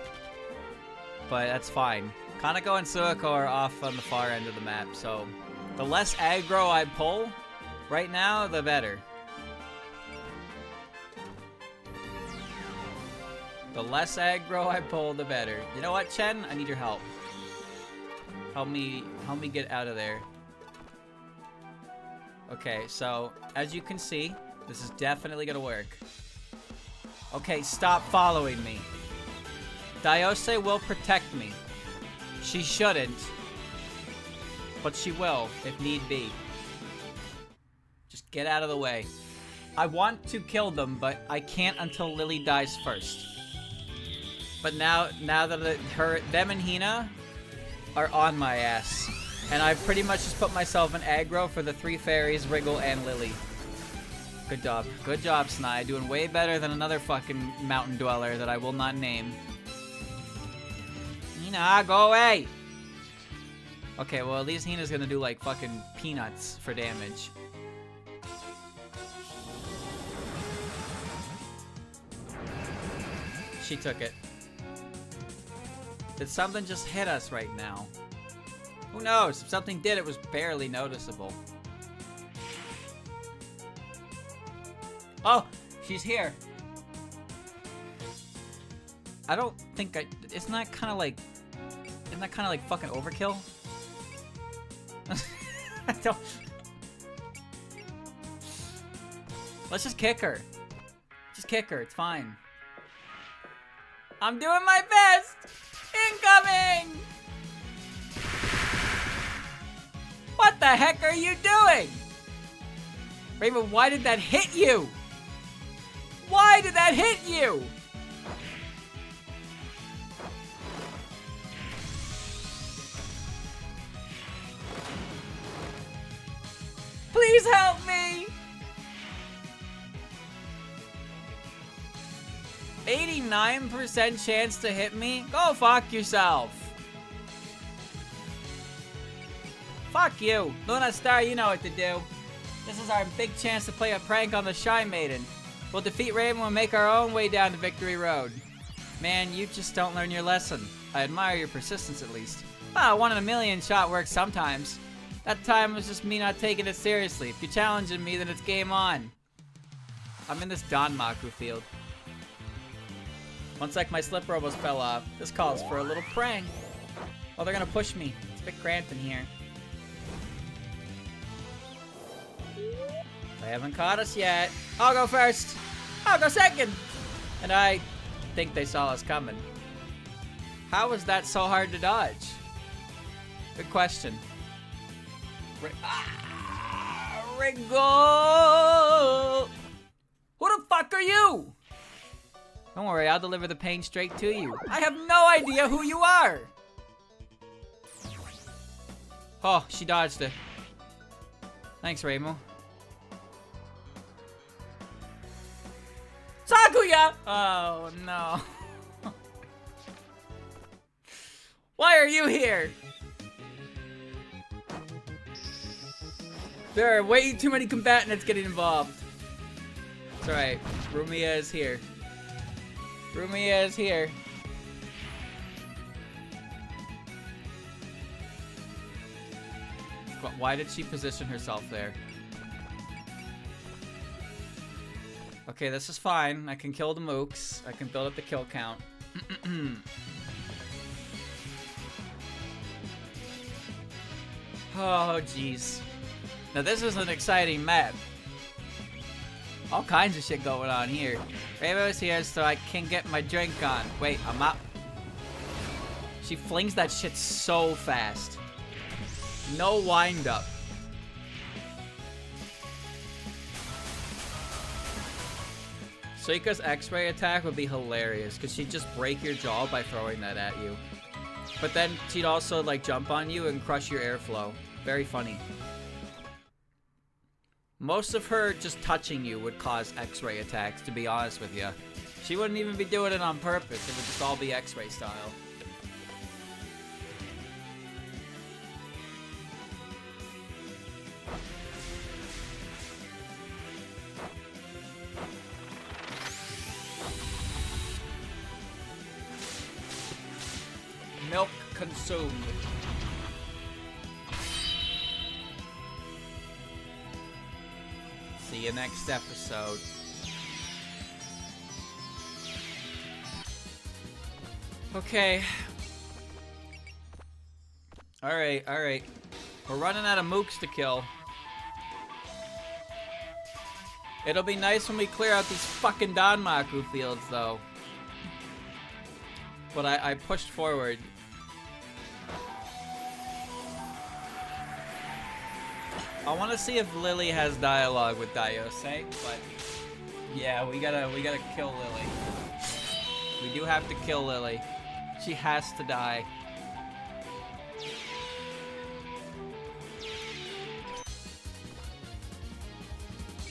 But that's fine. Kanako and Suako are off on the far end of the map, so the less aggro I pull right now, the better. The less aggro I pull, the better. You know what, Chen? I need your help. Help me get out of there. Okay, so as you can see, this is definitely gonna work. Okay, stop following me. Daiose will protect me. She shouldn't, but she will if need be. Just get out of the way. I want to kill them, but I can't until Lily dies first. But now that them and Hina are on my ass, and I've pretty much just put myself in aggro for the 3 fairies, Wriggle, and Lily. Good job. Good job, Snai. Doing way better than another fucking mountain dweller that I will not name. Hina, go away! Okay, well, at least Hina's gonna do, like, fucking peanuts for damage. She took it. Did something just hit us right now? Who knows? If something did, it was barely noticeable. Oh! She's here. I don't think isn't that kind of like fucking overkill? I don't. Let's just kick her. Just kick her. It's fine. I'm doing my best. Incoming. What the heck are you doing? Raven, why did that hit you? Why did that hit you? Please help me! 89% chance to hit me? Go fuck yourself. Fuck you. Luna Star, you know what to do. This is our big chance to play a prank on the Shy Maiden. We'll defeat Raven and make our own way down to Victory Road. Man, you just don't learn your lesson. I admire your persistence at least. Ah, 1 in a million shot works sometimes. That time was just me not taking it seriously. If you're challenging me, then it's game on. I'm in this Danmaku field. Looks like my slip robos fell off. This calls for a little prank. Oh, they're gonna push me. It's a bit cramped in here. They haven't caught us yet. I'll go first. I'll go second. And I think they saw us coming. How was that so hard to dodge? Good question. Ringo! Who the fuck are you? Don't worry, I'll deliver the pain straight to you. I have no idea who you are. Oh, she dodged it. Thanks, Raimo. Sakuya! Oh, no. Why are you here? There are way too many combatants getting involved. It's alright. Rumia is here. Rumia is here. Why did she position herself there? Okay, this is fine. I can kill the mooks. I can build up the kill count. Oh, jeez. Now, this is an exciting map. All kinds of shit going on here. Rainbow's here so I can get my drink on. Wait, I'm up. She flings that shit so fast. No wind up. Suika's X-ray attack would be hilarious because she'd just break your jaw by throwing that at you. But then she'd also like jump on you and crush your airflow. Very funny. Most of her just touching you would cause X-ray attacks, to be honest with you. She wouldn't even be doing it on purpose. It would just all be X-ray style. Milk consumed. See you next episode. Okay. Alright, alright. We're running out of mooks to kill. It'll be nice when we clear out these fucking Danmaku fields, though. But I pushed forward. I want to see if Lily has dialogue with Daiose, but yeah, we gotta kill Lily. We do have to kill Lily. She has to die.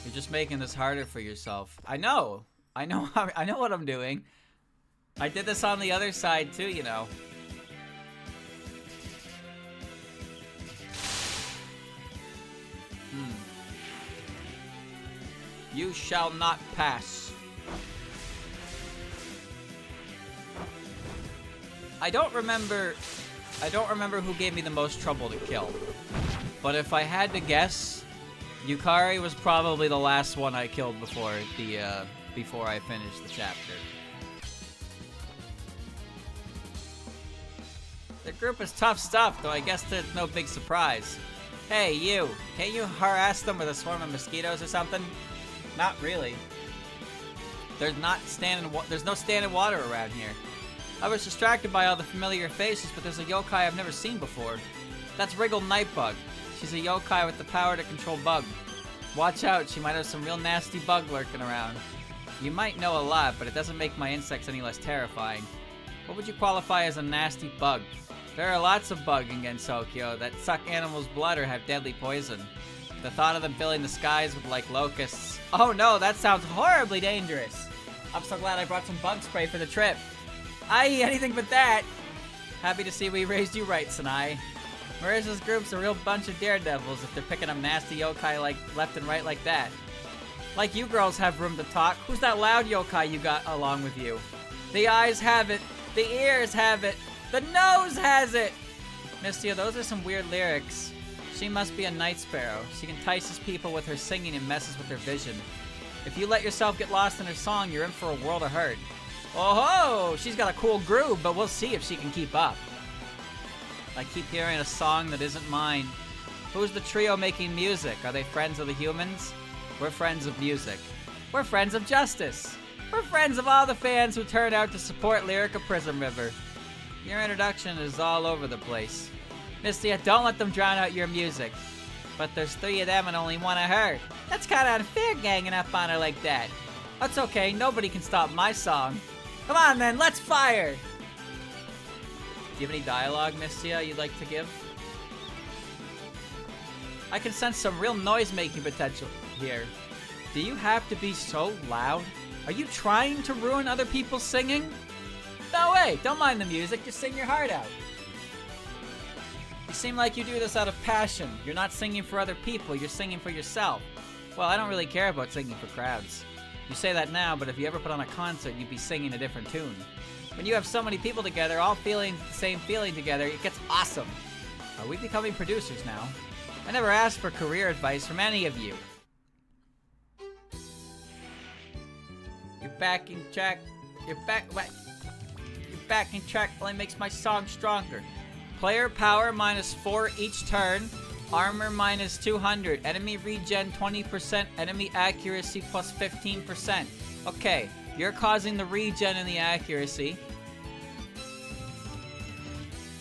You're just making this harder for yourself. I know what I'm doing. I did this on the other side too, you know. You shall not pass. I don't remember who gave me the most trouble to kill. But if I had to guess, Yukari was probably the last one I killed before the before I finish the chapter. The group is tough stuff, though I guess there's no big surprise. Hey, you. Can't you harass them with a swarm of mosquitoes or something? Not really. There's no standing water around here. I was distracted by all the familiar faces, but there's a yokai I've never seen before. That's Wriggle Nightbug. She's a yokai with the power to control bugs. Watch out, she might have some real nasty bug lurking around. You might know a lot, but it doesn't make my insects any less terrifying. What would you qualify as a nasty bug? There are lots of bugs in Gensokyo that suck animals' blood or have deadly poison. The thought of them filling the skies with like locusts. Oh no, that sounds horribly dangerous. I'm so glad I brought some bug spray for the trip. Anything but that. Happy to see we raised you right, Sanai. Marisa's group's a real bunch of daredevils if they're picking up nasty yokai like left and right like that. Like you girls have room to talk. Who's that loud yokai you got along with you? The eyes have it. The ears have it. The nose has it! Mistia, those are some weird lyrics. She must be a night sparrow. She entices people with her singing and messes with their vision. If you let yourself get lost in her song, you're in for a world of hurt. Oh ho! She's got a cool groove, but we'll see if she can keep up. I keep hearing a song that isn't mine. Who's the trio making music? Are they friends of the humans? We're friends of music. We're friends of justice. We're friends of all the fans who turned out to support Lyrica Prism River. Your introduction is all over the place. Mistia, don't let them drown out your music. But there's 3 of them and only 1 of her. That's kinda unfair ganging up on her like that. That's okay, nobody can stop my song. Come on then, let's fire! Do you have any dialogue, Mistia, you'd like to give? I can sense some real noise-making potential here. Do you have to be so loud? Are you trying to ruin other people's singing? No way! Don't mind the music, just sing your heart out. You seem like you do this out of passion. You're not singing for other people, you're singing for yourself. Well, I don't really care about singing for crowds. You say that now, but if you ever put on a concert, you'd be singing a different tune. When you have so many people together, all feeling the same feeling together, it gets awesome. Are we becoming producers now? I never asked for career advice from any of you. You're backing track. Your backing track only makes my song stronger. Player power -4 each turn. Armor -200. Enemy regen 20%. Enemy accuracy plus 15%. Okay, you're causing the regen and the accuracy.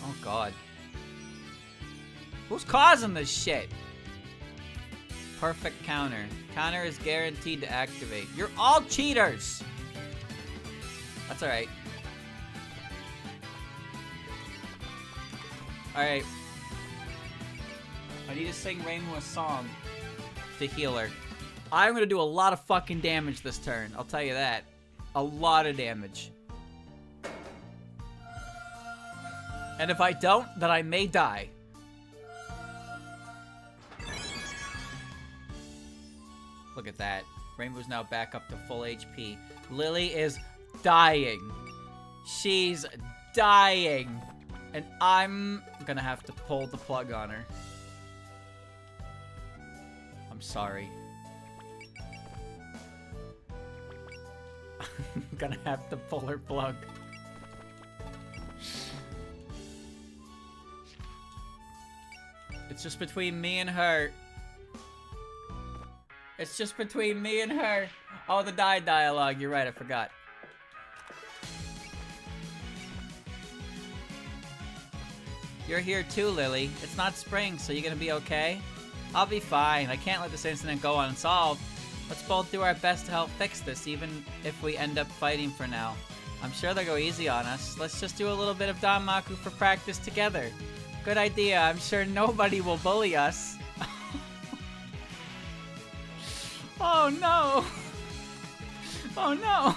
Oh god. Who's causing this shit? Perfect counter. Counter is guaranteed to activate. You're all cheaters! That's alright. Alright. I need to sing Reimu a song to heal her. I'm gonna do a lot of fucking damage this turn, I'll tell you that. A lot of damage. And if I don't, then I may die. Look at that. Rainbow's now back up to full HP. Lily is dying. She's dying. And I'm gonna have to pull the plug on her. I'm sorry. I'm gonna have to pull her plug. It's just between me and her. It's just between me and her. Oh, the die dialogue. You're right, I forgot. You're here too, Lily. It's not spring, so you're gonna be okay? I'll be fine. I can't let this incident go unsolved. Let's both do our best to help fix this, even if we end up fighting for now. I'm sure they'll go easy on us. Let's just do a little bit of Danmaku for practice together. Good idea. I'm sure nobody will bully us. Oh no! Oh no!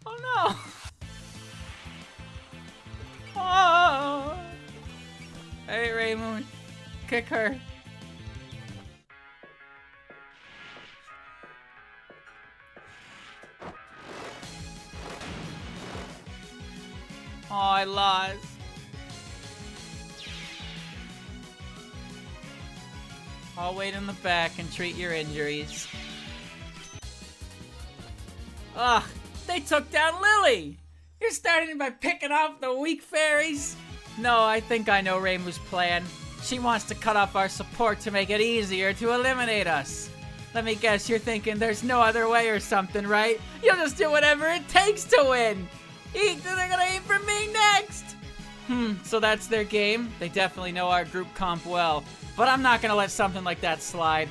Oh no! Oh! Hey, Reimu, kick her. Oh, I lost. I'll wait in the back and treat your injuries. Ugh, they took down Lily! You're starting by picking off the weak fairies? No, I think I know Reimu's plan. She wants to cut off our support to make it easier to eliminate us. Let me guess, you're thinking there's no other way or something, right? You'll just do whatever it takes to win! They're gonna aim for me next! So that's their game? They definitely know our group comp well. But I'm not gonna let something like that slide.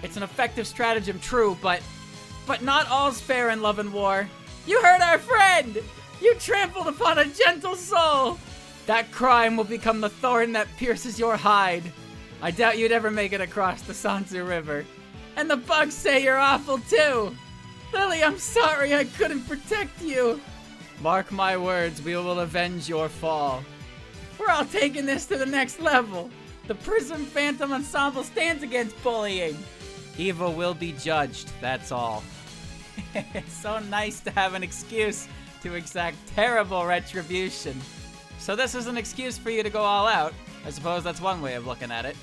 It's an effective stratagem, true, but not all's fair in love and war. You hurt our friend! You trampled upon a gentle soul! That crime will become the thorn that pierces your hide. I doubt you'd ever make it across the Sanzu River. And the bugs say you're awful too! Lily, I'm sorry I couldn't protect you. Mark my words, we will avenge your fall. We're all taking this to the next level. The Prism Phantom Ensemble stands against bullying. Evil will be judged, that's all. It's so nice to have an excuse to exact terrible retribution. So this is an excuse for you to go all out. I suppose that's one way of looking at it.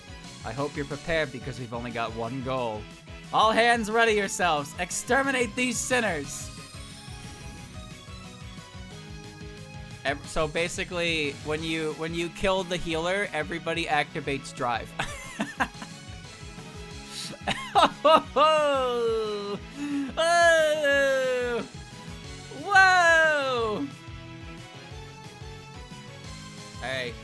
I hope you're prepared because we've only got one goal. All hands ready yourselves. Exterminate these sinners. So basically, when you kill the healer, everybody activates drive. Oh! Oh! Whoa! Alright.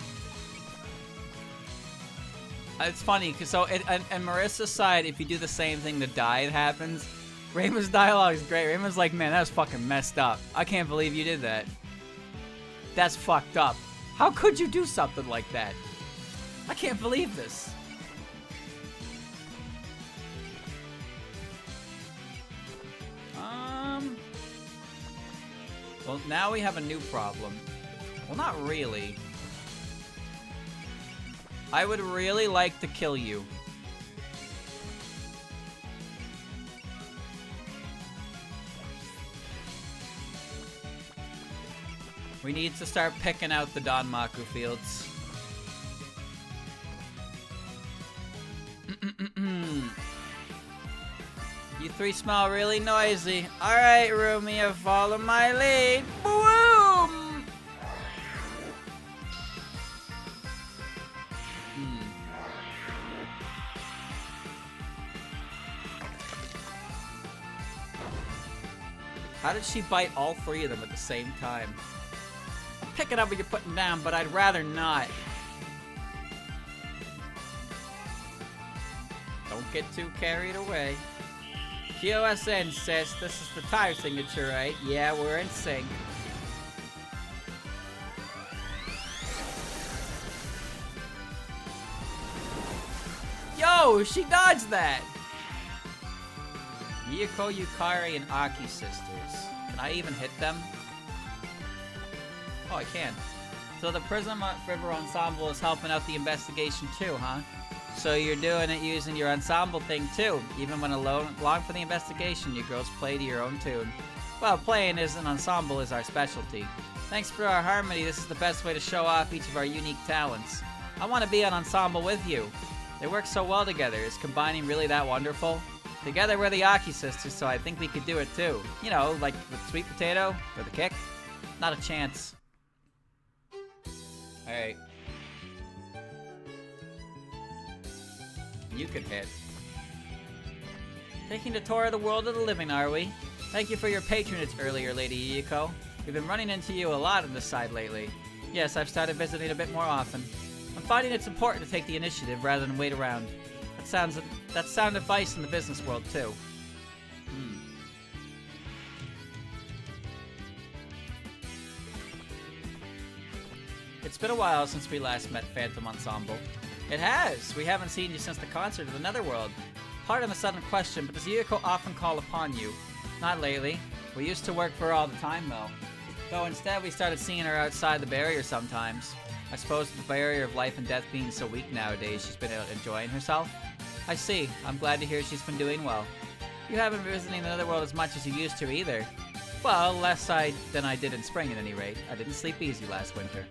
It's funny, because so, and Marissa's side, if you do the same thing, the die happens. Reimu's dialogue is great. Reimu's like, man, that was fucking messed up. I can't believe you did that. That's fucked up. How could you do something like that? I can't believe this. Well, now we have a new problem. Well, not really. I would really like to kill you. We need to start picking out the Danmaku fields. You three smell really noisy. Alright, Rumia, follow my lead. Boom! How did she bite all three of them at the same time? Pick it up what you're putting down, but I'd rather not. Don't get too carried away. QSN, sis. This is the tire signature, right? Yeah, we're in sync. Yo, she dodged that! Miyako, Yukari, and Aki sisters. Can I even hit them? Oh, I can. So the Prism River Ensemble is helping out the investigation too, huh? So you're doing it using your ensemble thing too. Even when along for the investigation, you girls play to your own tune. Well, playing as an ensemble is our specialty. Thanks for our harmony, this is the best way to show off each of our unique talents. I want to be an ensemble with you. They work so well together. Is combining really that wonderful? Together we're the Aki sisters, so I think we could do it too. You know, like with Sweet Potato or the Kick. Not a chance. Alright. You could hit. Taking the tour of the world of the living, are we? Thank you for your patronage earlier, Lady Yuyiko. We've been running into you a lot on this side lately. Yes, I've started visiting a bit more often. I'm finding it's important to take the initiative rather than wait around. That's sound advice in the business world, too. It's been a while since we last met, Phantom Ensemble. It has! We haven't seen you since the concert of the Netherworld. Pardon the sudden question, but does Yuyiko often call upon you? Not lately. We used to work for her all the time, though. Though instead we started seeing her outside the barrier sometimes. I suppose the barrier of life and death being so weak nowadays, she's been enjoying herself. I see. I'm glad to hear she's been doing well. You haven't been visiting the Netherworld as much as you used to either. Well, less than I did in spring at any rate. I didn't sleep easy last winter.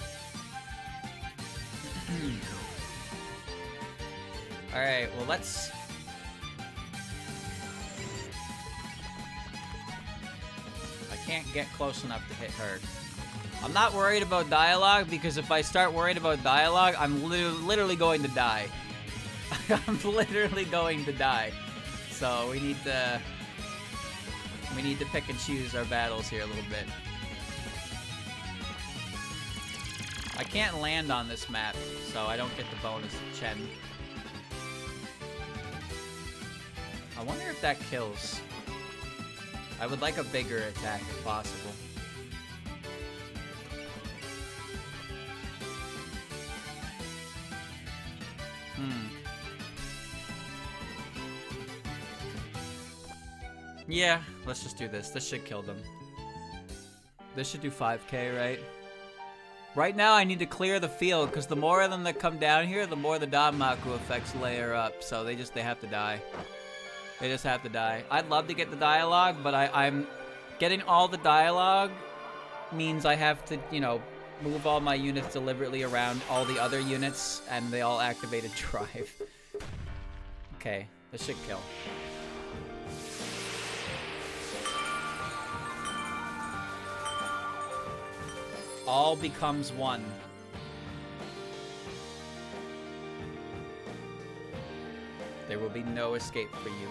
Alright, well let's... can't get close enough to hit her. I'm not worried about dialogue, because if I start worried about dialogue, I'm literally going to die. I'm literally going to die. So we need to pick and choose our battles here a little bit. I can't land on this map, so I don't get the bonus of Chen. I wonder if that kills. I would like a bigger attack if possible. Yeah, let's just do this. This should kill them. This should do 5k, right? Right now, I need to clear the field, because the more of them that come down here, the more the Danmaku effects layer up. So they have to die. They just have to die. I'd love to get the dialogue, but I'm getting all the dialogue means I have to, you know, move all my units deliberately around all the other units, and they all activated drive. Okay, this should kill. All becomes one. There will be no escape for you.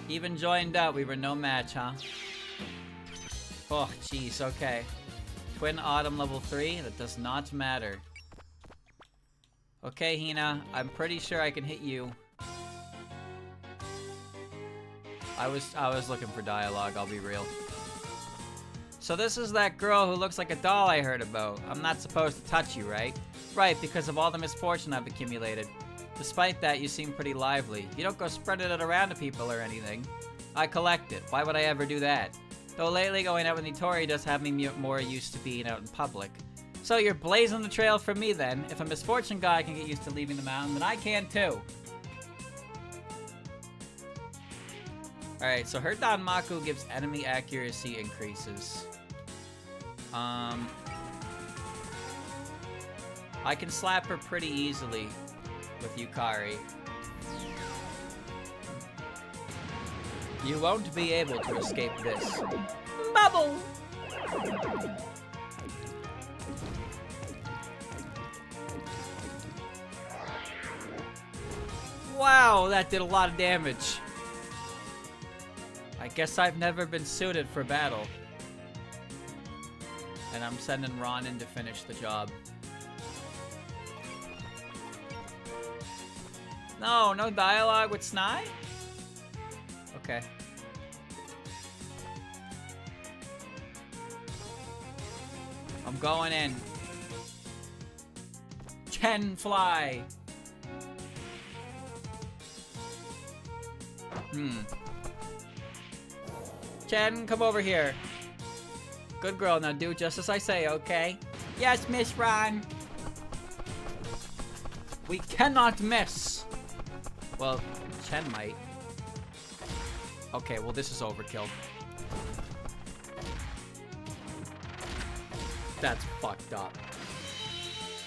Even joined up, we were no match, huh? Oh, jeez, okay. Twin Autumn level 3, that does not matter. Okay, Hina, I'm pretty sure I can hit you. I was looking for dialogue, I'll be real. So this is that girl who looks like a doll I heard about. I'm not supposed to touch you, right? Right, because of all the misfortune I've accumulated. Despite that, you seem pretty lively. You don't go spreading it around to people or anything. I collect it. Why would I ever do that? Though lately going out with Nitori does have me more used to being out in public. So you're blazing the trail for me then. If a misfortune guy can get used to leaving the mountain, then I can too. Alright, so her Danmaku gives enemy accuracy increases. I can slap her pretty easily with Yukari. You won't be able to escape this. Bubble! Wow, that did a lot of damage. I guess I've never been suited for battle. And I'm sending Ron in to finish the job. No, no dialogue with Snai? Okay. I'm going in. Chen fly. Chen, come over here. Good girl, now do just as I say, okay? Yes, Miss Ron. We cannot miss. Well, Chen might. Okay, well this is overkill. That's fucked up.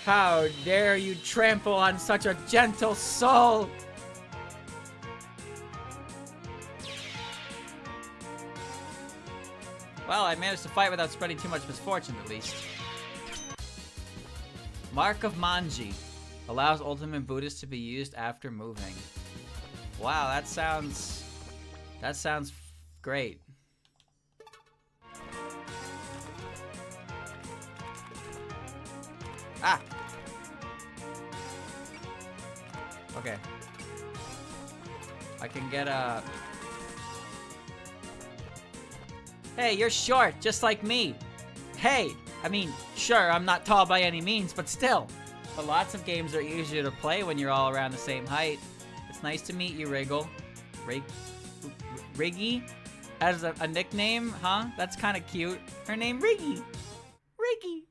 How dare you trample on such a gentle soul! Well, I managed to fight without spreading too much misfortune, at least. Mark of Manji. Allows ultimate Buddhist to be used after moving. Wow, that sounds great. Ah! Okay. I can get a... Hey, you're short, just like me. Hey! I mean, sure, I'm not tall by any means, but still. But lots of games are easier to play when you're all around the same height. It's nice to meet you, Wriggle. Riggy? Has a nickname, huh? That's kind of cute. Her name, Riggy. Riggy.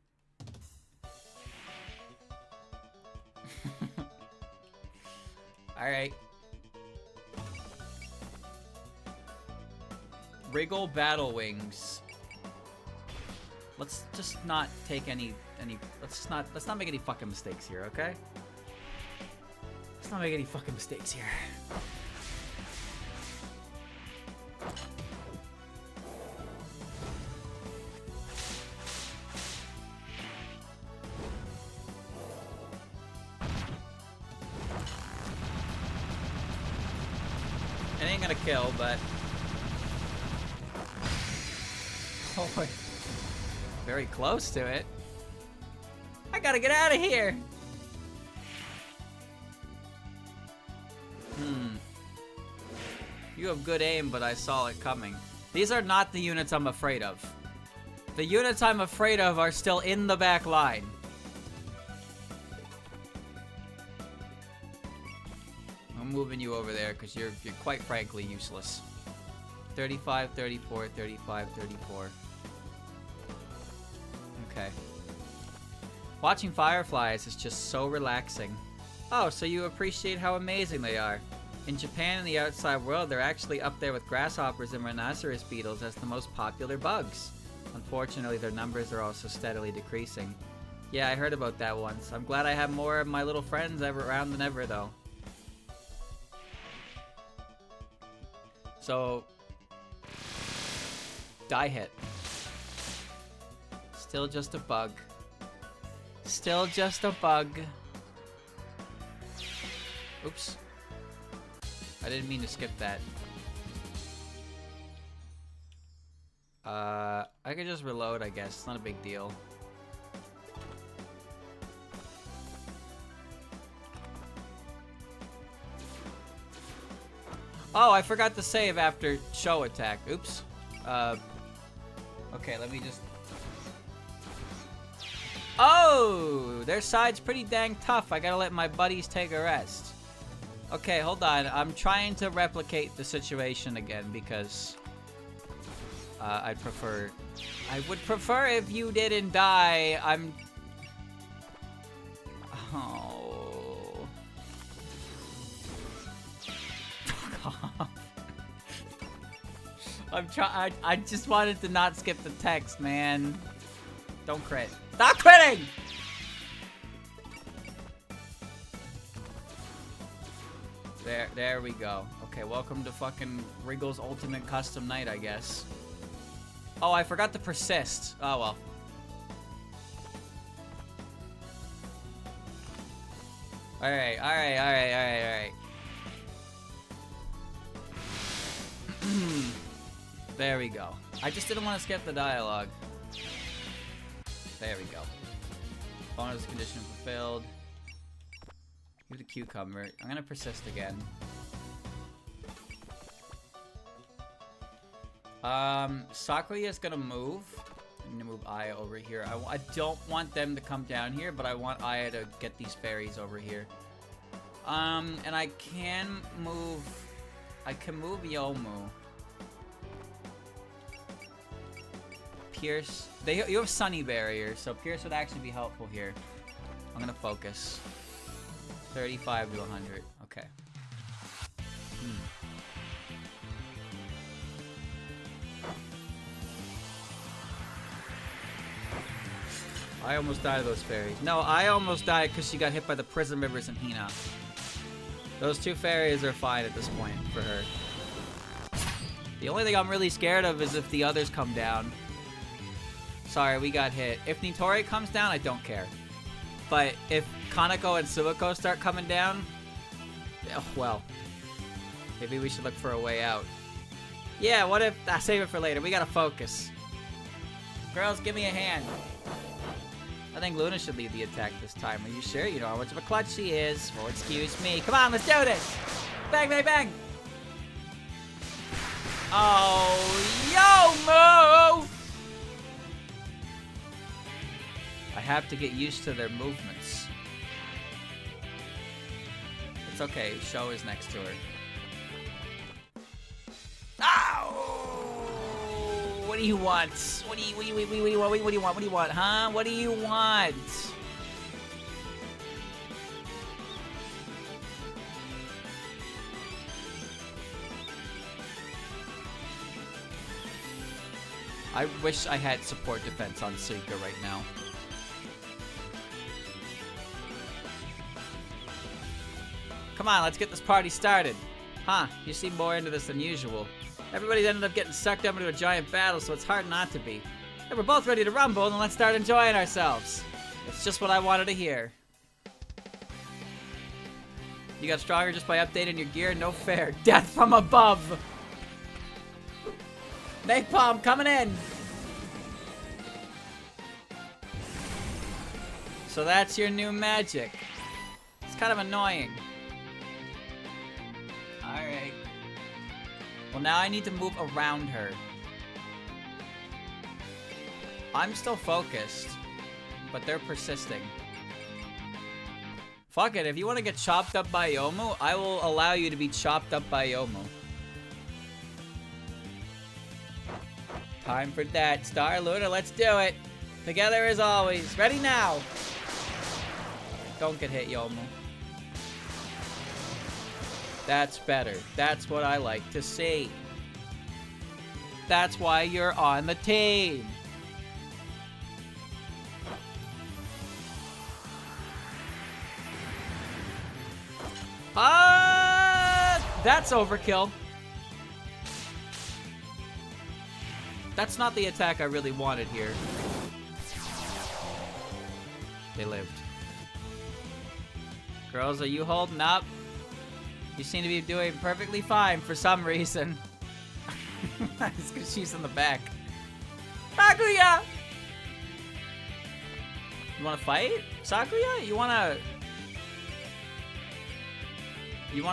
Alright. Wriggle Battle Wings. Let's just not take any let's not make any fucking mistakes here, okay? not make any fucking mistakes here. It ain't gonna kill, but... Oh, very close to it. I gotta get out of here! You have good aim, but I saw it coming. These are not the units I'm afraid of. The units I'm afraid of are still in the back line. I'm moving you over there because you're quite frankly useless. 35, 34, 35, 34. Okay. Watching fireflies is just so relaxing. Oh, so you appreciate how amazing they are. In Japan and the outside world, they're actually up there with grasshoppers and rhinoceros beetles as the most popular bugs. Unfortunately, their numbers are also steadily decreasing. Yeah, I heard about that once. I'm glad I have more of my little friends around than ever, though. So... die hit. Still just a bug. Still just a bug. Oops. I didn't mean to skip that. I could just reload, I guess. It's not a big deal. Oh, I forgot to save after show attack. Oops. Okay, let me just... Oh! Their side's pretty dang tough. I gotta let my buddies take a rest. Okay, hold on. I'm trying to replicate the situation again because I would prefer if you didn't die. Oh. I just wanted to not skip the text, man. Don't crit. Stop critting! There we go. Okay, welcome to fucking Wriggle's Ultimate Custom Night, I guess. Oh, I forgot to persist. Oh, well. Alright. There we go. I just didn't want to skip the dialogue. There we go. Bonus condition fulfilled. Give the cucumber. I'm gonna persist again. Sakura is gonna move. I'm gonna move Aya over here. I don't want them to come down here, but I want Aya to get these fairies over here. And I can move Yomu. Pierce. You have Sunny Barrier, so Pierce would actually be helpful here. I'm gonna focus. 35 to 100. Okay. I almost died of those fairies. No, I almost died because she got hit by the Prism Rivers and Hina. Those two fairies are fine at this point for her. The only thing I'm really scared of is if the others come down. Sorry, we got hit. If Nitori comes down, I don't care. But if Kaneko and Suiko start coming down, well, maybe we should look for a way out. Yeah, what if... save it for later. We gotta focus. Girls, give me a hand. I think Luna should lead the attack this time. Are you sure? You know how much of a clutch she is. Oh, excuse me. Come on, let's do this! Bang, bang, bang! Oh, yo, move! I have to get used to their movements. It's okay. Sho is next to her. Ow! What do you want? What do you want? What do you want? Huh? What do you want? I wish I had support defense on Suika right now. Come on, let's get this party started. Huh, you seem more into this than usual. Everybody's ended up getting sucked up into a giant battle, so it's hard not to be. Hey, we're both ready to rumble, then let's start enjoying ourselves. It's just what I wanted to hear. You got stronger just by updating your gear? No fair. Death from above! Napalm coming in! So that's your new magic. It's kind of annoying. Alright. Well, now I need to move around her. I'm still focused, but they're persisting. Fuck it, if you want to get chopped up by Yomu, I will allow you to be chopped up by Yomu. Time for that. Star Lunar, let's do it. Together as always. Ready now. Don't get hit, Yomu. That's better. That's what I like to see. That's why you're on the team. That's overkill. That's not the attack I really wanted here. They lived. Girls, are you holding up? You seem to be doing perfectly fine for some reason. It's because she's in the back. Sakuya! You wanna fight? Sakuya? You wanna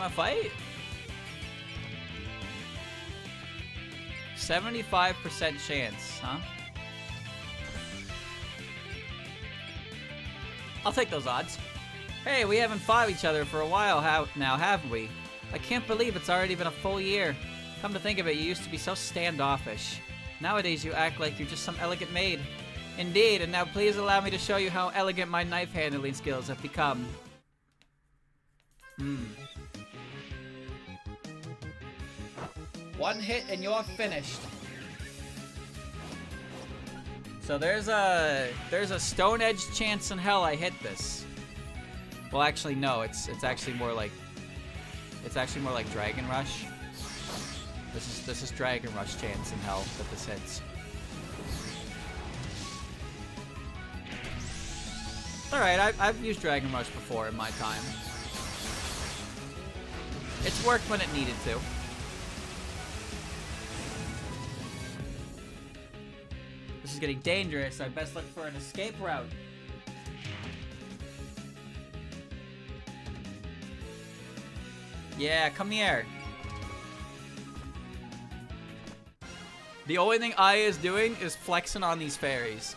fight? 75% chance, huh? I'll take those odds. Hey, we haven't fought each other for a while now, haven't we? I can't believe it's already been a full year. Come to think of it, you used to be so standoffish. Nowadays you act like you're just some elegant maid. Indeed, and now please allow me to show you how elegant my knife handling skills have become. One hit and you're finished. So there's a stone edge chance in hell I hit this. Well, actually no, it's actually more like Dragon Rush. This is Dragon Rush chance in hell that this hits. All right, I've used Dragon Rush before in my time. It's worked when it needed to. This is getting dangerous. I best look for an escape route. Yeah, come here. The only thing Aya is doing is flexing on these fairies.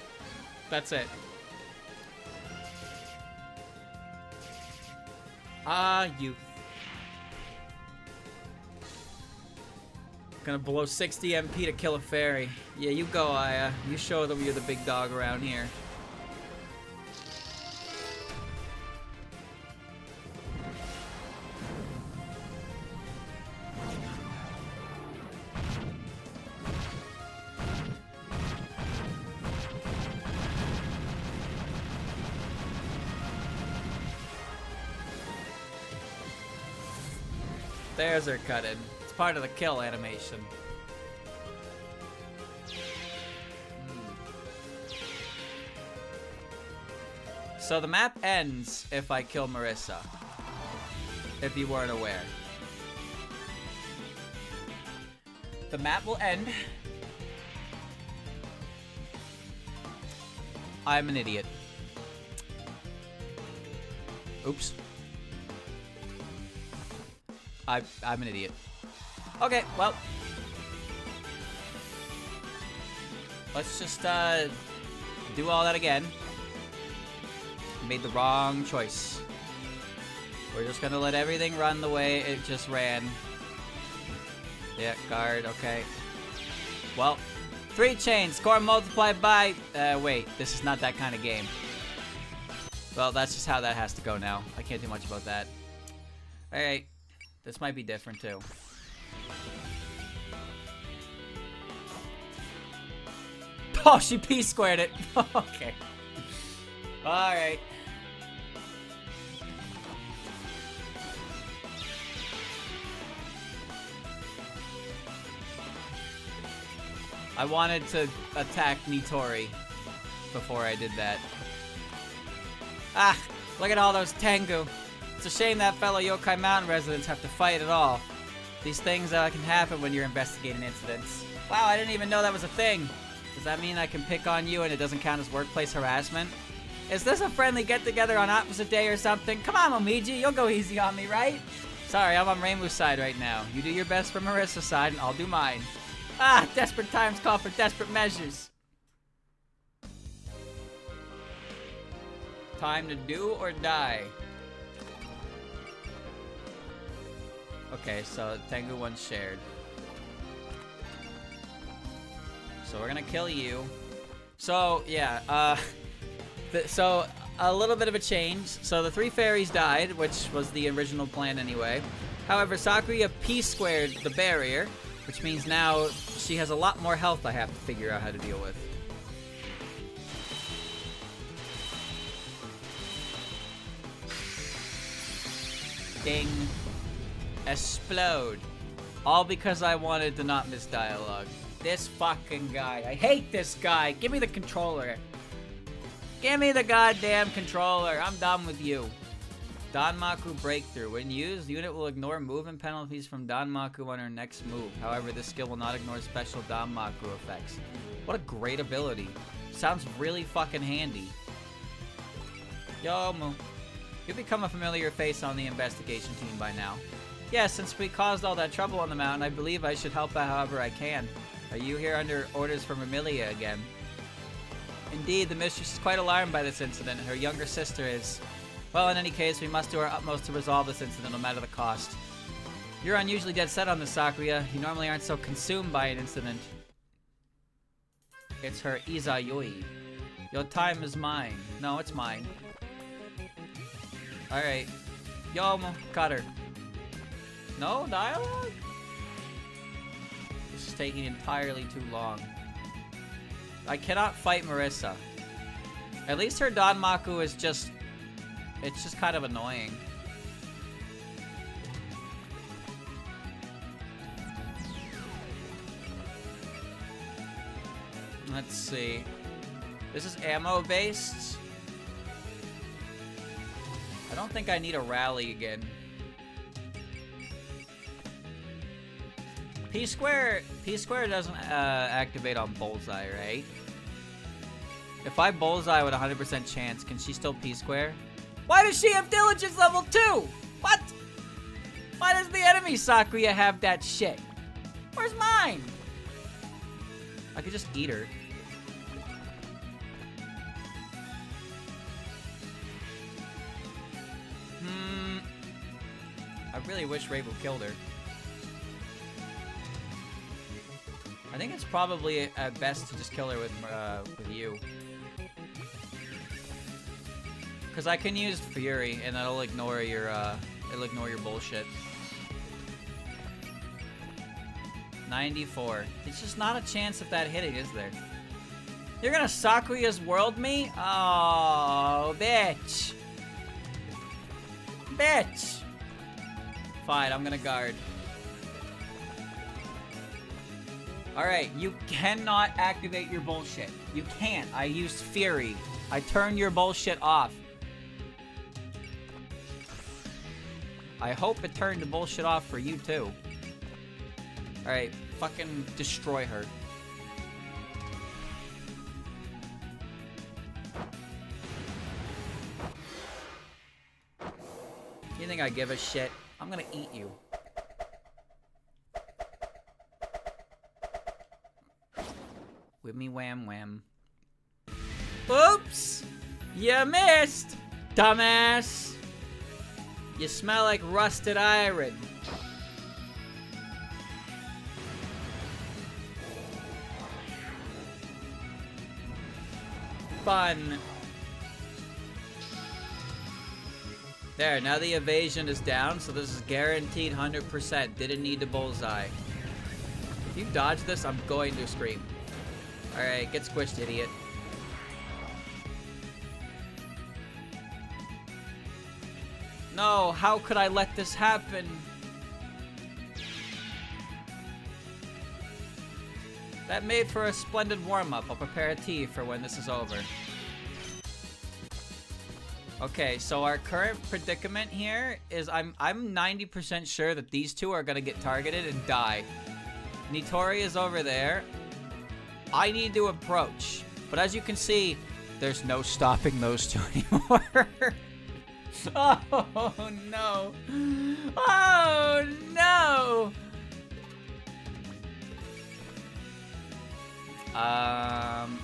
That's it. Youth. Gonna blow 60 MP to kill a fairy. Yeah, you go, Aya. You show them you're the big dog around here. There's her cut in. It's part of the kill animation. So the map ends if I kill Marissa. If you weren't aware. The map will end. I'm an idiot. Oops. I'm an idiot. Okay, well. Let's just do all that again. Made the wrong choice. We're just gonna let everything run the way it just ran. Yeah, guard, okay. Well, 3 chains, score multiplied by... wait, this is not that kind of game. Well, that's just how that has to go now. I can't do much about that. Alright. This might be different, too. Oh, she P-squared it. Okay. Alright. I wanted to attack Nitori before I did that. Ah, look at all those Tengu. It's a shame that fellow Yokai Mountain residents have to fight at all. These things can happen when you're investigating incidents. Wow, I didn't even know that was a thing. Does that mean I can pick on you and it doesn't count as workplace harassment? Is this a friendly get-together on opposite day or something? Come on, Momiji, you'll go easy on me, right? Sorry, I'm on Rainbow's side right now. You do your best for Marissa's side, and I'll do mine. Ah, desperate times call for desperate measures. Time to do or die. Okay, so Tengu 1 shared. So we're gonna kill you. So, yeah, so a little bit of a change. So the 3 fairies died, which was the original plan anyway. However, Sakuya P-squared the barrier, which means now she has a lot more health I have to figure out how to deal with. Ding. Explode. All because I wanted to not miss dialogue. This fucking guy. I hate this guy. Give me the controller. Give me the goddamn controller. I'm done with you. Danmaku Breakthrough. When used, the unit will ignore movement penalties from Danmaku on her next move. However, this skill will not ignore special Danmaku effects. What a great ability. Sounds really fucking handy. Yomu. You've become a familiar face on the investigation team by now. Yes, since we caused all that trouble on the mountain, I believe I should help out however I can. Are you here under orders from Emilia again? Indeed, the mistress is quite alarmed by this incident, and her younger sister is. Well, in any case, we must do our utmost to resolve this incident, no matter the cost. You're unusually dead set on this, Sakuya. You normally aren't so consumed by an incident. It's her Izayoi. Your time is mine. No, it's mine. Alright. Yomu, cut her. No dialogue? This is taking entirely too long. I cannot fight Marissa. At least her Danmaku is just... It's just kind of annoying. Let's see. This is ammo based. I don't think I need a rally again. P-square doesn't activate on bullseye, right? If I bullseye with 100% chance, can she still P-square? Why does she have diligence level 2? What? Why does the enemy Sakuya have that shit? Where's mine? I could just eat her. I really wish Reibu killed her. I think it's probably best to just kill her with you. Because I can use Fury, and that'll ignore your bullshit. 94. It's just not a chance of that hitting, is there? You're gonna Sakuya's world me? Oh, bitch. Bitch. Fine, I'm gonna guard. Alright, you cannot activate your bullshit. You can't. I used Fury. I turned your bullshit off. I hope it turned the bullshit off for you too. Alright, fucking destroy her. You think I give a shit? I'm gonna eat you. Whammy wham wham. Oops! You missed! Dumbass! You smell like rusted iron. Fun. There, now the evasion is down, so this is guaranteed 100%. Didn't need to bullseye. If you dodge this, I'm going to scream. Alright, get squished, idiot. No, how could I let this happen? That made for a splendid warm-up. I'll prepare a tea for when this is over. Okay, so our current predicament here is I'm 90% sure that these two are gonna get targeted and die. Nitori is over there. I need to approach. But as you can see, there's no stopping those two anymore. Oh no. Oh no. I'm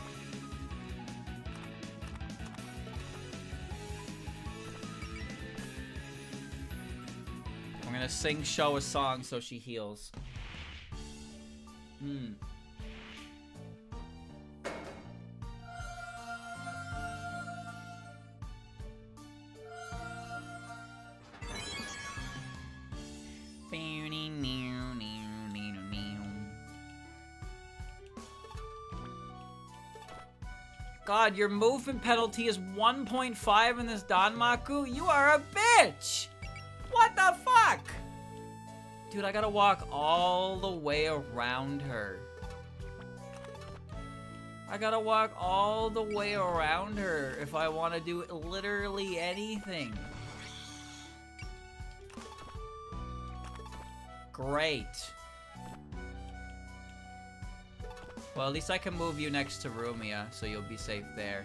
gonna sing Show a song so she heals. God, your movement penalty is 1.5 in this Danmaku? You are a bitch! What the fuck? Dude, I gotta walk all the way around her. I gotta walk all the way around her if I want to do literally anything. Great. Well, at least I can move you next to Rumia, so you'll be safe there.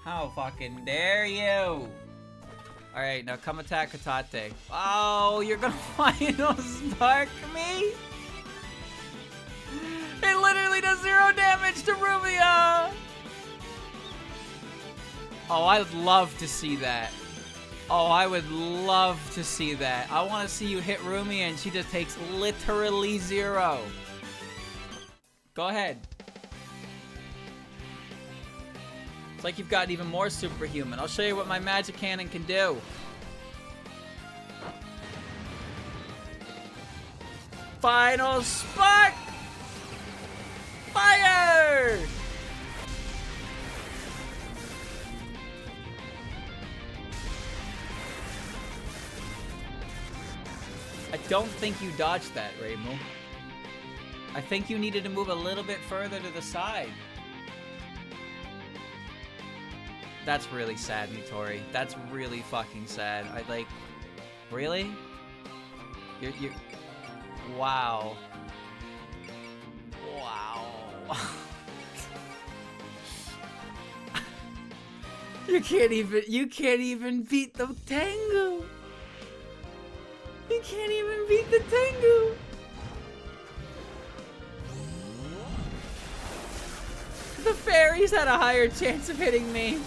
How fucking dare you! Alright, now come attack Katate. Oh, you're gonna final spark me? It literally does 0 damage to Rumia! Oh, I would love to see that. Oh, I would love to see that. I want to see you hit Rumia and she just takes literally 0. Go ahead. It's like you've got even more superhuman. I'll show you what my magic cannon can do. Final spark! Fire! I don't think you dodged that, Reimu. I think you needed to move a little bit further to the side. That's really sad, Nitori. That's really fucking sad. I like... Really? You're... Wow. Wow. You can't even beat the Tengu! You can't even beat the Tengu! The fairies had a higher chance of hitting me.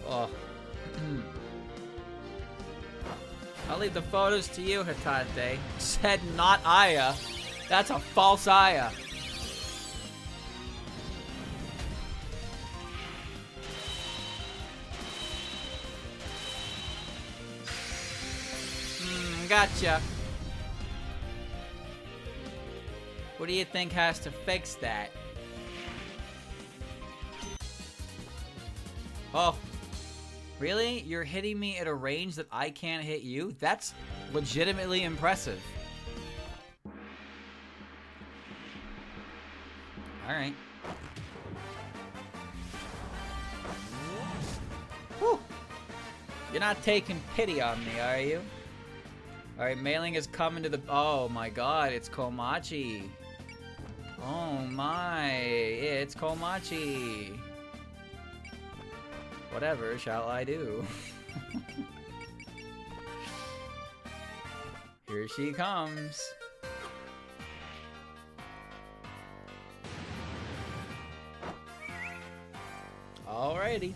Oh. I'll leave the photos to you, Hatate. Said not Aya. That's a false Aya. Gotcha. What do you think has to fix that? Oh. Really? You're hitting me at a range that I can't hit you? That's legitimately impressive. Alright. Whew. You're not taking pity on me, are you? Alright, Mailing is coming to the... Oh my god, it's Komachi. Oh my, it's Komachi. Whatever shall I do? Here she comes. Alrighty.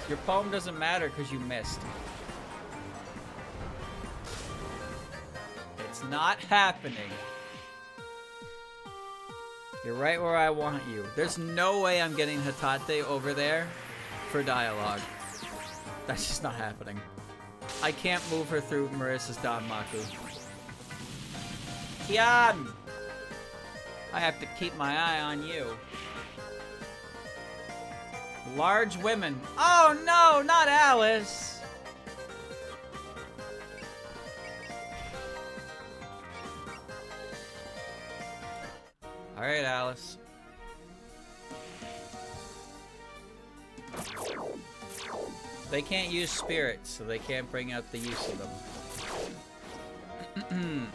Your poem doesn't matter because you missed. It's not happening. You're right where I want you. There's no way I'm getting Hatate over there for dialogue. That's just not happening. I can't move her through Marissa's Danmaku. Kian! I have to keep my eye on you. Large women. Oh no, not Alice! Alright, Alice. They can't use spirits, so they can't bring out the use of them.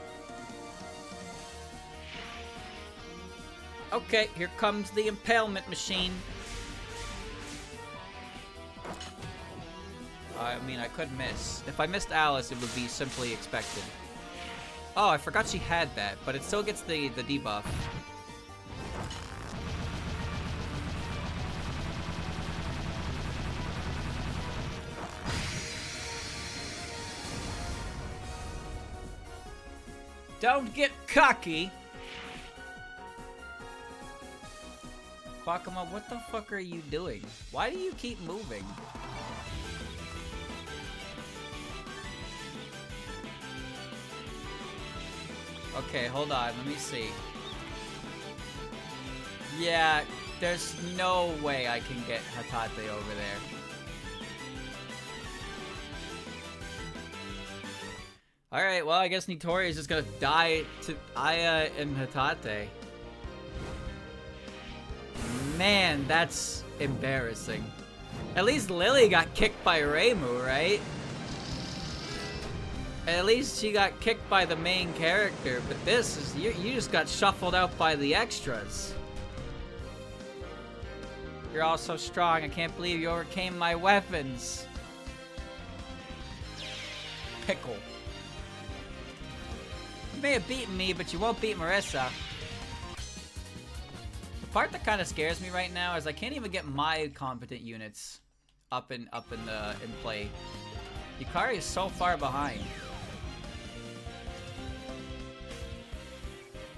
Okay, here comes the impalement machine. I mean, I could miss. If I missed Alice, it would be simply expected. Oh, I forgot she had that, but it still gets the debuff. Don't get cocky! Quackama, what the fuck are you doing? Why do you keep moving? Okay, hold on, let me see. Yeah, there's no way I can get Hatate over there. Alright, well, I guess Nitori is just gonna die to Aya and Hatate. Man, that's embarrassing. At least Lily got kicked by Reimu, right? At least she got kicked by the main character, but this is, you just got shuffled out by the extras. You're all so strong, I can't believe you overcame my weapons. Pickle. You may have beaten me, but you won't beat Marissa. The part that kind of scares me right now is I can't even get my competent units up in play. Yukari is so far behind.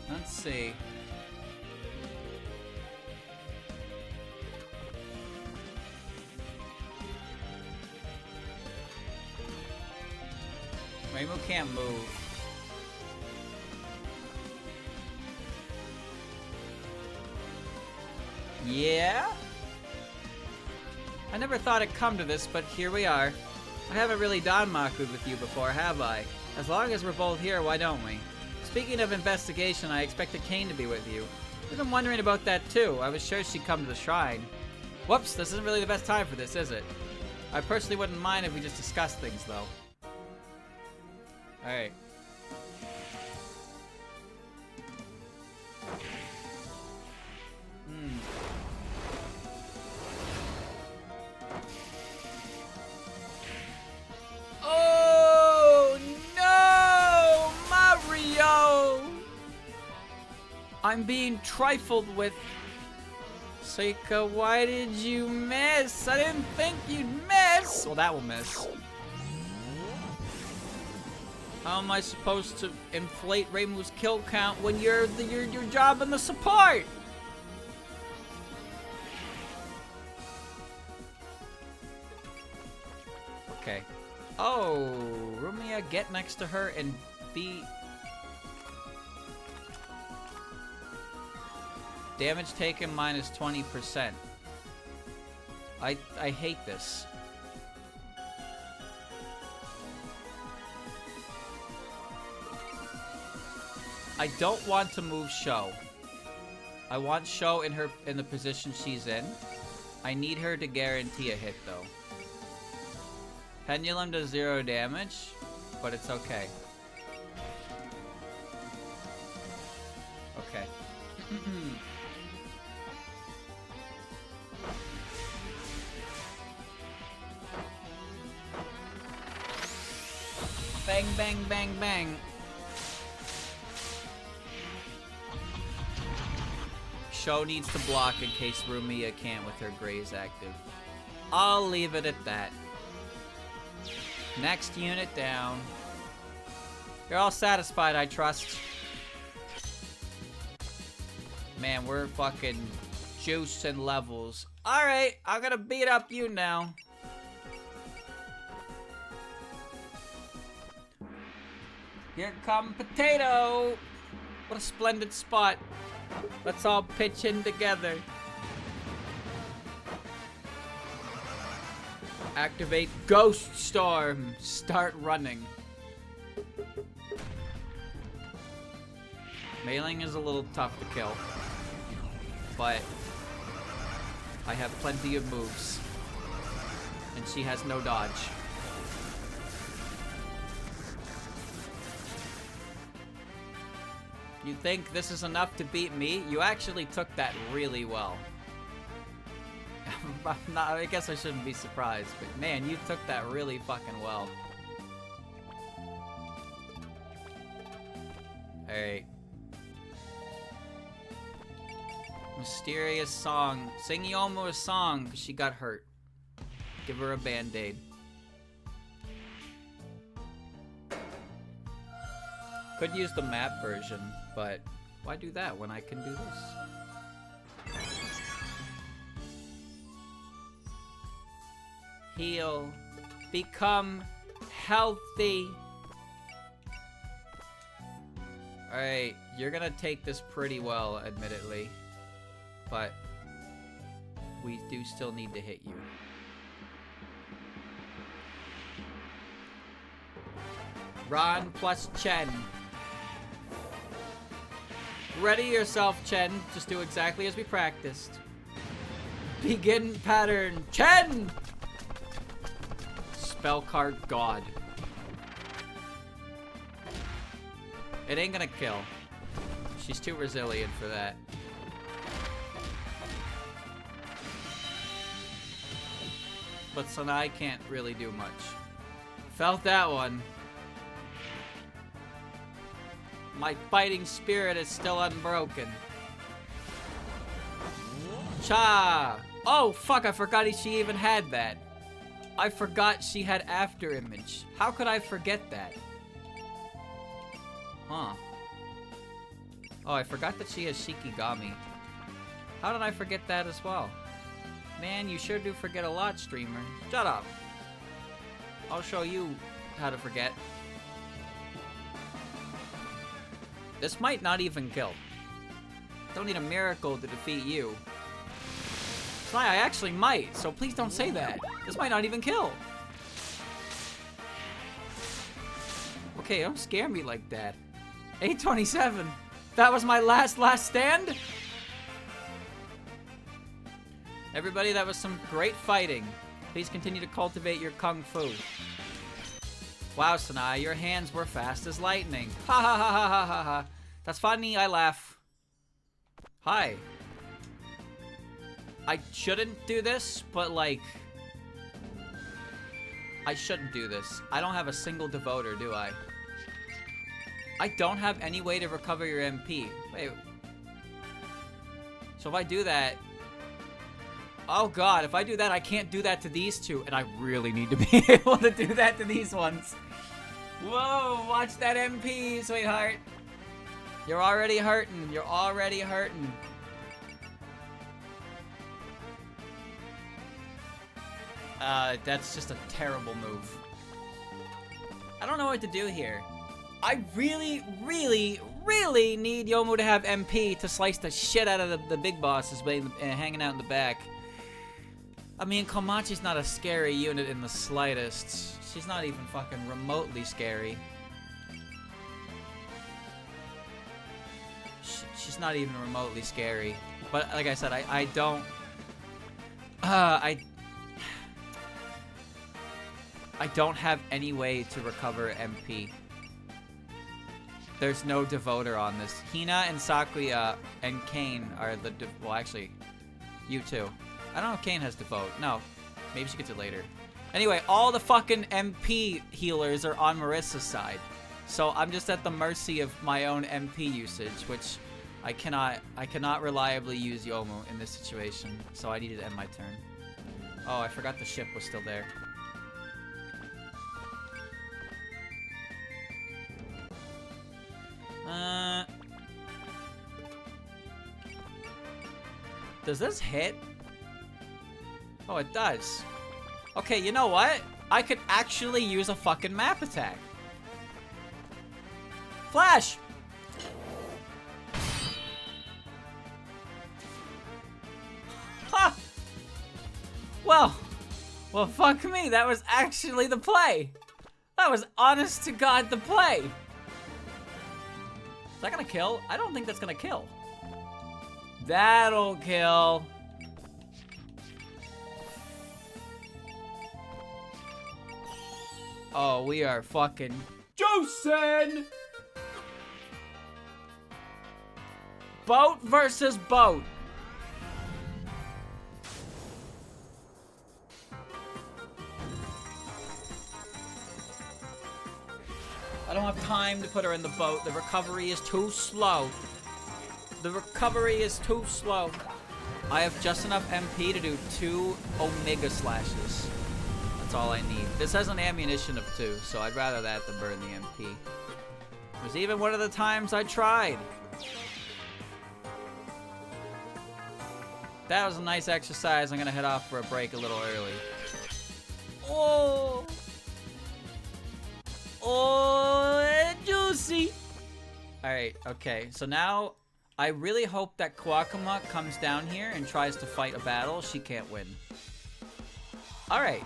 Let's see. Reimu can't move. Yeah? I never thought it'd come to this, but here we are. I haven't really danmaku'd with you before, have I? As long as we're both here, why don't we? Speaking of investigation, I expected Kane to be with you. I've been wondering about that too. I was sure she'd come to the shrine. Whoops, this isn't really the best time for this, is it? I personally wouldn't mind if we just discussed things, though. Alright. Oh no, Mario! I'm being trifled with. Seika, why did you miss? I didn't think you'd miss. Well, that will miss. How am I supposed to inflate Reimu's kill count when you're your job in the support? Okay. Oh, Rumia, get next to her and be... Damage taken minus 20%. I hate this. I don't want to move Sho. I want Sho in the position she's in. I need her to guarantee a hit though. Pendulum does 0 damage, but it's okay. Okay. Bang, bang, bang, bang. Sho needs to block in case Rumia can't with her Graze active. I'll leave it at that. Next unit down. You're all satisfied, I trust. Man, we're fucking juice and levels. Alright, I'm gonna beat up you now. Here come Potato! What a splendid spot. Let's all pitch in together. Activate Ghost Storm. Start running. Mailing is a little tough to kill, but I have plenty of moves, and she has no dodge. You think this is enough to beat me? You actually took that really well. I guess I shouldn't be surprised, but man, you took that really fucking well. Alright. Mysterious song. Sing Yomu a song because she got hurt. Give her a band-aid. Could use the map version, but why do that when I can do this? Heal. Become healthy. Alright, you're gonna take this pretty well, admittedly. But we do still need to hit you. Ron plus Chen. Ready yourself, Chen. Just do exactly as we practiced. Begin pattern. Chen! Spell card God. It ain't gonna kill. She's too resilient for that. But Sanai can't really do much. Felt that one. My fighting spirit is still unbroken. Cha! Oh, fuck, I forgot she even had that. I forgot she had after image. How could I forget that? Huh. Oh, I forgot that she has Shikigami. How did I forget that as well? Man, you sure do forget a lot, streamer. Shut up. I'll show you how to forget. This might not even kill. Don't need a miracle to defeat you. I actually might, so please don't say that. This might not even kill. Okay, don't scare me like that. 827. That was my last stand? Everybody, that was some great fighting. Please continue to cultivate your kung fu. Wow, Sanai, your hands were fast as lightning. Ha ha ha ha ha ha ha. That's funny, I laugh. Hi. I shouldn't do this, but like... I shouldn't do this. I don't have a single devoter, do I? I don't have any way to recover your MP. Wait. So if I do that... Oh god, if I do that, I can't do that to these two. And I really need to be able to do that to these ones. Whoa, watch that MP, sweetheart. You're already hurting. You're already hurting. That's just a terrible move. I don't know what to do here. I really, really, really need Yomu to have MP to slice the shit out of the big bosses hanging out in the back. I mean, Komachi's not a scary unit in the slightest. She's not even fucking remotely scary. She's not even remotely scary. But like I said, I don't... I don't have any way to recover MP. There's no devoter on this. Hina and Sakuya and Kane are the... well, actually, you too. I don't know if Kane has devote. No. Maybe she gets it later. Anyway, all the fucking MP healers are on Marissa's side. So I'm just at the mercy of my own MP usage, which I cannot reliably use Yomu in this situation. So I needed to end my turn. Oh, I forgot the ship was still there. Does this hit? Oh, it does. Okay, you know what? I could actually use a fucking map attack. Flash! Well, fuck me. That was actually the play. That was honest to God the play. Is that gonna kill? I don't think that's gonna kill. That'll kill. Oh, we are fucking juicing. Boat versus boat. I don't have time to put her in the boat. The recovery is too slow. The recovery is too slow. I have just enough MP to do 2 Omega Slashes. That's all I need. This has an ammunition of 2, so I'd rather that than burn the MP. It was even one of the times I tried. That was a nice exercise. I'm gonna head off for a break a little early. Oh! Oh, juicy! Alright, okay. So now, I really hope that Kawakuma comes down here and tries to fight a battle she can't win. Alright.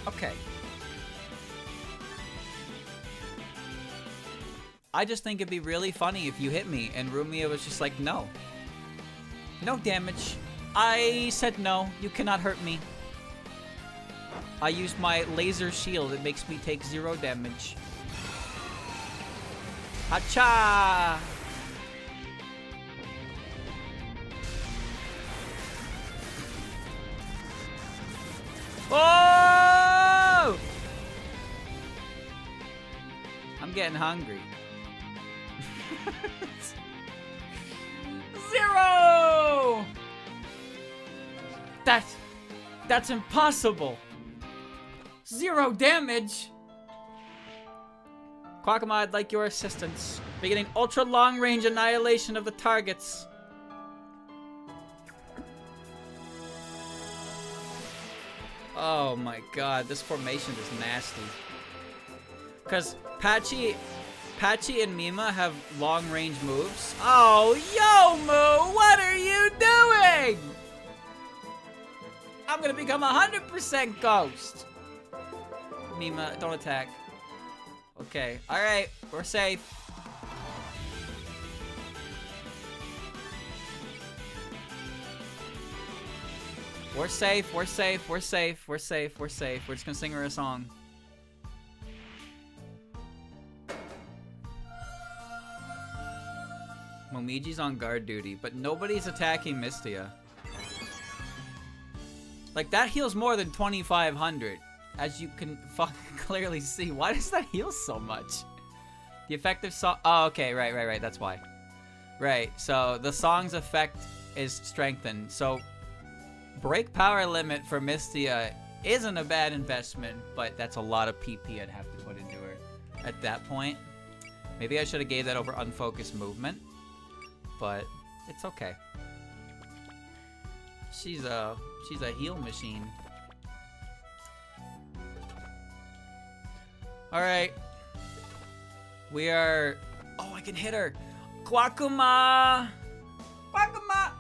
Okay. I just think it'd be really funny if you hit me and Rumia was just like, no. No damage. I said no. You cannot hurt me. I used my laser shield. It makes me take 0 damage. Hacha! Oh! I'm getting hungry. 0! That's impossible. 0 damage. Quackama, I'd like your assistance. Beginning ultra long range annihilation of the targets. Oh my god, this formation is nasty. Because Patchy and Mima have long range moves. Oh, Yomu, what are you doing? I'm gonna become 100% ghost. Mima, don't attack. Okay, alright, we're safe. We're safe, we're safe, we're safe, we're safe, we're safe. We're just gonna sing her a song. Momiji's on guard duty, but nobody's attacking Mystia. Like, that heals more than 2,500. As you can fucking clearly see. Why does that heal so much? The effective song... Oh, okay, right, that's why. Right, so the song's effect is strengthened. So, break power limit for Mystia isn't a bad investment, but that's a lot of PP I'd have to put into her at that point. Maybe I should have gave that over unfocused movement, but it's okay. She's a heal machine. Alright. We are... Oh, I can hit her! Quackuma! Quackuma!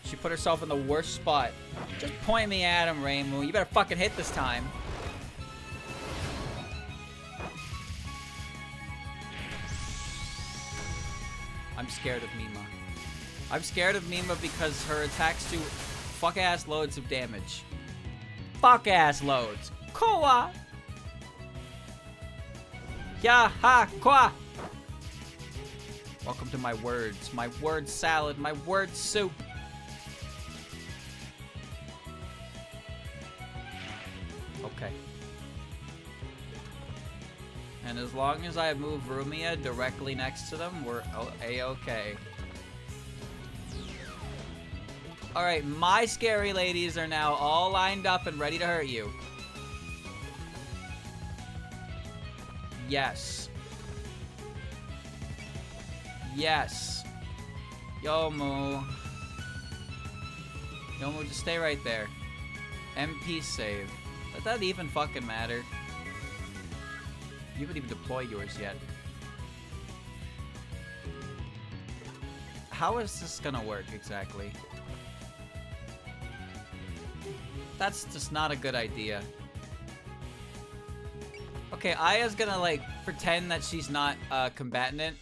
She put herself in the worst spot. Just point me at him, Reimu. You better fucking hit this time. I'm scared of Mima. I'm scared of Mima because her attacks do fuck-ass loads of damage. Fuck-ass loads. Koa! Ya ha kwa! Welcome to my words. My word salad. My word soup. Okay. And as long as I move Rumia directly next to them, we're A-okay. Alright, my scary ladies are now all lined up and ready to hurt you. Yes. Yes. Yomu. Yomu, just stay right there. MP save. Does that even fucking matter? You haven't even deployed yours yet. how is this gonna work exactly? That's just not a good idea. Okay, Aya's gonna, like, pretend that she's not a combatant.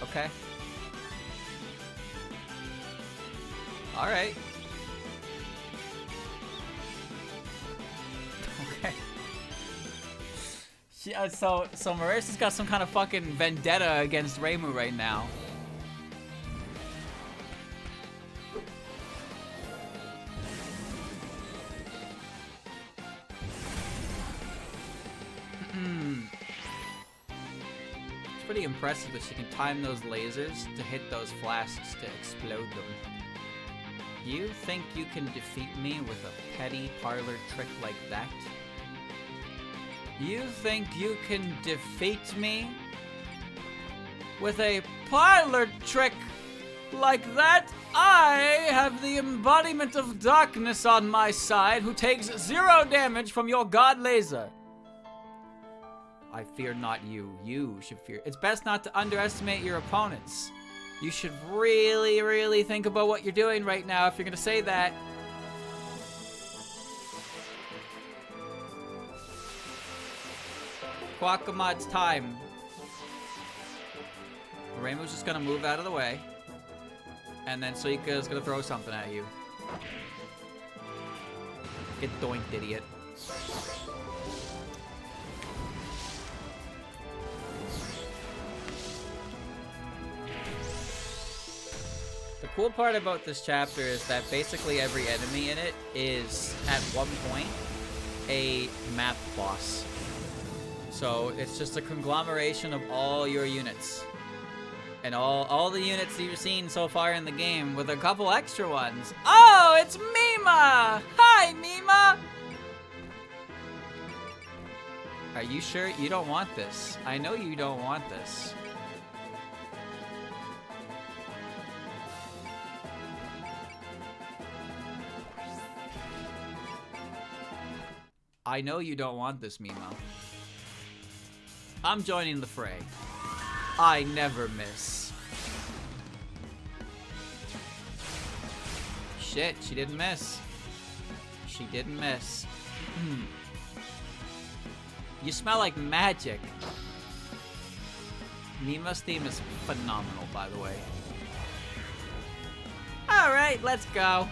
Okay. Alright. Okay. She, so Marissa's got some kind of fucking vendetta against Reimu right now. It's pretty impressive that she can time those lasers to hit those flasks to explode them. You think you can defeat me with a petty parlor trick like that? You think you can defeat me with a parlor trick like that? I have the embodiment of darkness on my side who takes 0 damage from your god laser. I fear not you. You should fear. It's best not to underestimate your opponents. You should really, really think about what you're doing right now if you're gonna say that. Quackamad's time. Reimu's just gonna move out of the way. And then Suika's gonna throw something at you. Get doinked, idiot. The cool part about this chapter is that basically every enemy in it is, at one point, a map boss. So it's just a conglomeration of all your units. And all the units that you've seen so far in the game with a couple extra ones. Oh, it's Mima! Hi, Mima! Are you sure you don't want this? I know you don't want this. I know you don't want this, Mima. I'm joining the fray. I never miss. Shit, she didn't miss. She didn't miss. You smell like magic. Mima's theme is phenomenal, by the way. Alright, let's go.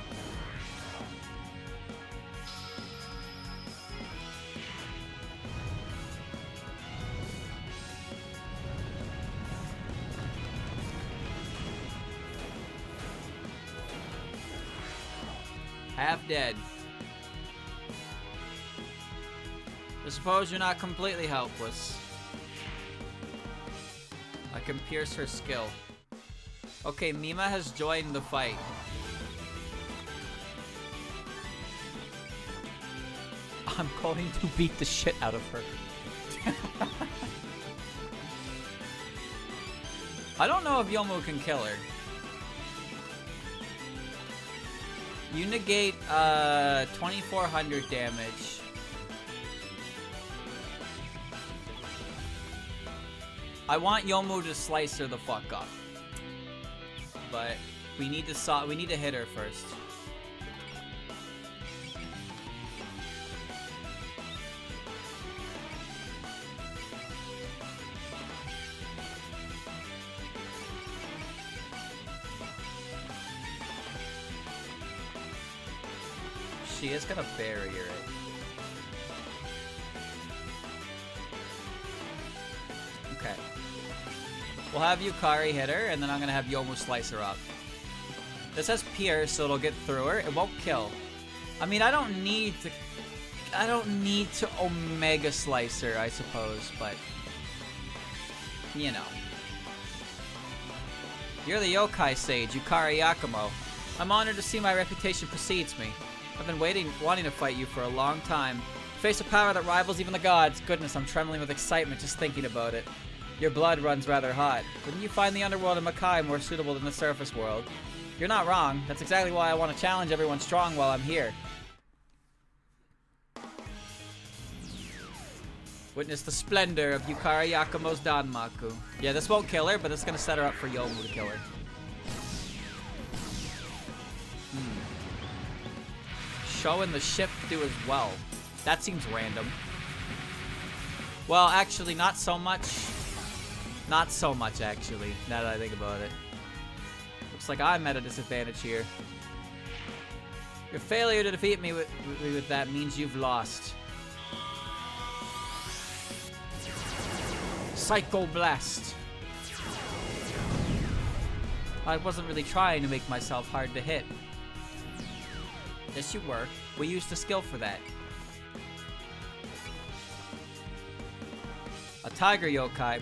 Half dead. I suppose you're not completely helpless. I can pierce her skill. Okay, Mima has joined the fight. I'm going to beat the shit out of her. I don't know if Yomu can kill her. You negate 2400 damage. I want Yomu to slice her the fuck up. But we need to hit her first. She is gonna barrier it. Okay. We'll have Yukari hit her, and then I'm gonna have Yomu slice her up. This has pierce, so it'll get through her. It won't kill. I mean, I don't need to Omega Slice her, I suppose, but you know. You're the yokai sage, Yukari Yakumo. I'm honored to see my reputation precedes me. I've been wanting to fight you for a long time. Face a power that rivals even the gods. Goodness, I'm trembling with excitement just thinking about it. Your blood runs rather hot. Wouldn't you find the underworld of Makai more suitable than the surface world? You're not wrong. That's exactly why I want to challenge everyone strong while I'm here. Witness the splendor of Yukari Yakumo's Danmaku. Yeah, this won't kill her, but it's gonna set her up for Yomu to kill her. Showing the ship do as well. That seems random. Well, actually, not so much. Not so much, actually, now that I think about it. Looks like I'm at a disadvantage here. Your failure to defeat me with that means you've lost. Psycho Blast. I wasn't really trying to make myself hard to hit. Yes, you were. We used a skill for that. A tiger yokai,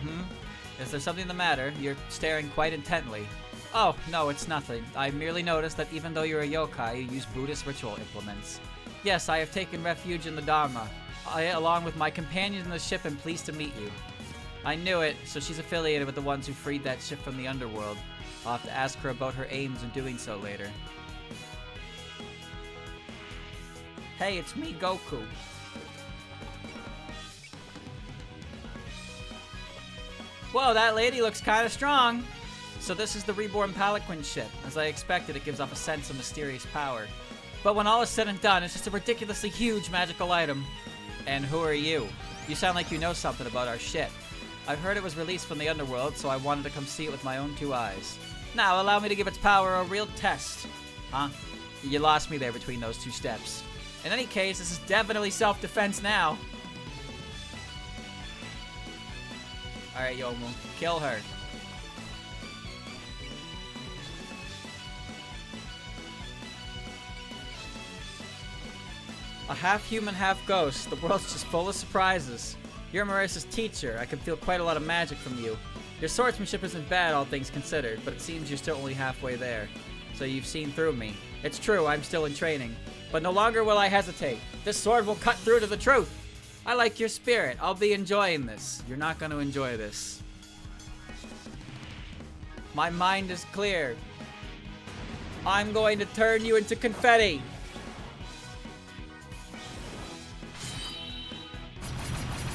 Is there something the matter? You're staring quite intently. Oh, no, it's nothing. I merely noticed that even though you're a yokai, you use Buddhist ritual implements. Yes, I have taken refuge in the Dharma. I, along with my companions in the ship, am pleased to meet you. I knew it, so she's affiliated with the ones who freed that ship from the underworld. I'll have to ask her about her aims in doing so later. Hey, it's me, Goku. Whoa, that lady looks kind of strong. So this is the reborn Palanquin ship. As I expected, it gives off a sense of mysterious power. But when all is said and done, it's just a ridiculously huge magical item. And who are you? You sound like you know something about our ship. I've heard it was released from the underworld, so I wanted to come see it with my own 2 eyes. Now, allow me to give its power a real test. Huh? You lost me there between those 2 steps. In any case, this is definitely self-defense now. Alright, Yomu. Kill her. A half-human, half-ghost. The world's just full of surprises. You're Marissa's teacher. I can feel quite a lot of magic from you. Your swordsmanship isn't bad, all things considered, but it seems you're still only halfway there. So you've seen through me. It's true, I'm still in training. But no longer will I hesitate. This sword will cut through to the truth. I like your spirit. I'll be enjoying this. You're not going to enjoy this. My mind is clear. I'm going to turn you into confetti.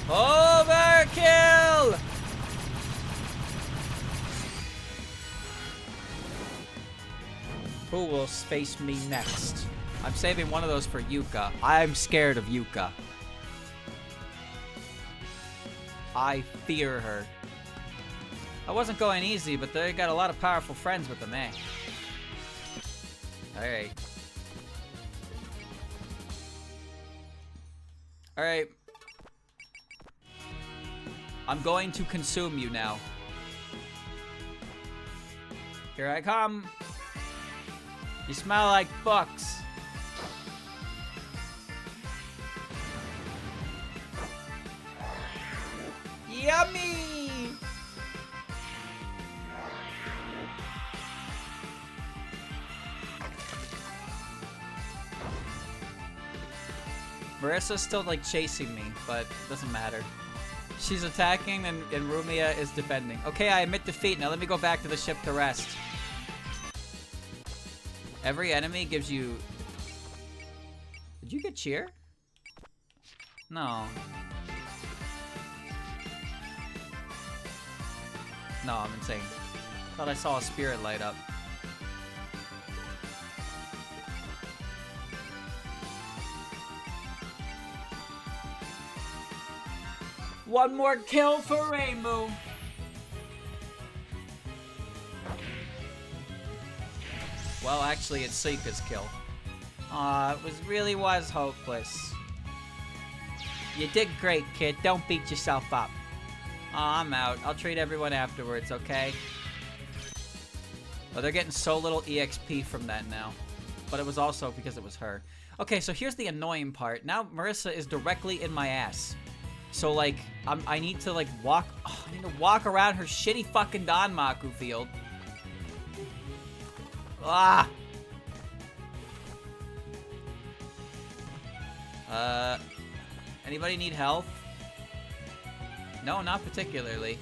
Overkill! Who will face me next? I'm saving one of those for Yuka. I'm scared of Yuka. I fear her. I wasn't going easy, but they got a lot of powerful friends with them, eh? Alright. Alright. I'm going to consume you now. Here I come. You smell like books. Yummy! Marissa's still like chasing me, but doesn't matter. She's attacking and Rumia is defending. Okay, I admit defeat. Now let me go back to the ship to rest. Every enemy gives you... Did you get cheer? No. No, I'm insane. Thought I saw a spirit light up. One more kill for Reimu. Well, actually, it's Suika's kill. Aw, it really was hopeless. You did great, kid. Don't beat yourself up. Aw, I'm out. I'll treat everyone afterwards, okay? Oh, they're getting so little EXP from that now. But it was also because it was her. Okay, so here's the annoying part. Now Marissa is directly in my ass. So, like, I need to, like, walk... Oh, I need to walk around her shitty fucking Danmaku field. Ah! Anybody need health? No, not particularly.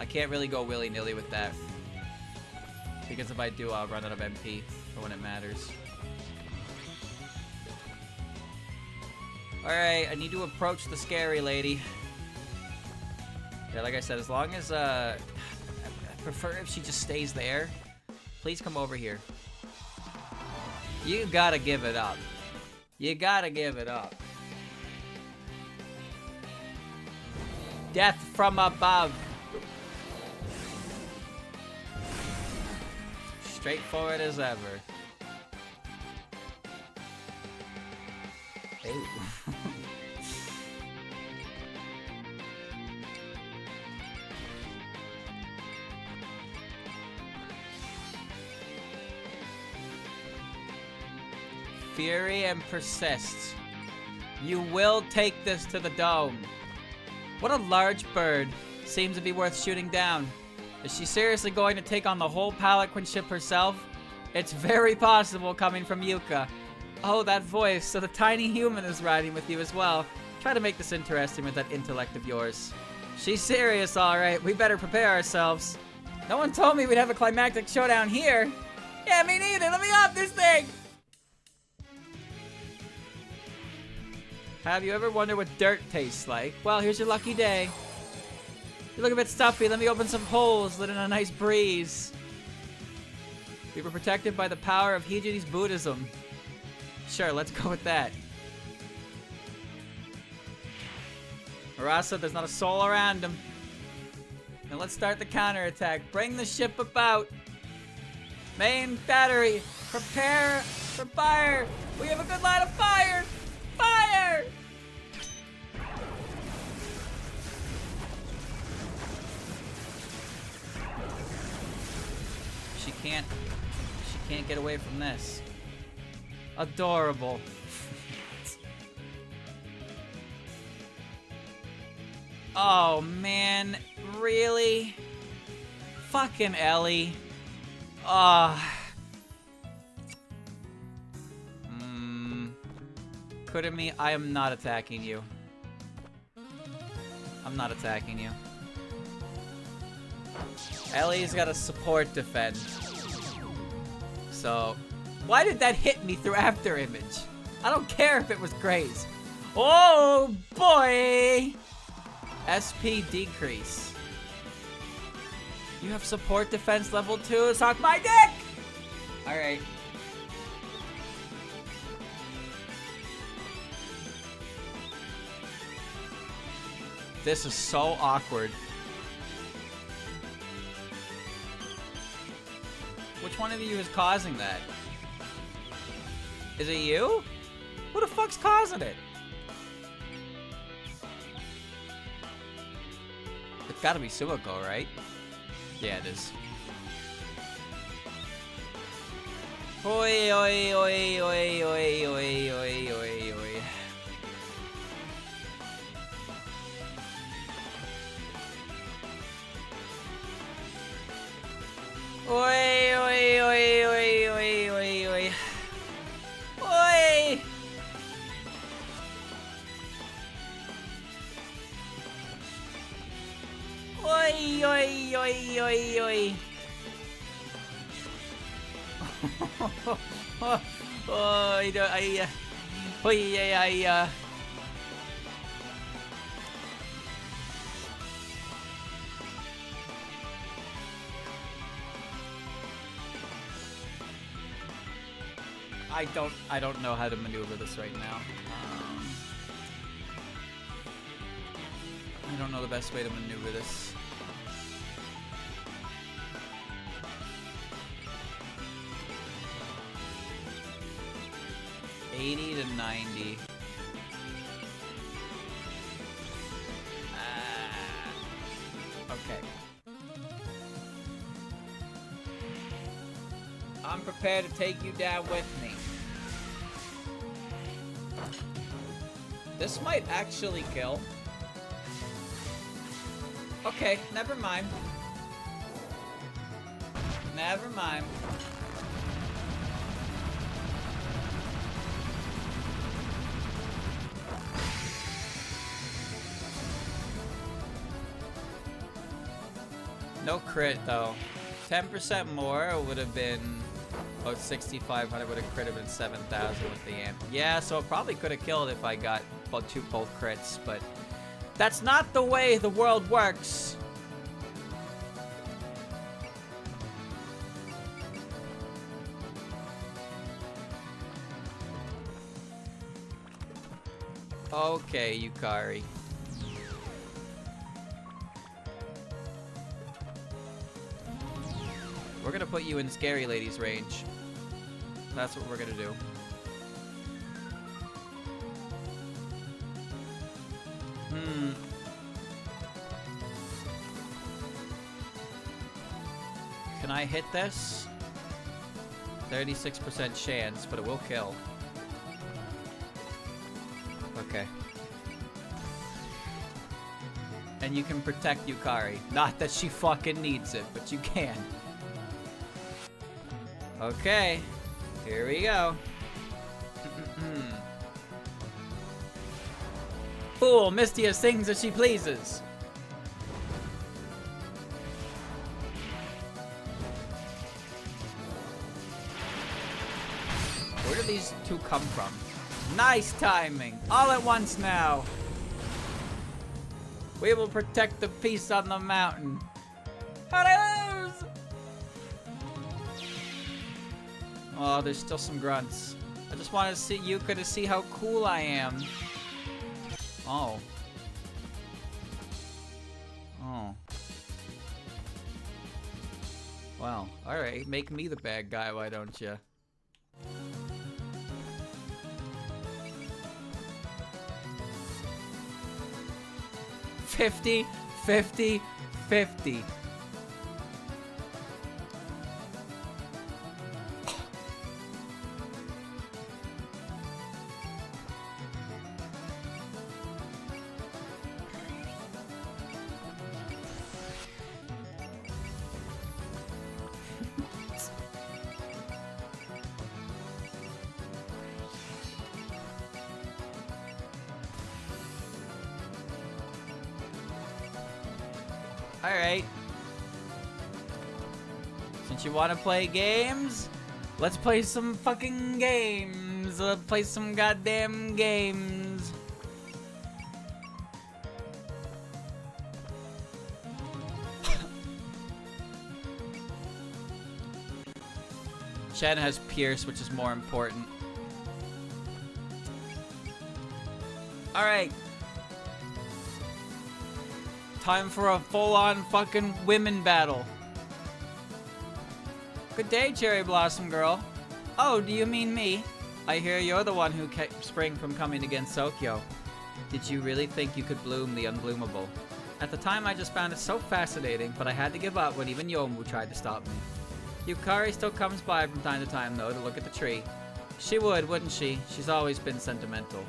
I can't really go willy-nilly with that. Because if I do, I'll run out of MP for when it matters. Alright, I need to approach the scary lady. Yeah, like I said, as long as, I prefer if she just stays there. Please come over here. You gotta give it up. You gotta give it up. Death from above. Straightforward as ever. Ooh. Fury and persists. You will take this to the dome. What a large bird. Seems to be worth shooting down. Is she seriously going to take on the whole palanquin ship herself? It's very possible coming from Yuka. Oh, that voice. So the tiny human is riding with you as well. Try to make this interesting with that intellect of yours. She's serious, alright. We better prepare ourselves. No one told me we'd have a climactic showdown here. Yeah, me neither. Let me off this thing. Have you ever wondered what dirt tastes like? Well, here's your lucky day. You look a bit stuffy. Let me open some holes, let in a nice breeze. We were protected by the power of Hijiri's Buddhism. Sure, let's go with that. Arasa, there's not a soul around him. Now let's start the counterattack. Bring the ship about. Main battery, prepare for fire. We have a good line of fire. Fire! She can't get away from this. Adorable. Oh man, really? Fucking Ellie. Me, I am not attacking you. I'm not attacking you. Ellie's got a support defend. So, why did that hit me through after image? I don't care if it was Graze. Oh boy! SP decrease. You have support defense level 2. Suck my dick! Alright. This is so awkward. Which one of you is causing that? Is it you? Who the fuck's causing it? It's gotta be Suiko, right? Yeah, it is. Oi, oi, oi, oi, oi, oi, oi, oi, oi. Oi, oi, oi, oi, oi, oi, oi. Oi! Oi, oi, oi, oi, oi. I don't know how to maneuver this right now. I don't know the best way to maneuver this. $80 to $90. Okay. I'm prepared to take you down with me. This might actually kill. Okay, never mind. Never mind. No crit though. 10% more would have been Oh, it's 6,500 would have crit been 7,000 with the amp. Yeah, so it probably could have killed if I got both crits, but that's not the way the world works. Okay, Yukari. We're gonna put you in Scary Lady's range. That's what we're gonna do. Can I hit this? 36% chance, but it will kill. Okay. And you can protect Yukari. Not that she fucking needs it, but you can. Okay. Here we go. Fool, Mistia sings as she pleases. Where do these two come from? Nice timing. All at once now. We will protect the peace on the mountain. How'd I lose? Oh, there's still some grunts. I just want to see Yuka to see how cool I am. Oh. Oh. Well, alright. Make me the bad guy, why don't you? $50, $50, $50. Alright. Since you want to play games, let's play some fucking games. Let's play some goddamn games. Chen has Pierce, which is more important. Alright. Time for a full-on fucking women battle. Good day, Cherry Blossom Girl. Oh, do you mean me? I hear you're the one who kept Spring from coming against Sokyo. Did you really think you could bloom the unbloomable? At the time, I just found it so fascinating, but I had to give up when even Yomu tried to stop me. Yukari still comes by from time to time, though, to look at the tree. She would, wouldn't she? She's always been sentimental.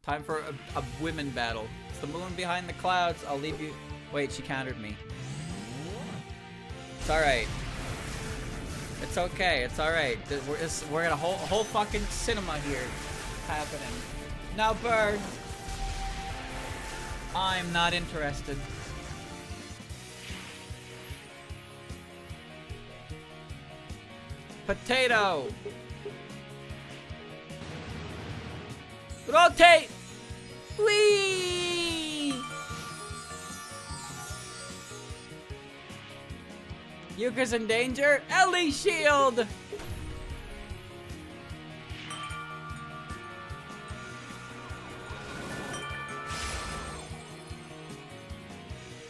Time for a women battle. It's the moon behind the clouds. I'll leave you... Wait, she countered me. It's alright. It's okay. It's alright. We're in a whole fucking cinema here happening. Now, bird. I'm not interested. Potato. Rotate! Whee! Yuka's in danger. Ellie shield!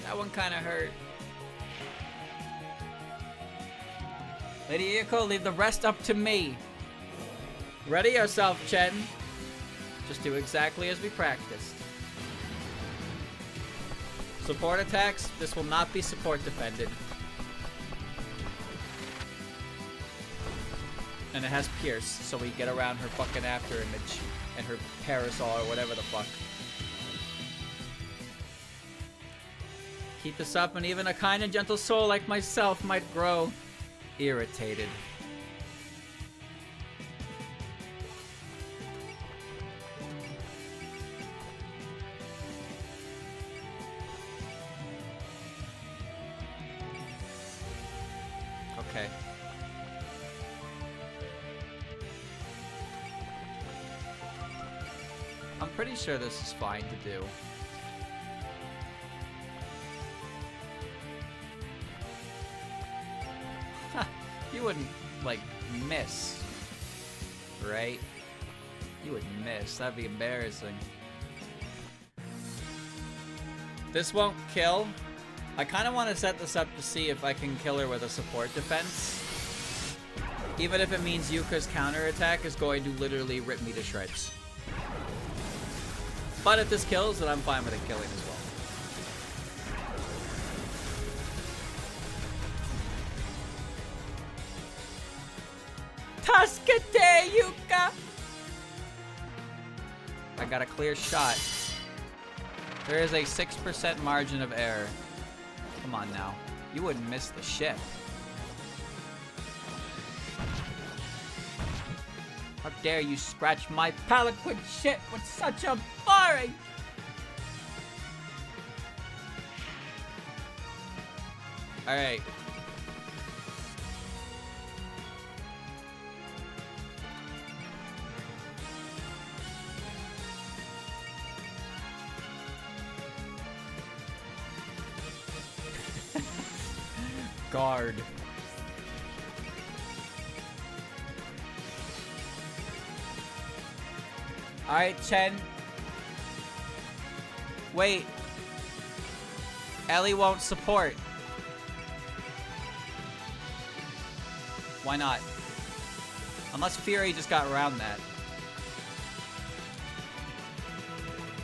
That one kind of hurt. Lady Iko, leave the rest up to me. Ready yourself, Chen. Just do exactly as we practiced. Support attacks. This will not be support defended. And it has Pierce, so we get around her fucking after image and her parasol or whatever the fuck. Keep this up and even a kind and gentle soul like myself might grow irritated. Okay. I'm pretty sure this is fine to do. You wouldn't, like, miss. Right? You would miss. That'd be embarrassing. This won't kill. I kind of want to set this up to see if I can kill her with a support defense. Even if it means Yuka's counterattack is going to literally rip me to shreds. But if this kills, then I'm fine with it killing as well. Tasukete, Yuka! I got a clear shot. There is a 6% margin of error. Come on now. You wouldn't miss the ship. How dare you scratch my palanquin shit with such a boring! Alright. Guard. Alright, Chen. Wait. Ellie won't support. Why not? Unless Fury just got around that.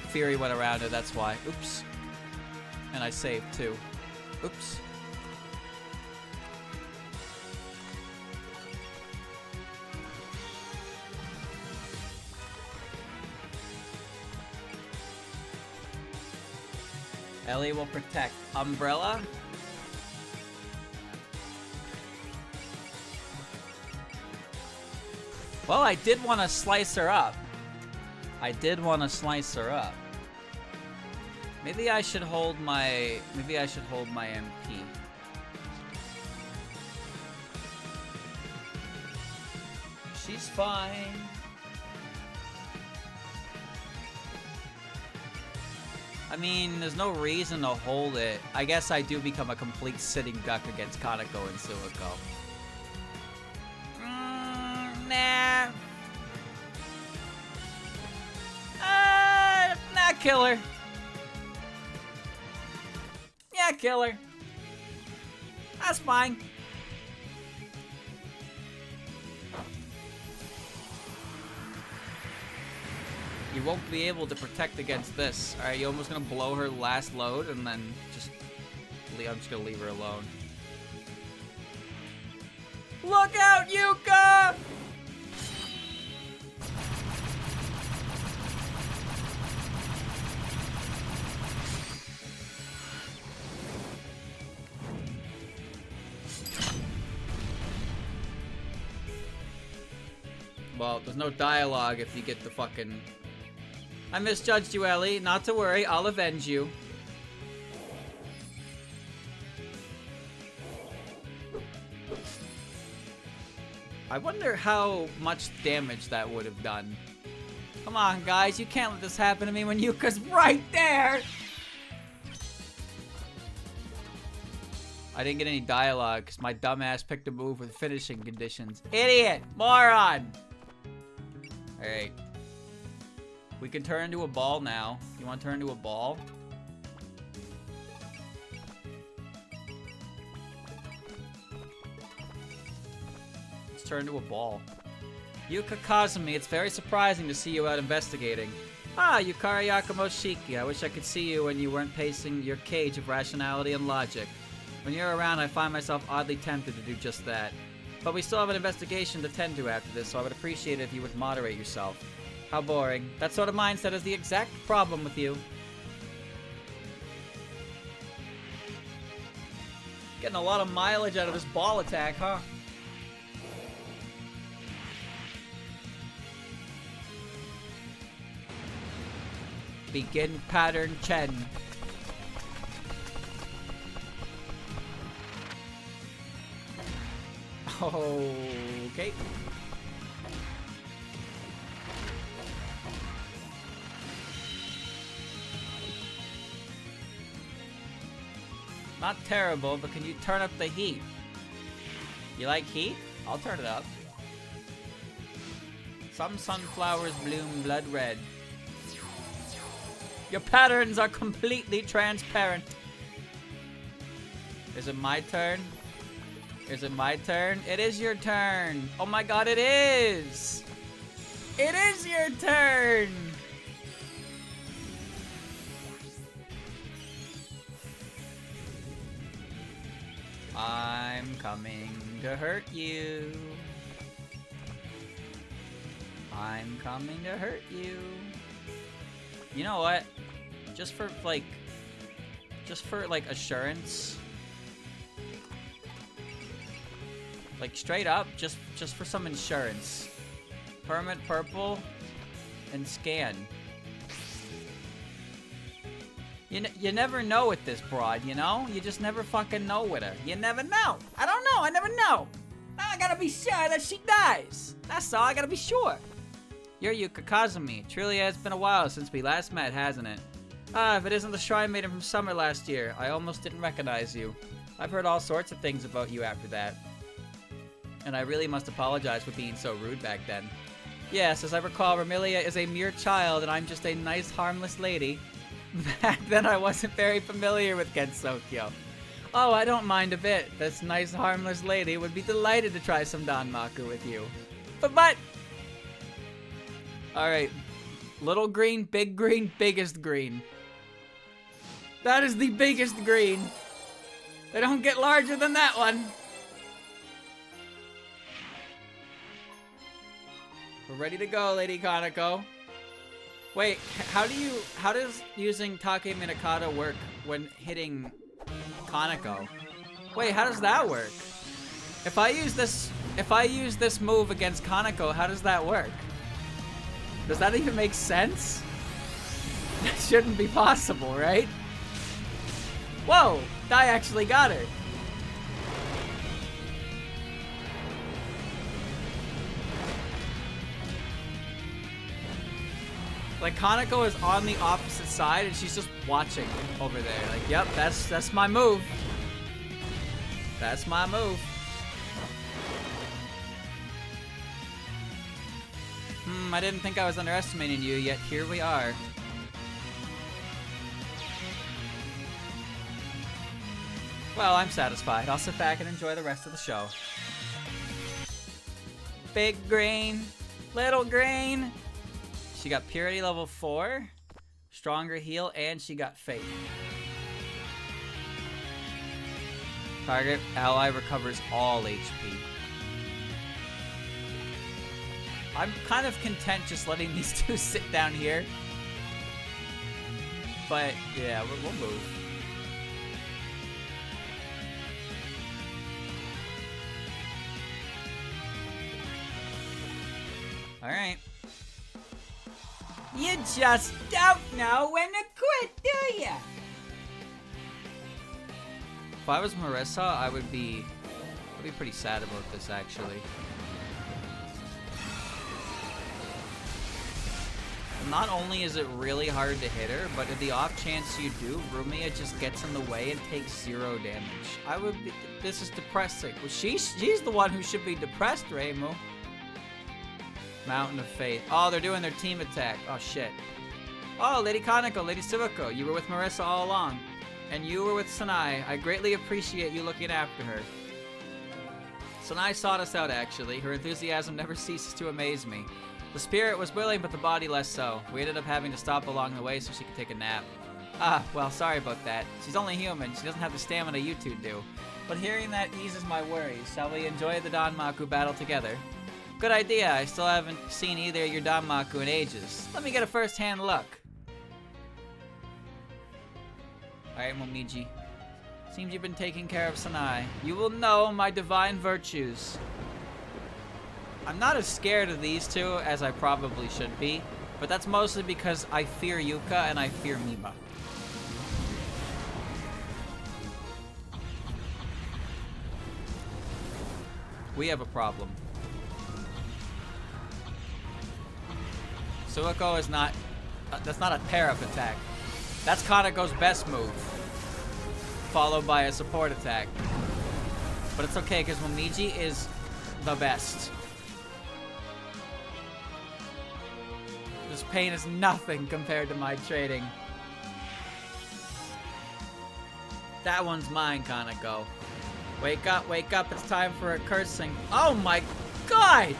Fury went around it, that's why. Oops. And I saved too. Oops. Ellie will protect. Umbrella? Well, I did want to slice her up. I did want to slice her up. Maybe I should hold my... Maybe I should hold my MP. She's fine. I mean, there's no reason to hold it. I guess I do become a complete sitting duck against Kaneko and Suiko. Nah. Nah, kill her. Yeah, kill her. That's fine. You won't be able to protect against this. Alright, you're almost gonna blow her last load and then I'm just gonna leave her alone. Look out, Yuka! Well, there's no dialogue if you get the fucking... I misjudged you, Ellie. Not to worry, I'll avenge you. I wonder how much damage that would have done. Come on, guys. You can't let this happen to me when Yuka's right there! I didn't get any dialogue because my dumbass picked a move with finishing conditions. Idiot! Moron! Alright. We can turn into a ball now. You want to turn into a ball? Let's turn into a ball. Yuka Kazumi, it's very surprising to see you out investigating. Ah, Yukari Yakamoshiki. I wish I could see you when you weren't pacing your cage of rationality and logic. When you're around, I find myself oddly tempted to do just that. But we still have an investigation to tend to after this, so I would appreciate it if you would moderate yourself. How boring. That sort of mindset is the exact problem with you. Getting a lot of mileage out of this ball attack, huh? Begin pattern Chen. Okay. Not terrible, but can you turn up the heat? You like heat? I'll turn it up. Some sunflowers bloom blood red. Your patterns are completely transparent. Is it my turn? Is it my turn? It is your turn. Oh my god, it is! It is your turn! I'm coming to hurt you. I'm coming to hurt you. You know what? Just for like assurance. Like straight up, just for some insurance. Permanent purple and scan. You never know with this broad, you know? You just never fucking know with her. You never know. I don't know. I never know. Now I gotta be sure that she dies. That's all. I gotta be sure. You're Yuka Kazumi. Truly has been a while since we last met, hasn't it? Ah, if it isn't the Shrine Maiden from summer last year, I almost didn't recognize you. I've heard all sorts of things about you after that. And I really must apologize for being so rude back then. Yes, as I recall, Ramilia is a mere child and I'm just a nice, harmless lady. Back then I wasn't very familiar with Gensokyo. Oh, I don't mind a bit. This nice, harmless lady would be delighted to try some Danmaku with you. But... Alright. Little green, biggest green. That is the biggest green. They don't get larger than that one. We're ready to go, Lady Kaneko. Wait, how does using Take Minakata work when hitting Kaneko? Wait, how does that work? If I use this move against Kaneko, how does that work? Does that even make sense? That shouldn't be possible, right? Whoa, I actually got her. Like, Kaneko is on the opposite side, and she's just watching over there. Like, yep, that's my move. That's my move. I didn't think I was underestimating you, yet here we are. Well, I'm satisfied. I'll sit back and enjoy the rest of the show. Big green, little green. She got Purity level 4, Stronger Heal, and she got Faith. Target ally recovers all HP. I'm kind of content just letting these two sit down here. But, yeah, we'll move. Alright. You just don't know when to quit, do ya? If I was Marissa, I would be pretty sad about this, actually. Not only is it really hard to hit her, but if the off chance you do, Rumia just gets in the way and takes 0 damage. This is depressing. Well, she's the one who should be depressed, Reimu. Mountain of Faith. Oh, they're doing their team attack. Oh, shit. Oh, Lady Kaneko, Lady Suiko, you were with Marissa all along. And you were with Sanai. I greatly appreciate you looking after her. Sanai sought us out, actually. Her enthusiasm never ceases to amaze me. The spirit was willing, but the body less so. We ended up having to stop along the way so she could take a nap. Ah, well, sorry about that. She's only human. She doesn't have the stamina you two do. But hearing that eases my worries. Shall we enjoy the Danmaku battle together? Good idea. I still haven't seen either of your Danmaku in ages. Let me get a first-hand look. Alright, Momiji. Seems you've been taking care of Sanai. You will know my divine virtues. I'm not as scared of these two as I probably should be, but that's mostly because I fear Yuka and I fear Mima. We have a problem. Suiko is not... that's not a tariff attack. That's Kanako's best move. Followed by a support attack. But it's okay, because Momiji is the best. This pain is nothing compared to my trading. That one's mine, Kanako. Wake up, it's time for a cursing. Oh my god!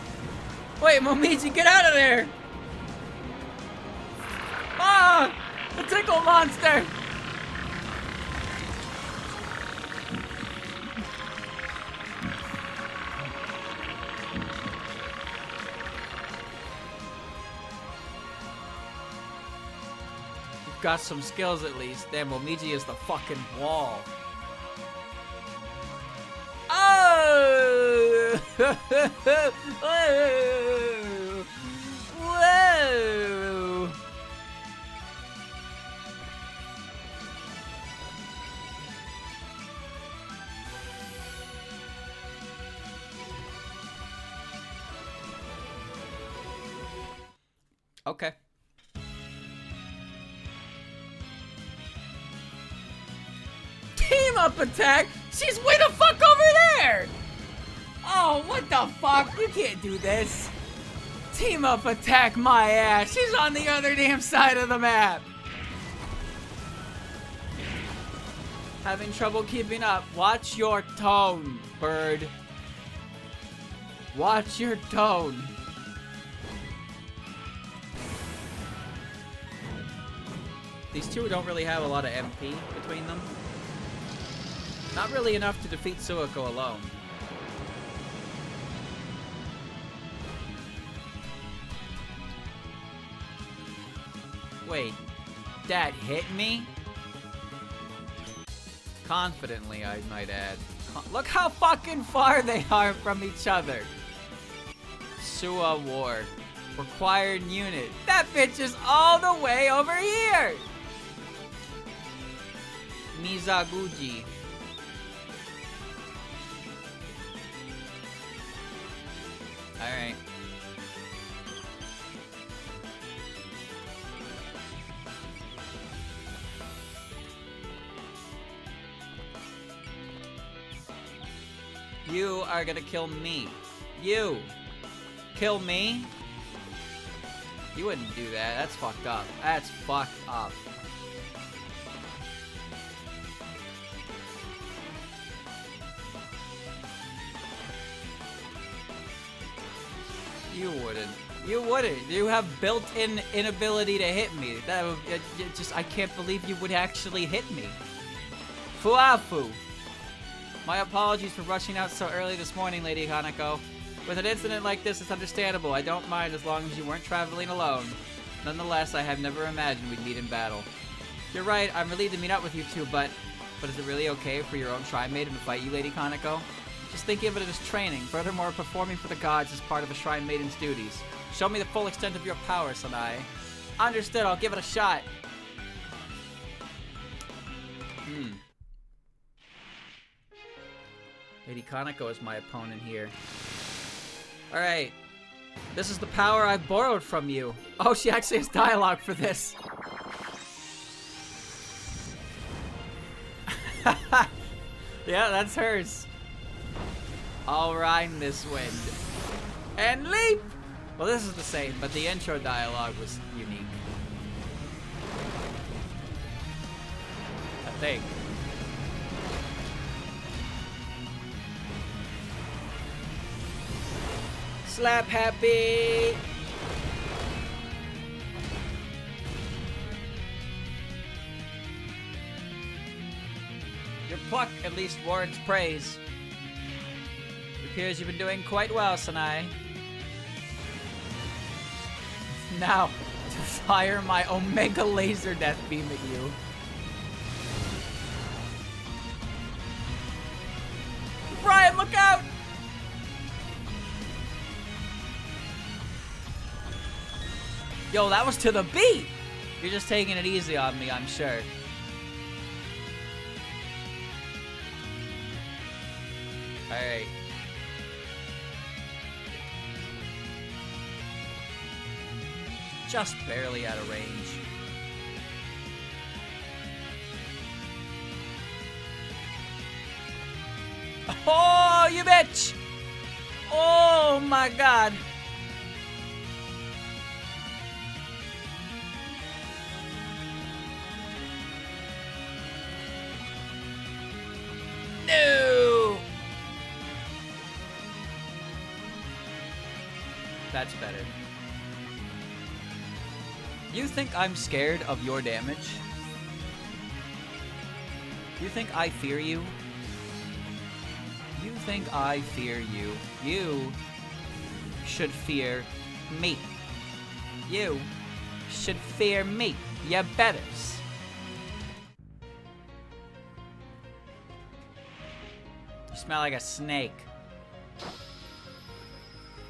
Wait, Momiji, get out of there! Ah! A tickle monster! You've got some skills at least. Damn, Momiji is the fucking wall. Oh! Whoa! Whoa! Okay. Team up attack? She's way the fuck over there! Oh, what the fuck? You can't do this. Team up attack my ass. She's on the other damn side of the map. Having trouble keeping up. Watch your tone, bird. Watch your tone. These two don't really have a lot of MP between them. Not really enough to defeat Suiko alone. Wait, that hit me? Confidently, I might add. Look how fucking far they are from each other. Sua War. Required unit. That bitch is all the way over here! Mizaguchi. Alright. You are gonna kill me. You! Kill me? You wouldn't do that. That's fucked up. That's fucked up. You wouldn't. You wouldn't. You have built-in inability to hit me. That would, just, I can't believe you would actually hit me. Fuafu. My apologies for rushing out so early this morning, Lady Hanako. With an incident like this, it's understandable. I don't mind as long as you weren't traveling alone. Nonetheless, I have never imagined we'd meet in battle. You're right, I'm relieved to meet up with you two, but is it really okay for your own Shrine Maiden to fight you, Lady Hanako? Just think of it as training. Furthermore, performing for the gods is part of a Shrine Maiden's duties. Show me the full extent of your power, Sanai. Understood, I'll give it a shot. Lady Kanako is my opponent here. Alright. This is the power I've borrowed from you. Oh, she actually has dialogue for this. Yeah, that's hers. I'll ride this wind. And leap! Well, this is the same, but the intro dialogue was unique. I think. Slap happy! Your pluck at least warrants praise. It appears you've been doing quite well, Sanai. Now, to fire my Omega Laser Death Beam at you. Brian, look out! Yo, that was to the beat! You're just taking it easy on me, I'm sure. Alright. just barely out of range. Oh, you bitch! Oh my god. No! That's better. You think I'm scared of your damage? You think I fear you? You think I fear you? You should fear me. You should fear me. You betters. You smell like a snake.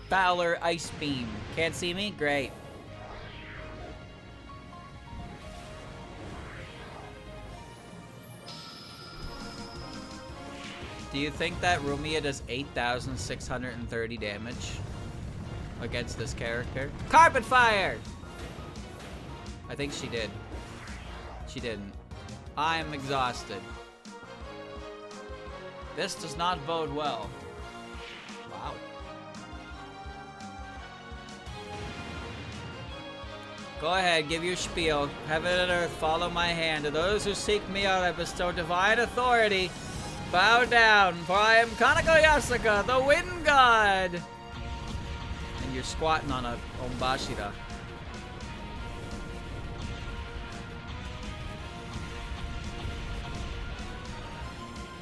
Fowler Ice Beam. Can't see me? Great. Do you think that Rumia does 8,630 damage against this character? Carpet Fire! I think she did. She didn't. I am exhausted. This does not bode well. Wow. Go ahead, give your spiel. Heaven and earth, follow my hand. To those who seek me out, I bestow divine authority. Bow down, for I am Kanako Yasuka, the wind god! And you're squatting on a Ombashira.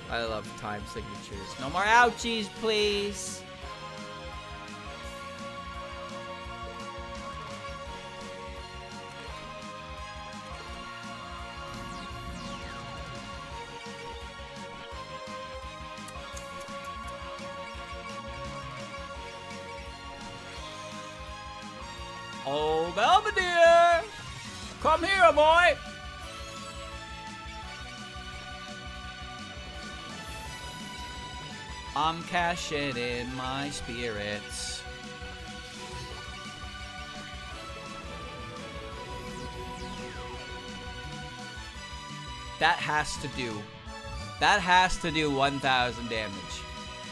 I love time signatures. No more ouchies, please! Oh, Belvedere! Come here, boy! I'm cashing in my spirits. That has to do 1,000 damage.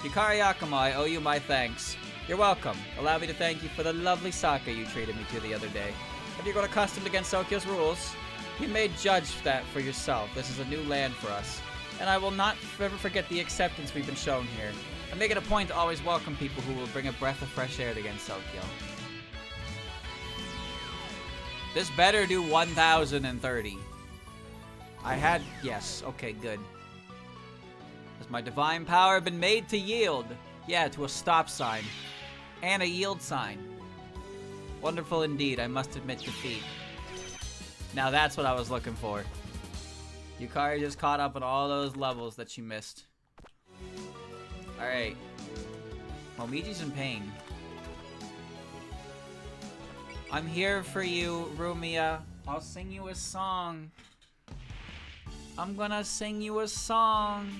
Yukari Yakama, I owe you my thanks. You're welcome. Allow me to thank you for the lovely sake you treated me to the other day. Have you grown accustomed against Sokyo's rules? You may judge that for yourself. This is a new land for us. And I will not ever forget the acceptance we've been shown here. I make it a point to always welcome people who will bring a breath of fresh air against Sokyo. This better do 1,030. Yes, okay, good. Has my divine power been made to yield? Yeah, to a stop sign. And a yield sign. Wonderful indeed, I must admit defeat. Now that's what I was looking for. Yukari just caught up on all those levels that she missed. Alright. Momiji's in pain. I'm here for you, Rumia. I'll sing you a song. I'm gonna sing you a song.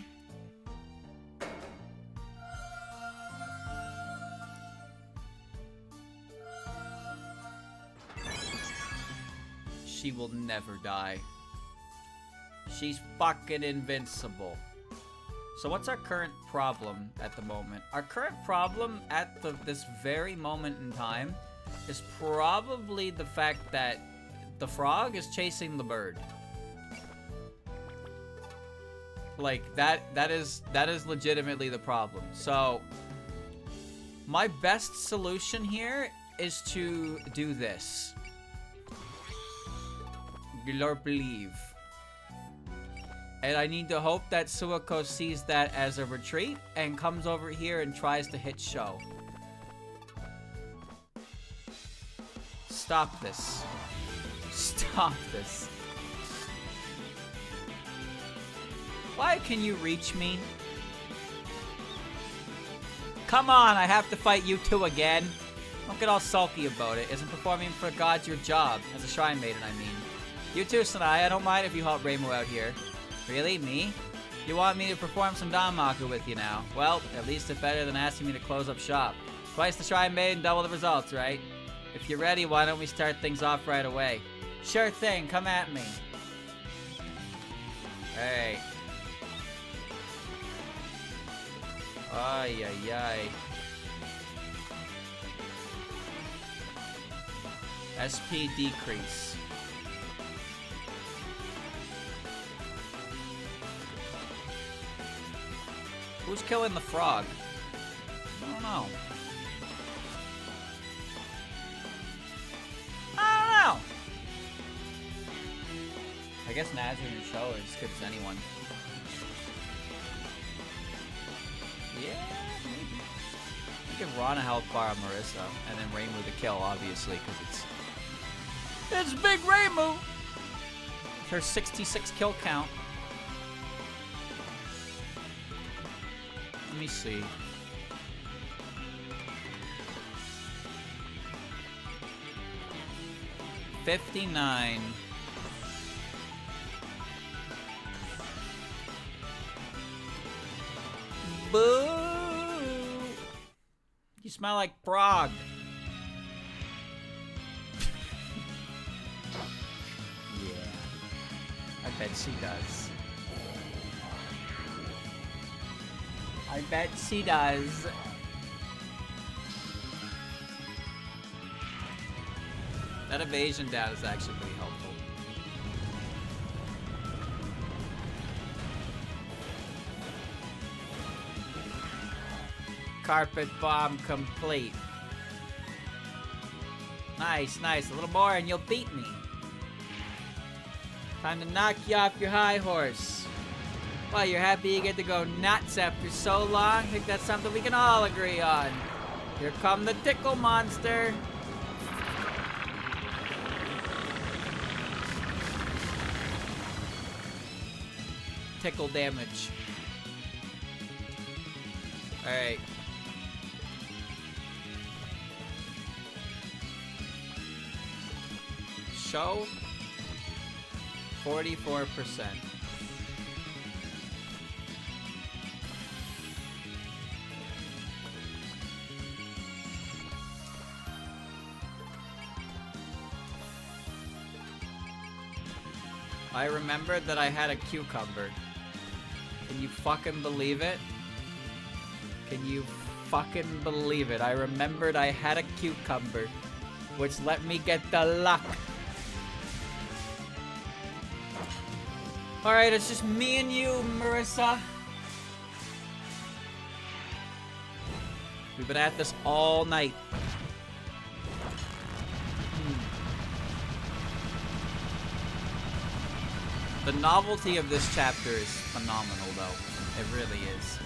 She will never die. She's fucking invincible. So what's our current problem at the moment? Our current problem at this very moment in time is probably the fact that the frog is chasing the bird. Like, that is legitimately the problem. So my best solution here is to do this. Believe. And I need to hope that Suako sees that as a retreat and comes over here and tries to hit Sho. Stop this. Stop this. Why can you reach me? Come on, I have to fight you two again. Don't get all sulky about it. Isn't performing for gods your job? As a shrine maiden, I mean. You too, Sanai. I don't mind if you help Reimu out here. Really? Me? You want me to perform some Danmaku with you now? Well, at least it's better than asking me to close up shop. Twice the shrine maiden, double the results, right? If you're ready, why don't we start things off right away? Sure thing, come at me. Alright. Ay, ay, ay. SP decrease. Who's killing the frog? I don't know. I don't know. I guess Nazir and Show as good as anyone. Yeah, maybe. I give Ron a health bar on Marissa, and then Reimu the kill, obviously, because it's Big Reimu! Her 66 kill count. Let me see. $59. Boo! You smell like frog. Yeah. I bet she does. I bet she does. That evasion data is actually pretty helpful. Carpet bomb complete. Nice, nice. A little more and you'll beat me. Time to knock you off your high horse. Well, you're happy you get to go nuts after so long? I think that's something we can all agree on. Here come the tickle monster. Tickle damage. Alright. Show 44%. I remembered that I had a cucumber. Can you fucking believe it? Can you fucking believe it? I remembered I had a cucumber, which let me get the luck. Alright, it's just me and you, Marissa. We've been at this all night. The novelty of this chapter is phenomenal, though. It really is.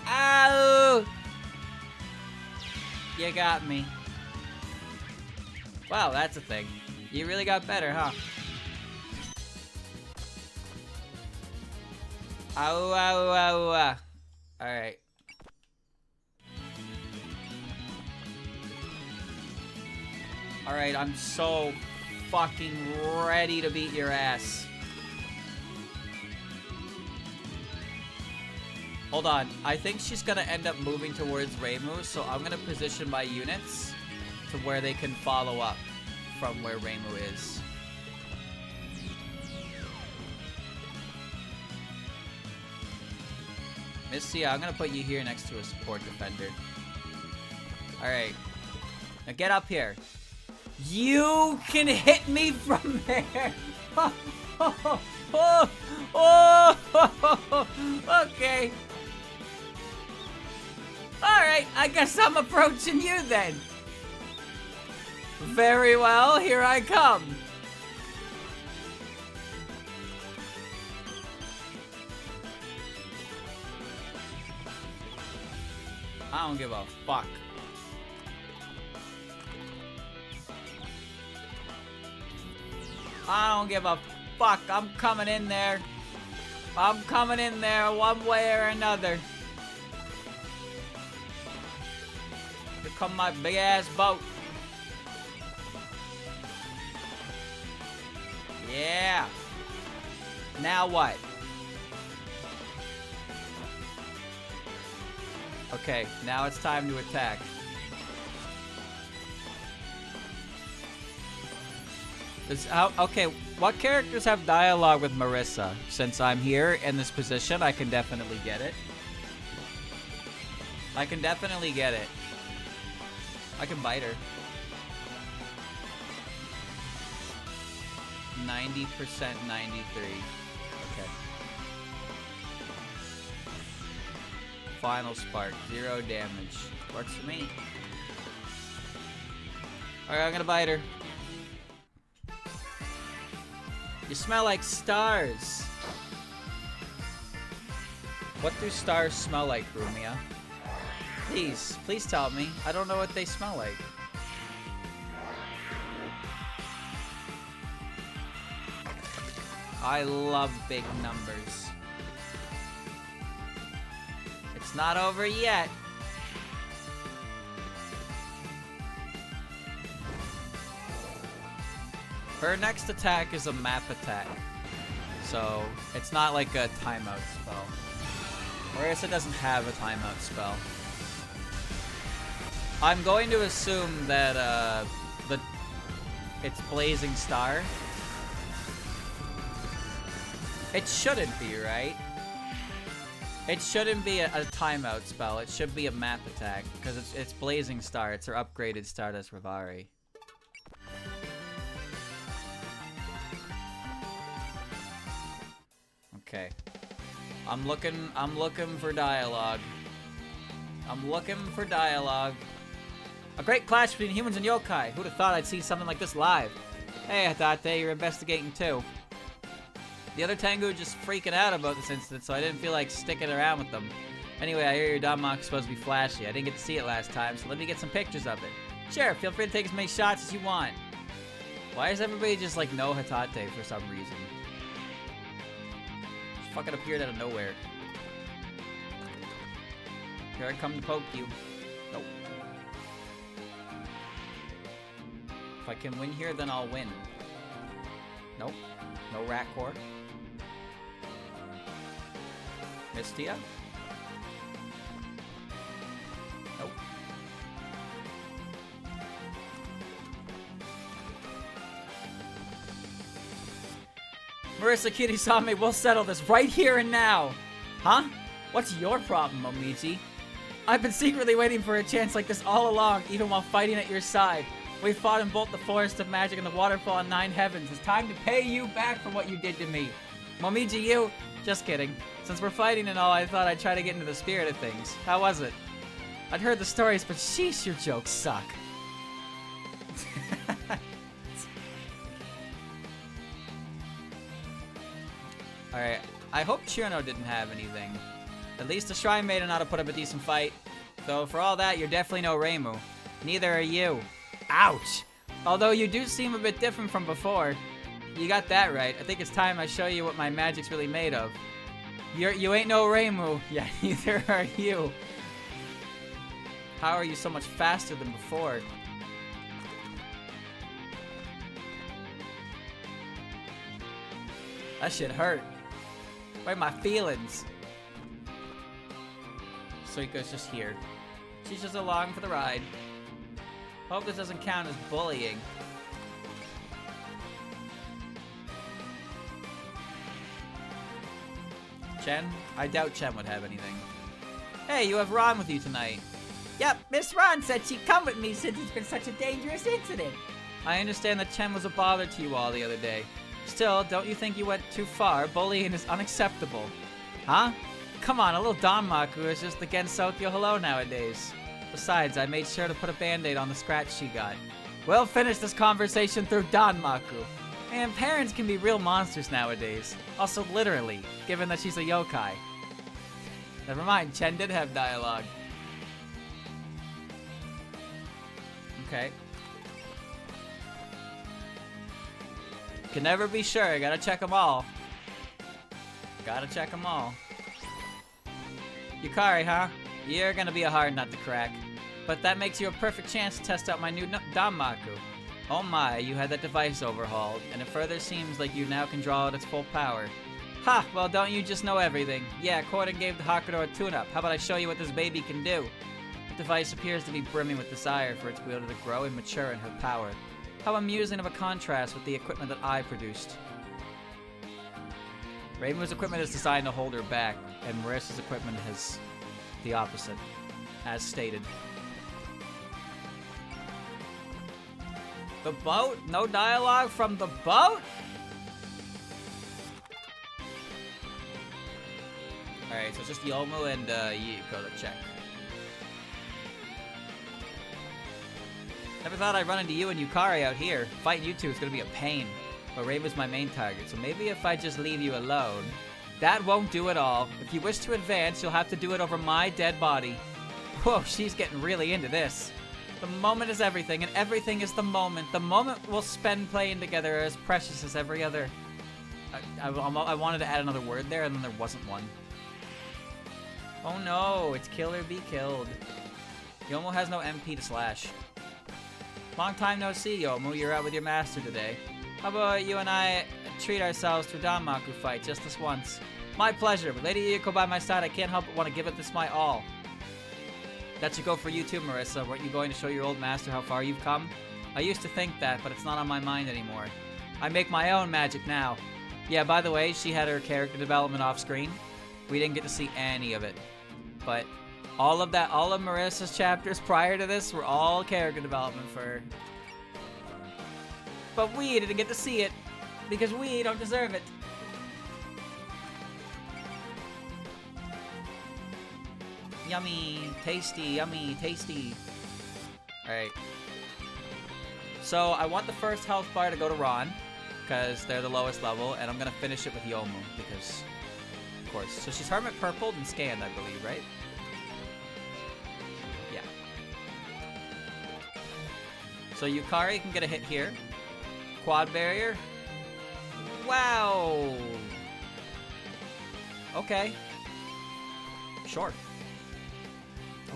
Ow! You got me. Wow, that's a thing. You really got better, huh? Ow, ow, ow. Alright. Alright, I'm so fucking ready to beat your ass. Hold on. I think she's gonna end up moving towards Reimu, so I'm gonna position my units to where they can follow up from where Reimu is. Missy, I'm gonna put you here next to a support defender. Alright. Now get up here. You can hit me from there. Okay. Alright, I guess I'm approaching you then. Very well, here I come. I don't give a fuck. I don't give a fuck. I'm coming in there. I'm coming in there one way or another. Here come my big ass boat. Yeah. Now what? Okay, now it's time to attack. Okay, what characters have dialogue with Marissa? Since I'm here in this position, I can definitely get it. I can definitely get it. I can bite her. 90%, 93. Okay. Final spark, 0 damage. Works for me. Alright, I'm gonna bite her. You smell like stars. What do stars smell like, Rumia? Please tell me. I don't know what they smell like. I love big numbers. It's not over yet. Her next attack is a map attack. So, it's not like a timeout spell. Or I guess it doesn't have a timeout spell. I'm going to assume that it's Blazing Star. It shouldn't be, right? It shouldn't be a timeout spell. It should be a map attack because it's Blazing Star. It's her upgraded Stardust Revari. Okay. I'm looking for dialogue. I'm looking for dialogue. A great clash between humans and yokai. Who'd have thought I'd see something like this live? Hey, Hatate, you're investigating too. The other Tengu just freaking out about this incident, so I didn't feel like sticking around with them. Anyway, I hear your Danmaku is supposed to be flashy. I didn't get to see it last time, so let me get some pictures of it. Sure, feel free to take as many shots as you want. Why does everybody just like know Hatate for some reason? Just fucking appeared out of nowhere. Here I come to poke you. Nope. If I can win here, then I'll win. Nope. No rat core. Mistia? Nope. Marissa Kirisame, we'll settle this right here and now. Huh? What's your problem, Momiji? I've been secretly waiting for a chance like this all along, even while fighting at your side. We fought in both the Forest of Magic and the Waterfall in 9 Heavens. It's time to pay you back for what you did to me. Momiji, you... Just kidding. Since we're fighting and all, I thought I'd try to get into the spirit of things. How was it? I'd heard the stories, but sheesh, your jokes suck. Alright, I hope Chirno didn't have anything. At least the Shrine Maiden ought to put up a decent fight. Though for all that, you're definitely no Reimu. Neither are you. Ouch! Although you do seem a bit different from before. You got that right. I think it's time I show you what my magic's really made of. You ain't no Reimu. Yeah, neither are you. How are you so much faster than before? That shit hurt. Where are my feelings? Suiko's just here. She's just along for the ride. Hope this doesn't count as bullying. Chen? I doubt Chen would have anything. Hey, you have Ron with you tonight. Yep, Miss Ron said she'd come with me since it's been such a dangerous incident. I understand that Chen was a bother to you all the other day. Still, don't you think you went too far? Bullying is unacceptable. Huh? Come on, a little Danmaku is just the Gensokyo hello nowadays. Besides, I made sure to put a band-aid on the scratch she got. We'll finish this conversation through Danmaku. And parents can be real monsters nowadays. Also literally, given that she's a yokai. Never mind, Chen did have dialogue. Okay. Can never be sure, I gotta check them all. Gotta check them all. Yukari, huh? You're gonna be a hard nut to crack. But that makes you a perfect chance to test out my new Danmaku. Oh my, you had that device overhauled, and it further seems like you now can draw out its full power. Ha! Well, don't you just know everything? Yeah, Corden gave the Hakudo a tune-up. How about I show you what this baby can do? The device appears to be brimming with desire for its wielder to grow and mature in her power. How amusing of a contrast with the equipment that I produced. Rainbow's equipment is designed to hold her back, and Marissa's equipment has the opposite, as stated. The boat? No dialogue from the boat? Alright, so it's just Yomu and Yuko to check. Never thought I'd run into you and Yukari out here. Fighting you two is gonna be a pain. But Rainbow's my main target, so maybe if I just leave you alone. That won't do it all. If you wish to advance, you'll have to do it over my dead body. Whoa, she's getting really into this. The moment is everything, and everything is the moment. The moment we'll spend playing together as precious as every other. I wanted to add another word there, and then there wasn't one. Oh no, it's kill or be killed. Yomu has no MP to slash. Long time no see, Yomu. You're out with your master today. How about you and I treat ourselves to a Danmaku fight just this once? My pleasure. With Lady Yuko by my side, I can't help but want to give it this my all. That should go for you too, Marissa. Weren't you going to show your old master how far you've come? I used to think that, but it's not on my mind anymore. I make my own magic now. Yeah, by the way, she had her character development off screen. We didn't get to see any of it. But all of Marissa's chapters prior to this were all character development for her. But we didn't get to see it, because we don't deserve it. Yummy, tasty, tasty. Alright. So, I want the first health bar to go to Ron, because they're the lowest level, and I'm going to finish it with Yomu, because, of course. So she's Hermit Purpled and Scanned, I believe, right? Yeah. So Yukari can get a hit here. Quad barrier. Wow. Okay. Sure.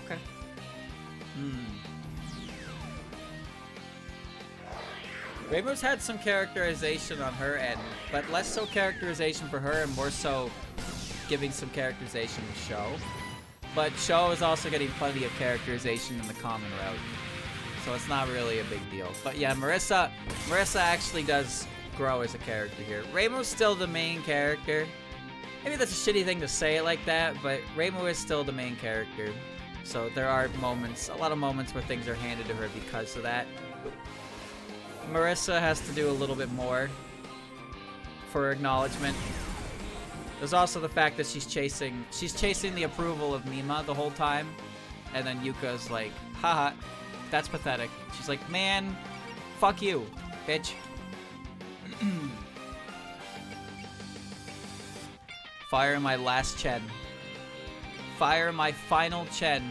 Okay. Rainbow's had some characterization on her end, but less so characterization for her and more so giving some characterization to Sho. But Sho is also getting plenty of characterization in the common route. So it's not really a big deal. But yeah, Marissa actually does grow as a character here. Rainbow's still the main character. Maybe that's a shitty thing to say it like that, but Rainbow is still the main character. So there are moments, a lot of moments where things are handed to her because of that. Marissa has to do a little bit more for acknowledgement. There's also the fact that she's chasing the approval of Mima the whole time. And then Yuka's like, haha, that's pathetic. She's like, man, fuck you, bitch. Fire my last Chen. Fire my final Chen.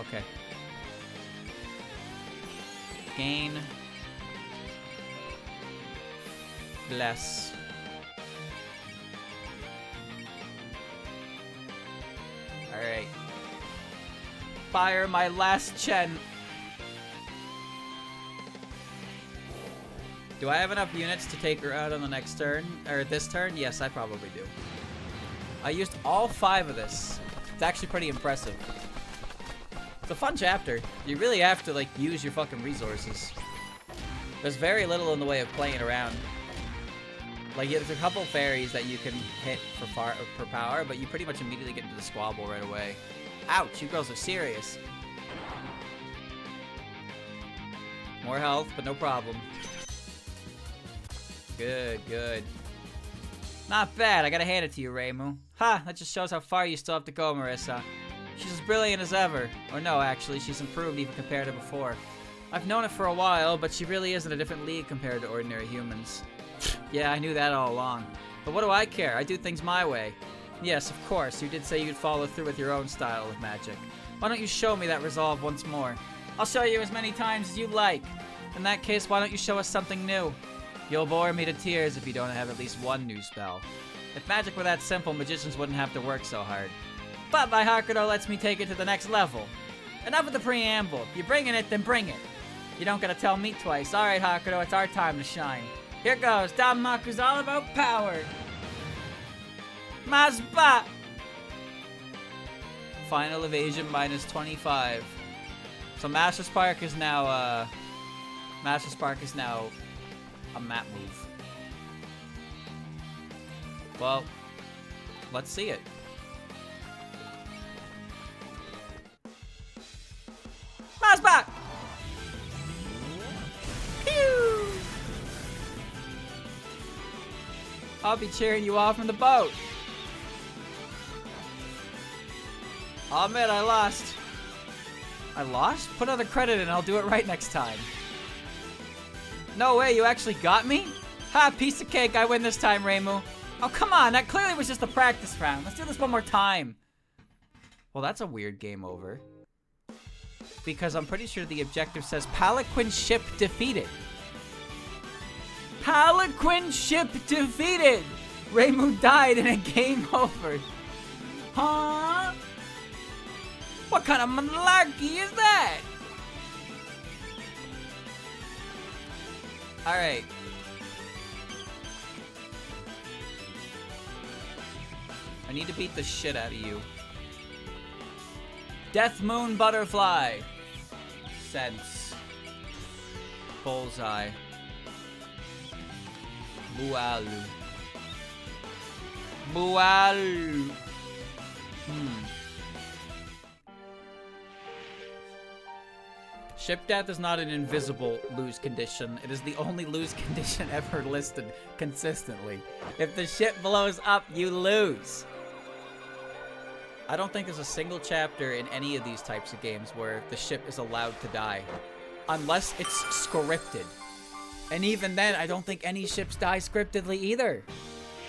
Okay. Gain. Bless. Alright. Fire my last Chen. Do I have enough units to take her out on the next turn? Or this turn? Yes, I probably do. I used all 5 of this. It's actually pretty impressive. It's a fun chapter. You really have to, like, use your fucking resources. There's very little in the way of playing around. Like, there's a couple fairies that you can hit for power, but you pretty much immediately get into the squabble right away. Ouch, you girls are serious. More health, but no problem. Good, good. Not bad, I gotta hand it to you, Reimu. Ha, that just shows how far you still have to go, Marissa. She's as brilliant as ever. Or no, actually, she's improved even compared to before. I've known it for a while, but she really is in a different league compared to ordinary humans. Yeah, I knew that all along. But what do I care? I do things my way. Yes, of course, you did say you'd follow through with your own style of magic. Why don't you show me that resolve once more? I'll show you as many times as you like. In that case, why don't you show us something new? You'll bore me to tears if you don't have at least one new spell. If magic were that simple, magicians wouldn't have to work so hard. But my Hakuto lets me take it to the next level. Enough of the preamble. If you're bringing it, then bring it. You don't gotta tell me twice. Alright, Hakuto, it's our time to shine. Here goes. Danmaku's all about power. Mazba! Final evasion minus 25. So Master Spark is now a map move. Well, let's see it. Master Spark! Pew! I'll be cheering you off from the boat. I'll admit I lost. I lost? Put another credit in, I'll do it right next time. No way, you actually got me? Ha, piece of cake, I win this time, Reimu. Oh, come on, that clearly was just a practice round. Let's do this one more time. Well, that's a weird game over. Because I'm pretty sure the objective says Palanquin ship defeated. Palanquin ship defeated! Reimu died in a game over. Huh? What kind of malarkey is that? Alright. I need to beat the shit out of you. Death Moon Butterfly. Sense. Bullseye. Bualu. Bualu. Ship death is not an invisible lose condition. It is the only lose condition ever listed consistently. If the ship blows up, you lose. I don't think there's a single chapter in any of these types of games where the ship is allowed to die. Unless it's scripted. And even then, I don't think any ships die scriptedly either.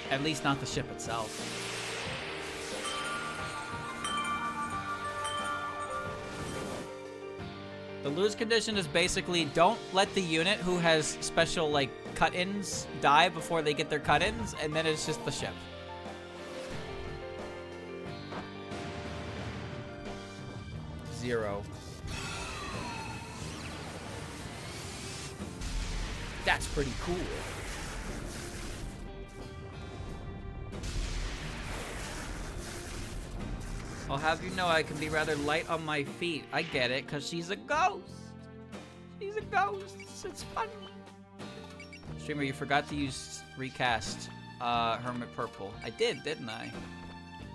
At least not the ship itself. The lose condition is basically don't let the unit who has special, like, cut-ins die before they get their cut-ins, and then it's just the ship. Zero. That's pretty cool. I'll have you know I can be rather light on my feet. I get it, because she's a ghost. She's a ghost. It's fun. Streamer, you forgot to use recast Hermit Purple. I did, didn't I?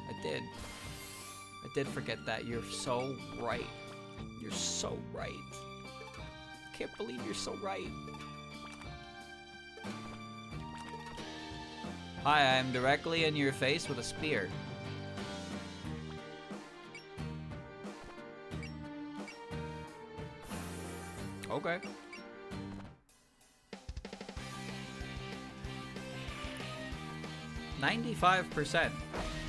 I did. I did forget that. You're so right. You're so right. Can't believe you're so right. Hi, I'm directly in your face with a spear. Okay. %95%.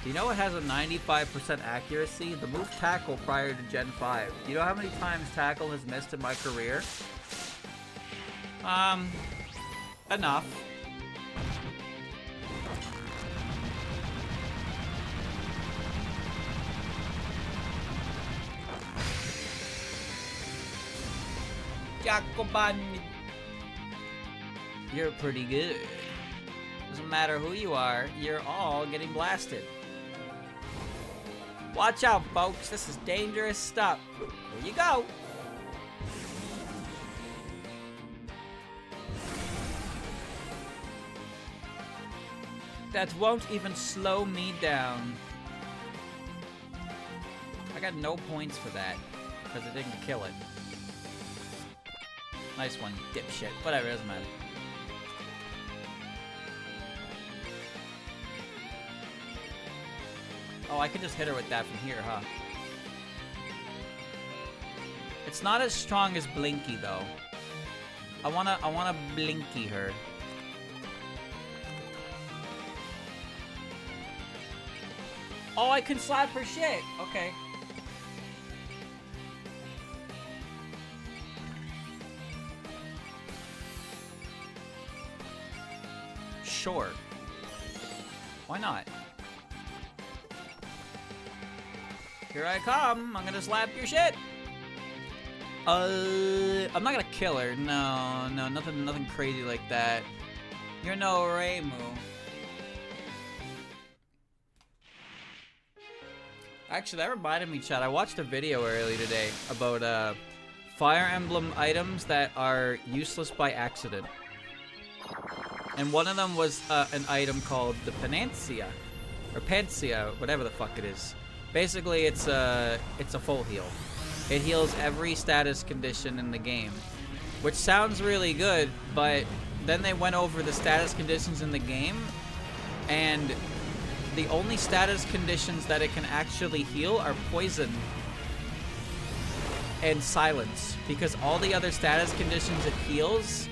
Do you know it has a 95% accuracy? The move tackle prior to Gen 5. Do you know how many times tackle has missed in my career? Enough. Jacoban. You're pretty good. Doesn't matter who you are, you're all getting blasted. Watch out, folks. This is dangerous stuff. Here you go. That won't even slow me down. I got no points for that, because it didn't kill it. Nice one, dipshit. Whatever, doesn't matter. Oh, I can just hit her with that from here, huh? It's not as strong as Blinky, though. I wanna Blinky her. Oh, I can slap her shit. Okay. Sure. Why not? Here I come. I'm gonna slap your shit. I'm not gonna kill her. No, nothing crazy like that. You're no Reimu. Actually, that reminded me, Chad. I watched a video earlier today about Fire Emblem items that are useless by accident. And one of them was an item called the Panacea. Or Panacea, whatever the fuck it is. Basically, it's a full heal. It heals every status condition in the game. Which sounds really good, but then they went over the status conditions in the game, and the only status conditions that it can actually heal are poison and silence, because all the other status conditions it heals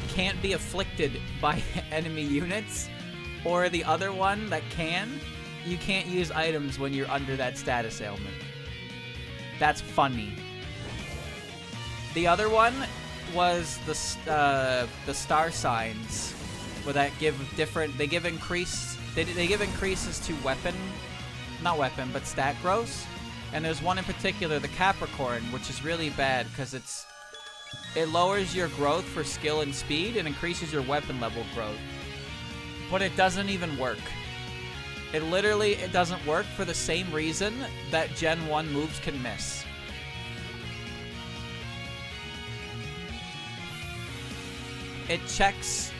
can't be afflicted by enemy units, or the other one that can, you can't use items when you're under that status ailment. That's funny. The other one was the star signs, where that give different. They give increases to not weapon, but stat growth. And there's one in particular, the Capricorn, which is really bad because it lowers your growth for skill and speed and increases your weapon level growth. But it doesn't even work. It doesn't work for the same reason that Gen 1 moves can miss.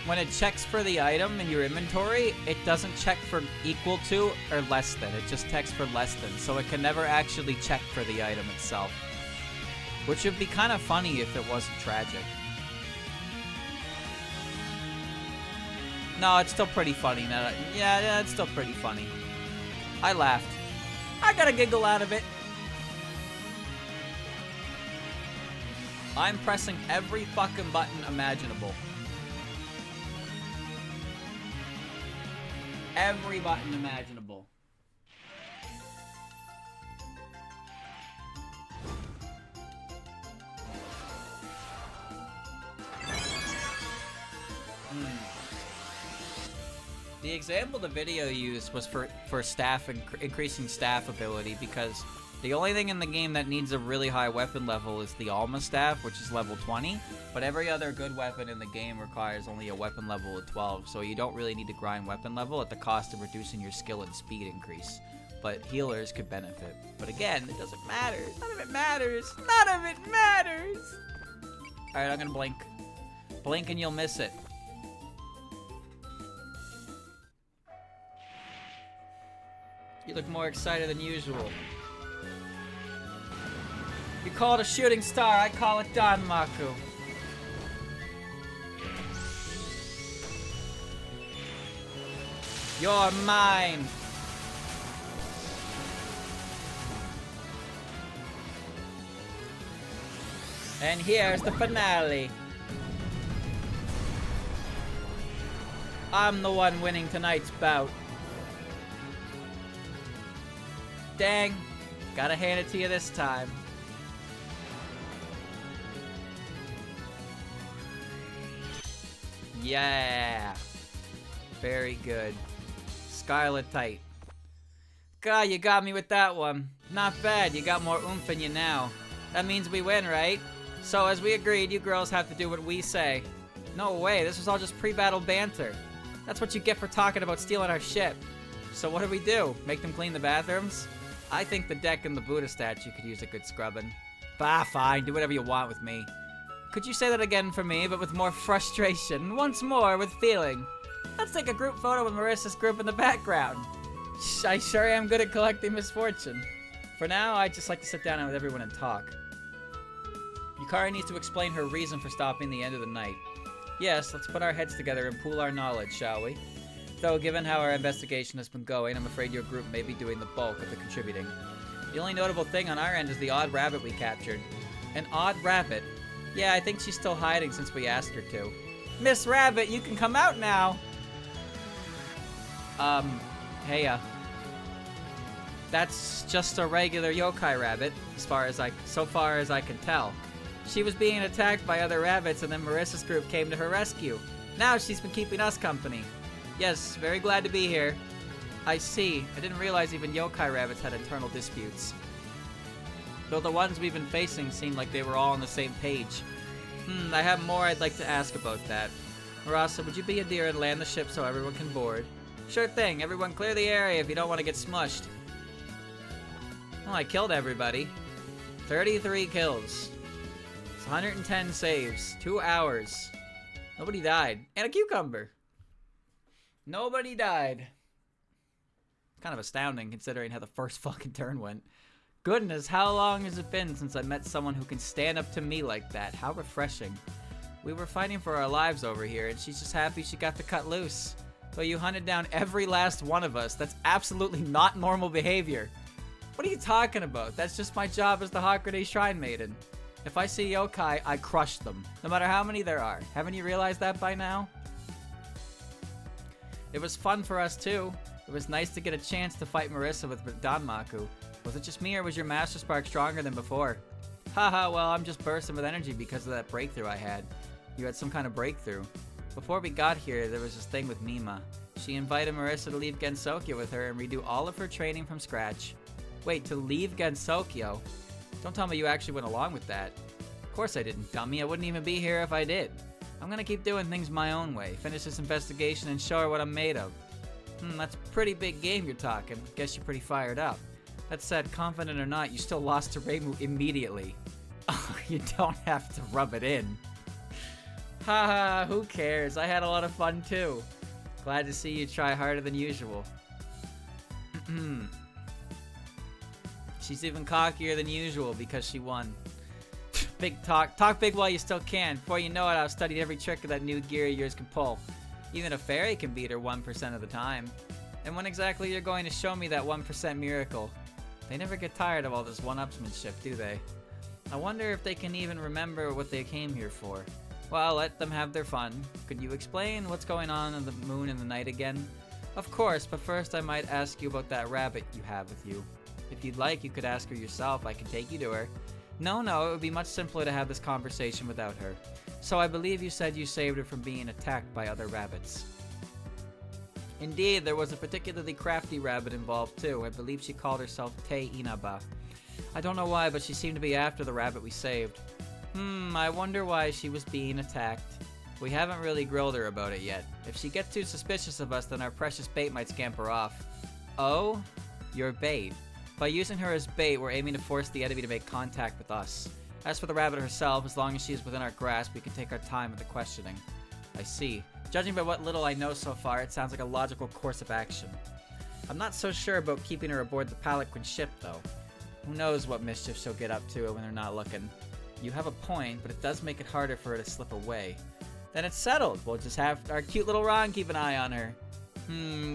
When it checks for the item in your inventory, it doesn't check for equal to or less than. It just checks for less than, so it can never actually check for the item itself. Which would be kind of funny if it wasn't tragic. No, it's still pretty funny. Yeah, it's still pretty funny. I laughed. I got a giggle out of it. I'm pressing every fucking button imaginable. Every button imaginable. The example the video used was for staff increasing staff ability, because the only thing in the game that needs a really high weapon level is the Alma staff, which is level 20, but every other good weapon in the game requires only a weapon level of 12, so you don't really need to grind weapon level at the cost of reducing your skill and speed increase. But healers could benefit. But again, it doesn't matter. None of it matters. None of it matters! Alright, I'm gonna blink. Blink and you'll miss it. You look more excited than usual. You call it a shooting star, I call it Danmaku. You're mine. And here's the finale. I'm the one winning tonight's bout. Dang, gotta hand it to you this time. Yeah. Very good. Scarletite. God, you got me with that one. Not bad, you got more oomph in you now. That means we win, right? So as we agreed, you girls have to do what we say. No way, this was all just pre-battle banter. That's what you get for talking about stealing our ship. So what do? Make them clean the bathrooms? I think the deck and the Buddha statue could use a good scrubbing. Bah, fine, do whatever you want with me. Could you say that again for me, but with more frustration? Once more, with feeling. Let's take a group photo with Marissa's group in the background. I sure am good at collecting misfortune. For now, I'd just like to sit down with everyone and talk. Yukari needs to explain her reason for stopping the end of the night. Yes, let's put our heads together and pool our knowledge, shall we? Though, given how our investigation has been going, I'm afraid your group may be doing the bulk of the contributing. The only notable thing on our end is the odd rabbit we captured. An odd rabbit? Yeah, I think she's still hiding since we asked her to. Miss Rabbit, you can come out now! Hey, that's just a regular yokai rabbit, so far as I can tell. She was being attacked by other rabbits and then Marissa's group came to her rescue. Now she's been keeping us company. Yes, very glad to be here. I see. I didn't realize even yokai rabbits had internal disputes. Though the ones we've been facing seemed like they were all on the same page. I have more I'd like to ask about that. Marasa, would you be a dear and land the ship so everyone can board? Sure thing. Everyone clear the area if you don't want to get smushed. Well, I killed everybody. 33 kills. It's 110 saves. 2 hours. Nobody died. And a cucumber. Nobody died. Kind of astounding considering how the first fucking turn went. Goodness, how long has it been since I met someone who can stand up to me like that? How refreshing. We were fighting for our lives over here, and she's just happy she got to cut loose. But you hunted down every last one of us. That's absolutely not normal behavior. What are you talking about? That's just my job as the Hawkgrenade Shrine Maiden. If I see yokai, I crush them, no matter how many there are. Haven't you realized that by now? It was fun for us too. It was nice to get a chance to fight Marissa with Danmaku. Was it just me or was your Master Spark stronger than before? Haha, well, I'm just bursting with energy because of that breakthrough I had. You had some kind of breakthrough. Before we got here, there was this thing with Mima. She invited Marissa to leave Gensokyo with her and redo all of her training from scratch. Wait, to leave Gensokyo? Don't tell me you actually went along with that. Of course I didn't, dummy. I wouldn't even be here if I did. I'm gonna keep doing things my own way, finish this investigation and show her what I'm made of. That's a pretty big game you're talking. Guess you're pretty fired up. That said, confident or not, you still lost to Reimu immediately. Oh, you don't have to rub it in. Haha, who cares? I had a lot of fun too. Glad to see you try harder than usual. She's even cockier than usual because she won. Big talk. Talk big while you still can. Before you know it, I've studied every trick of that new gear of yours can pull. Even a fairy can beat her 1% of the time. And when exactly you're going to show me that 1% miracle? They never get tired of all this one-upsmanship, do they? I wonder if they can even remember what they came here for. Well, let them have their fun. Could you explain what's going on the moon and the night again? Of course, but first I might ask you about that rabbit you have with you. If you'd like, you could ask her yourself. I can take you to her. No, it would be much simpler to have this conversation without her. So I believe you said you saved her from being attacked by other rabbits. Indeed, there was a particularly crafty rabbit involved too. I believe she called herself Te Inaba. I don't know why, but she seemed to be after the rabbit we saved. I wonder why she was being attacked. We haven't really grilled her about it yet. If she gets too suspicious of us, then our precious bait might scamper off. Oh? Your bait. By using her as bait, we're aiming to force the enemy to make contact with us. As for the rabbit herself, as long as she is within our grasp, we can take our time with the questioning. I see. Judging by what little I know so far, it sounds like a logical course of action. I'm not so sure about keeping her aboard the Palanquin ship, though. Who knows what mischief she'll get up to when they're not looking. You have a point, but it does make it harder for her to slip away. Then it's settled. We'll just have our cute little Ron keep an eye on her.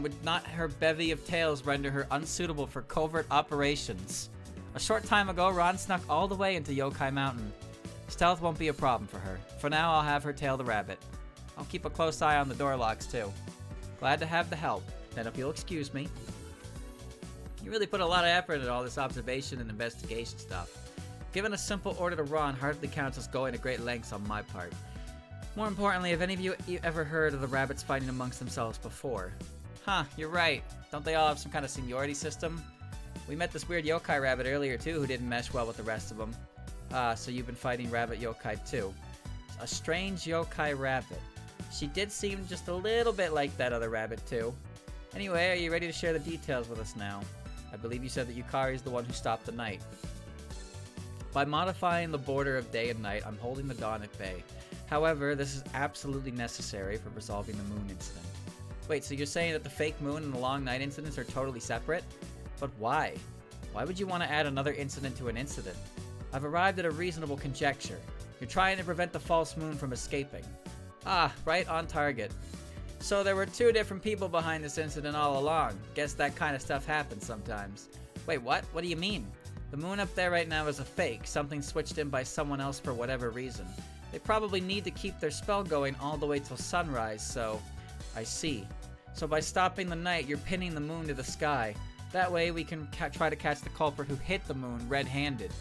Would not her bevy of tails render her unsuitable for covert operations? A short time ago, Ron snuck all the way into Yokai Mountain. Stealth won't be a problem for her. For now, I'll have her tail the rabbit. I'll keep a close eye on the door locks, too. Glad to have the help. Then if you'll excuse me. You really put a lot of effort into all this observation and investigation stuff. Giving a simple order to Ron hardly counts as going to great lengths on my part. More importantly, have any of you ever heard of the rabbits fighting amongst themselves before? Huh, you're right. Don't they all have some kind of seniority system? We met this weird yokai rabbit earlier too who didn't mesh well with the rest of them. So you've been fighting rabbit yokai too. A strange yokai rabbit. She did seem just a little bit like that other rabbit too. Anyway, are you ready to share the details with us now? I believe you said that Yukari is the one who stopped the night. By modifying the border of day and night, I'm holding the dawn at bay. However, this is absolutely necessary for resolving the moon incident. Wait, so you're saying that the fake moon and the long night incidents are totally separate? But why? Why would you want to add another incident to an incident? I've arrived at a reasonable conjecture. You're trying to prevent the false moon from escaping. Ah, right on target. So there were two different people behind this incident all along. Guess that kind of stuff happens sometimes. Wait, what? What do you mean? The moon up there right now is a fake, something switched in by someone else for whatever reason. They probably need to keep their spell going all the way till sunrise, so... I see. So by stopping the night, you're pinning the moon to the sky. That way we can try to catch the culprit who hit the moon red-handed.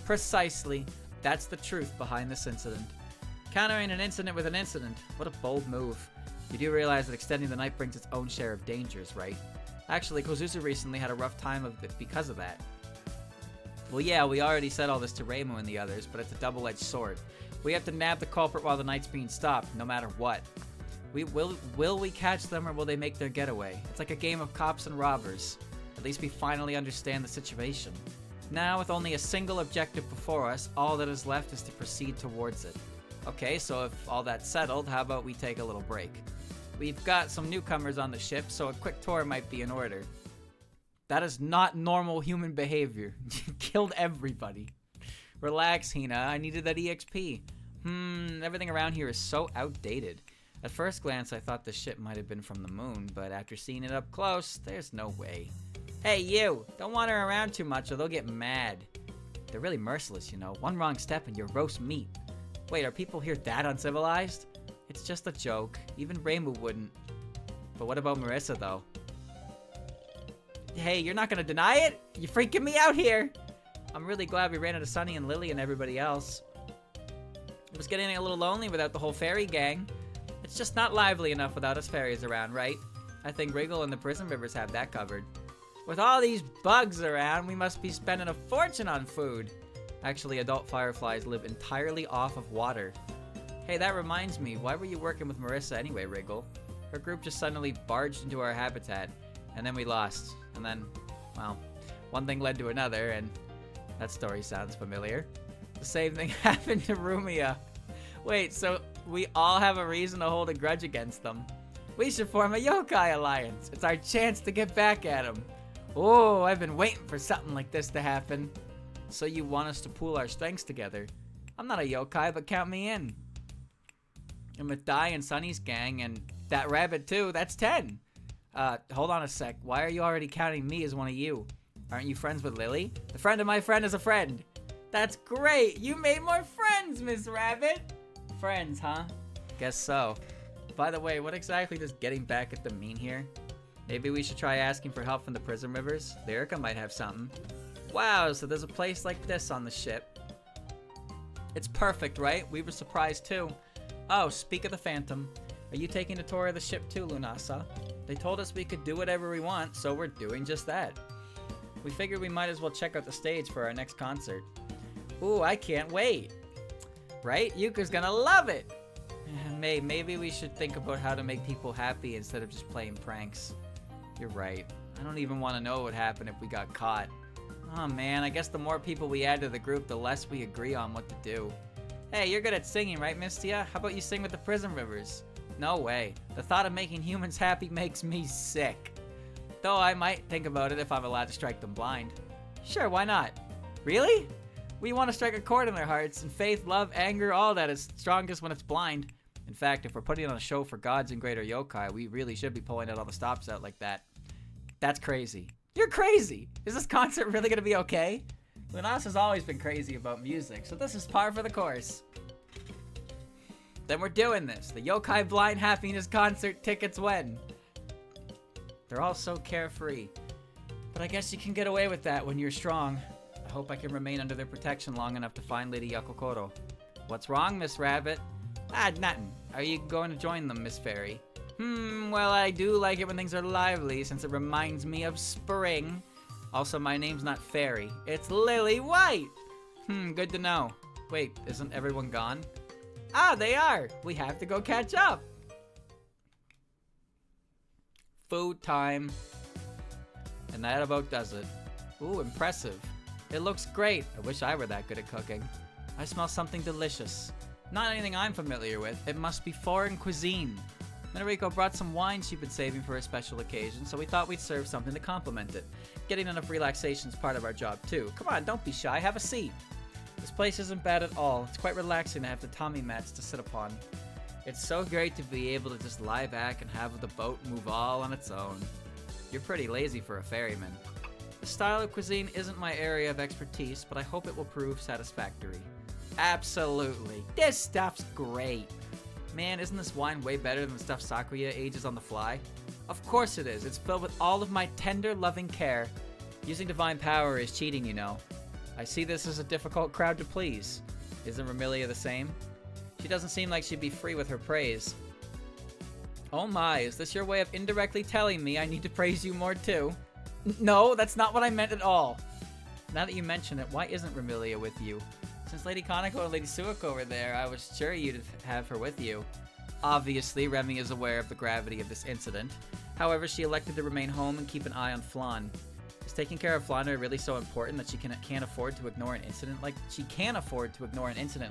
Precisely. That's the truth behind this incident. Countering an incident with an incident. What a bold move. You do realize that extending the night brings its own share of dangers, right? Actually, Kozuzu recently had a rough time of it because of that. Well, yeah, we already said all this to Reimu and the others, but it's a double-edged sword. We have to nab the culprit while the night's being stopped, no matter what. Will we catch them or will they make their getaway? It's like a game of cops and robbers. At least we finally understand the situation. Now, with only a single objective before us, all that is left is to proceed towards it. Okay, so if all that's settled, how about we take a little break? We've got some newcomers on the ship, so a quick tour might be in order. That is not normal human behavior. You killed everybody. Relax, Hina. I needed that EXP. Everything around here is so outdated. At first glance, I thought the ship might have been from the moon, but after seeing it up close, there's no way. Hey, you! Don't wander around too much or they'll get mad. They're really merciless, you know. One wrong step and you're roast meat. Wait, are people here that uncivilized? It's just a joke. Even Rainbow wouldn't. But what about Marissa, though? Hey, you're not gonna deny it? You're freaking me out here! I'm really glad we ran into Sunny and Lily and everybody else. It was getting a little lonely without the whole fairy gang. It's just not lively enough without us fairies around, right? I think Wriggle and the Prison Rivers have that covered. With all these bugs around, we must be spending a fortune on food. Actually, adult fireflies live entirely off of water. Hey, that reminds me, why were you working with Marissa anyway, Wriggle? Her group just suddenly barged into our habitat, and then we lost. And then, well, one thing led to another, and that story sounds familiar. The same thing happened to Rumia. Wait, so we all have a reason to hold a grudge against them. We should form a yokai alliance. It's our chance to get back at them. Oh, I've been waiting for something like this to happen. So you want us to pool our strengths together? I'm not a yokai, but count me in. And with Dai and Sunny's gang, and that rabbit too, that's 10. Hold on a sec. Why are you already counting me as one of you? Aren't you friends with Lily? The friend of my friend is a friend. That's great. You made more friends, Miss Rabbit. Friends, huh? Guess so. By the way, what exactly does getting back at them mean here? Maybe we should try asking for help from the Prison Rivers. The Erica might have something. Wow, so there's a place like this on the ship. It's perfect, right? We were surprised too. Oh, speak of the Phantom. Are you taking a tour of the ship too, Lunasa? They told us we could do whatever we want, so we're doing just that. We figured we might as well check out the stage for our next concert. Ooh, I can't wait. Right? Yuka's gonna love it! Maybe we should think about how to make people happy instead of just playing pranks. You're right. I don't even want to know what would happen if we got caught. Oh man, I guess the more people we add to the group, the less we agree on what to do. Hey, you're good at singing, right, Mistia? How about you sing with the Prison Rivers? No way. The thought of making humans happy makes me sick. Though I might think about it if I'm allowed to strike them blind. Sure, why not? Really? We want to strike a chord in their hearts, and faith, love, anger, all that is strongest when it's blind. In fact, if we're putting on a show for gods and greater yokai, we really should be pulling out all the stops out like that. That's crazy. You're crazy! Is this concert really gonna be okay? Lunas has always been crazy about music, so this is par for the course. Then we're doing this. The Yokai Blind Happiness Concert tickets when? They're all so carefree. But I guess you can get away with that when you're strong. I hope I can remain under their protection long enough to find Lady Yakokoro. What's wrong, Miss Rabbit? Ah, nothing. Are you going to join them, Miss Fairy? Well, I do like it when things are lively, since it reminds me of spring. Also, my name's not Fairy. It's Lily White! Good to know. Wait, isn't everyone gone? Ah, they are! We have to go catch up! Food time. And that about does it. Ooh, impressive. It looks great. I wish I were that good at cooking. I smell something delicious. Not anything I'm familiar with. It must be foreign cuisine. Minariko brought some wine she'd been saving for a special occasion, so we thought we'd serve something to complement it. Getting enough relaxation is part of our job, too. Come on, don't be shy. Have a seat. This place isn't bad at all. It's quite relaxing to have the Tommy mats to sit upon. It's so great to be able to just lie back and have the boat move all on its own. You're pretty lazy for a ferryman. The style of cuisine isn't my area of expertise, but I hope it will prove satisfactory. Absolutely. This stuff's great. Man, isn't this wine way better than the stuff Sakuya ages on the fly? Of course it is. It's filled with all of my tender, loving care. Using divine power is cheating, you know. I see this as a difficult crowd to please. Isn't Ramilia the same? She doesn't seem like she'd be free with her praise. Oh my, is this your way of indirectly telling me I need to praise you more too? No, that's not what I meant at all. Now that you mention it, why isn't Ramilia with you? Since Lady Kaneko and Lady Suiko were there, I was sure you'd have her with you. Obviously, Remy is aware of the gravity of this incident. However, she elected to remain home and keep an eye on Flan. Is taking care of Flounder really so important that she can't afford to ignore an incident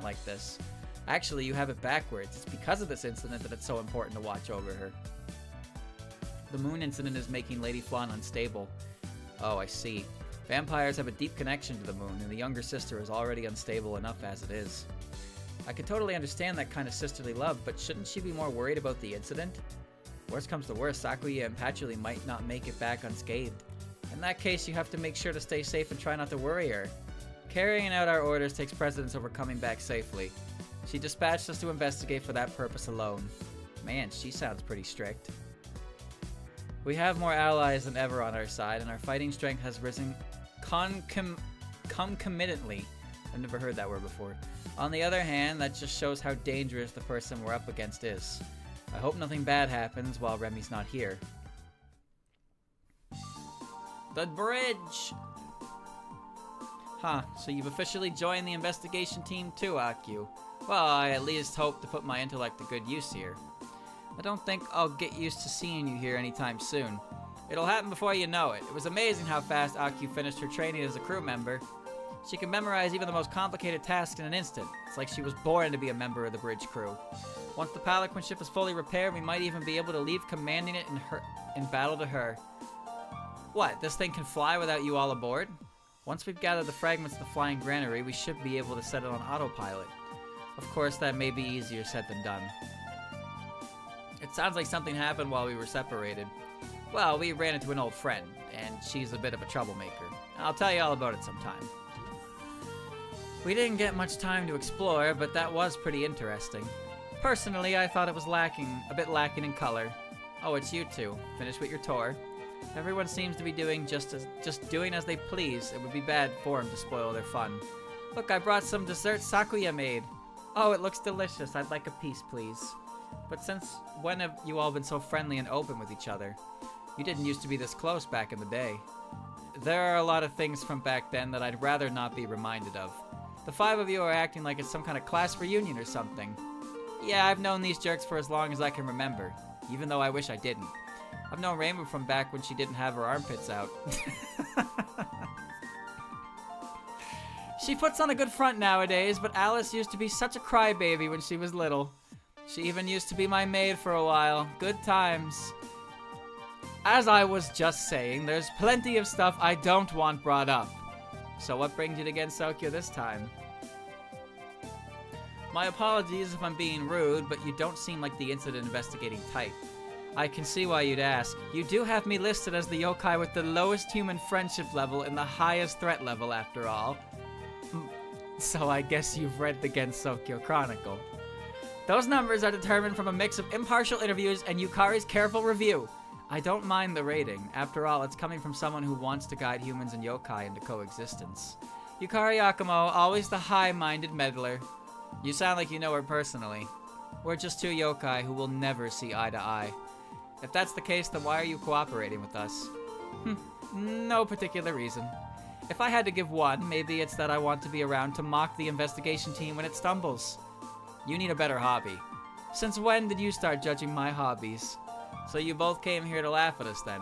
like this? Actually, you have it backwards. It's because of this incident that it's so important to watch over her. The moon incident is making Lady Flan unstable. Oh, I see. Vampires have a deep connection to the moon, and the younger sister is already unstable enough as it is. I could totally understand that kind of sisterly love, but shouldn't she be more worried about the incident? Worst comes to worst, Sakuya and Patchouli might not make it back unscathed. In that case, you have to make sure to stay safe and try not to worry her. Carrying out our orders takes precedence over coming back safely. She dispatched us to investigate for that purpose alone. Man, she sounds pretty strict. We have more allies than ever on our side, and our fighting strength has risen concomitantly. I've never heard that word before. On the other hand, that just shows how dangerous the person we're up against is. I hope nothing bad happens while Remy's not here. The bridge! Huh, so you've officially joined the investigation team too, Akyu. Well, I at least hope to put my intellect to good use here. I don't think I'll get used to seeing you here anytime soon. It'll happen before you know it. It was amazing how fast Akyu finished her training as a crew member. She can memorize even the most complicated tasks in an instant. It's like she was born to be a member of the bridge crew. Once the Palanquin ship is fully repaired, we might even be able to leave commanding it in battle to her. What, this thing can fly without you all aboard? Once we've gathered the fragments of the flying granary, we should be able to set it on autopilot. Of course, that may be easier said than done. It sounds like something happened while we were separated. Well, we ran into an old friend, and she's a bit of a troublemaker. I'll tell you all about it sometime. We didn't get much time to explore, but that was pretty interesting. Personally, I thought it was a bit lacking in color. Oh, it's you two. Finished with your tour? Everyone seems to be doing just doing as they please. It would be bad form to spoil their fun. Look, I brought some dessert Sakuya made. Oh, it looks delicious. I'd like a piece, please. But since when have you all been so friendly and open with each other? You didn't used to be this close back in the day. There are a lot of things from back then that I'd rather not be reminded of. The five of you are acting like it's some kind of class reunion or something. Yeah, I've known these jerks for as long as I can remember, even though I wish I didn't. I've known Rainbow from back when she didn't have her armpits out. She puts on a good front nowadays, but Alice used to be such a crybaby when she was little. She even used to be my maid for a while. Good times. As I was just saying, there's plenty of stuff I don't want brought up. So what brings you to Gensokyo this time? My apologies if I'm being rude, but you don't seem like the incident investigating type. I can see why you'd ask. You do have me listed as the yokai with the lowest human friendship level and the highest threat level, after all. So I guess you've read the Gensokyo Chronicle. Those numbers are determined from a mix of impartial interviews and Yukari's careful review. I don't mind the rating. After all, it's coming from someone who wants to guide humans and yokai into coexistence. Yukari Yakumo, always the high-minded meddler. You sound like you know her personally. We're just two yokai who will never see eye to eye. If that's the case, then why are you cooperating with us? No particular reason. If I had to give one, maybe it's that I want to be around to mock the investigation team when it stumbles. You need a better hobby. Since when did you start judging my hobbies? So you both came here to laugh at us then?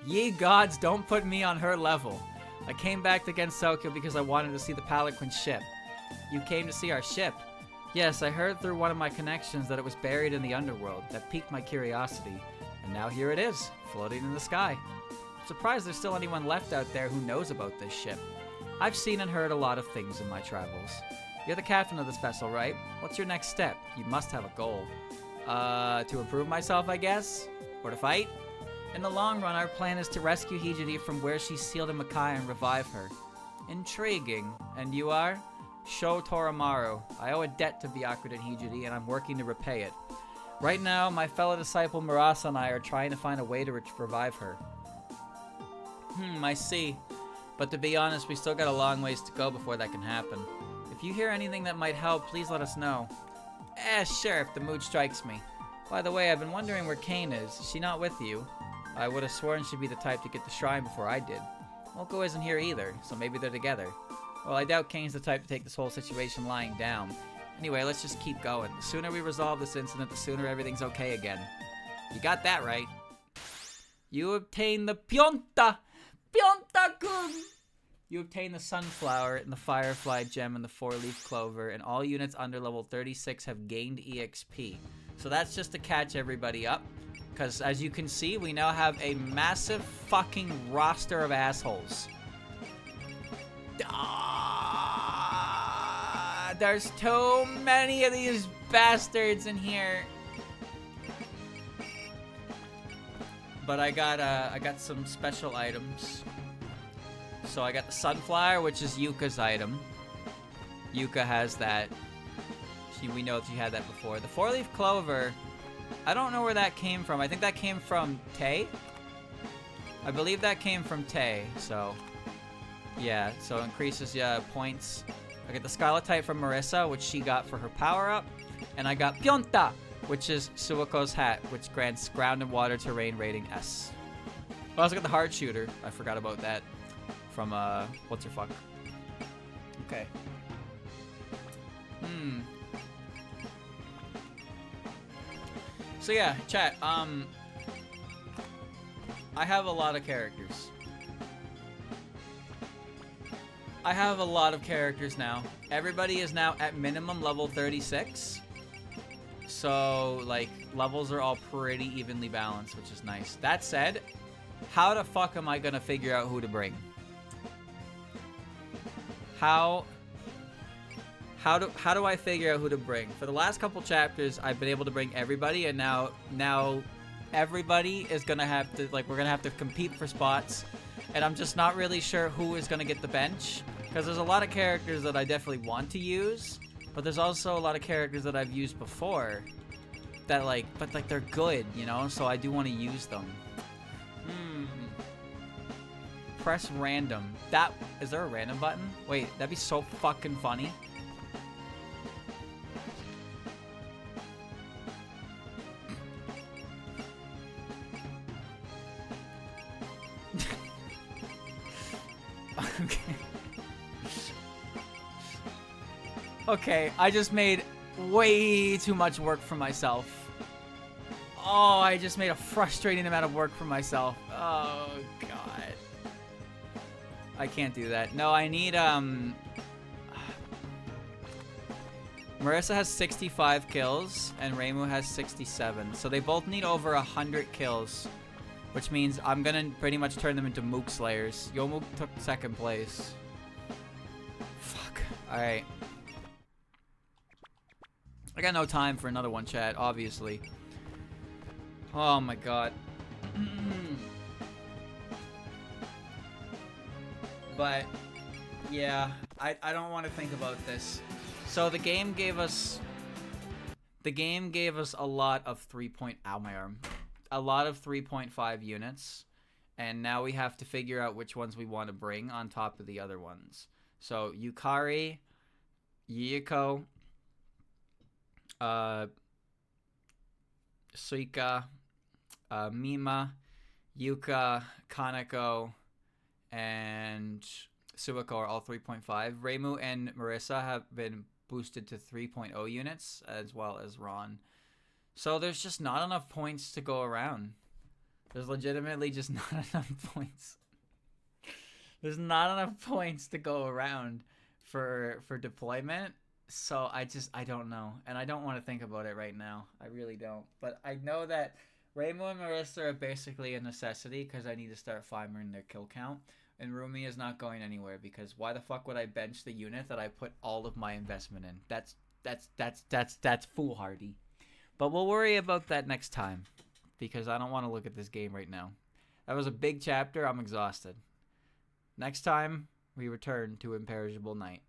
Ye gods, don't put me on her level. I came back to Gensokyo because I wanted to see the Palanquin ship. You came to see our ship? Yes, I heard through one of my connections that it was buried in the underworld. That piqued my curiosity. And now here it is, floating in the sky. I'm surprised there's still anyone left out there who knows about this ship. I've seen and heard a lot of things in my travels. You're the captain of this vessel, right? What's your next step? You must have a goal. To improve myself, I guess? Or to fight? In the long run, our plan is to rescue Hijiri from where she's sealed in Makai and revive her. Intriguing. And you are? Sho Torimaru. I owe a debt to Byakuya and Hijiri, and I'm working to repay it. Right now, my fellow disciple Murasa and I are trying to find a way to revive her. I see. But to be honest, we still got a long ways to go before that can happen. If you hear anything that might help, please let us know. Sure, if the mood strikes me. By the way, I've been wondering where Kane is. Is she not with you? I would have sworn she'd be the type to get the shrine before I did. Moko isn't here either, so maybe they're together. Well, I doubt Kane's the type to take this whole situation lying down. Anyway, let's just keep going. The sooner we resolve this incident, the sooner everything's okay again. You got that right. You obtained the Pionta! Pionta-kun! You obtain the sunflower and the firefly gem and the 4-leaf clover, and all units under level 36 have gained EXP. So that's just to catch everybody up. Because as you can see, we now have a massive fucking roster of assholes. There's too many of these bastards in here. But I got some special items. So I got the sunflower, which is Yuka's item. Yuka has that. We know she had that before. The 4-leaf clover, I don't know where that came from. I think that came from Tay. I believe that came from Tay. So, yeah. So increases points. I get the Scarletite from Marissa, which she got for her power-up. And I got Pionta, which is Suako's hat, which grants ground and water terrain rating S. I also got the Heart Shooter. I forgot about that. From, what's your fuck? Okay. So yeah, chat, I have a lot of characters. I have a lot of characters now. Everybody is now at minimum level 36. So, like, levels are all pretty evenly balanced, which is nice. That said, how the fuck am I gonna figure out who to bring? How do I figure out who to bring? For the last couple chapters, I've been able to bring everybody, and now everybody is gonna have to, like, we're gonna have to compete for spots, and I'm just not really sure who is gonna get the bench, because there's a lot of characters that I definitely want to use, but there's also a lot of characters that I've used before that, like, but like they're good, you know, so I do want to use them. Press random. Is there a random button? Wait, that'd be so fucking funny. Okay. Okay, I just made way too much work for myself. Oh, I just made a frustrating amount of work for myself. Oh, God. I can't do that. No, I need, Marissa has 65 kills, and Reimu has 67. So they both need over 100 kills, which means I'm gonna pretty much turn them into Mook Slayers. Yomook took second place. Fuck. Alright. I got no time for another one, chat, obviously. Oh my god. But, yeah, I don't want to think about this. So the game gave us a lot of 3.5 units, and now we have to figure out which ones we want to bring on top of the other ones. So Yukari, Yiko, Suika, Mima, Yuka, Kaneko, and Suiko are all 3.5. Reimu and Marissa have been boosted to 3.0 units, as well as Ron. So there's just not enough points to go around. There's legitimately just not enough points. There's not enough points to go around for deployment. So I don't know. And I don't want to think about it right now. I really don't. But I know that Reimu and Marissa are basically a necessity because I need to start farming their kill count. And Rumi is not going anywhere because why the fuck would I bench the unit that I put all of my investment in? That's foolhardy. But we'll worry about that next time because I don't want to look at this game right now. That was a big chapter. I'm exhausted. Next time, we return to Imperishable Night.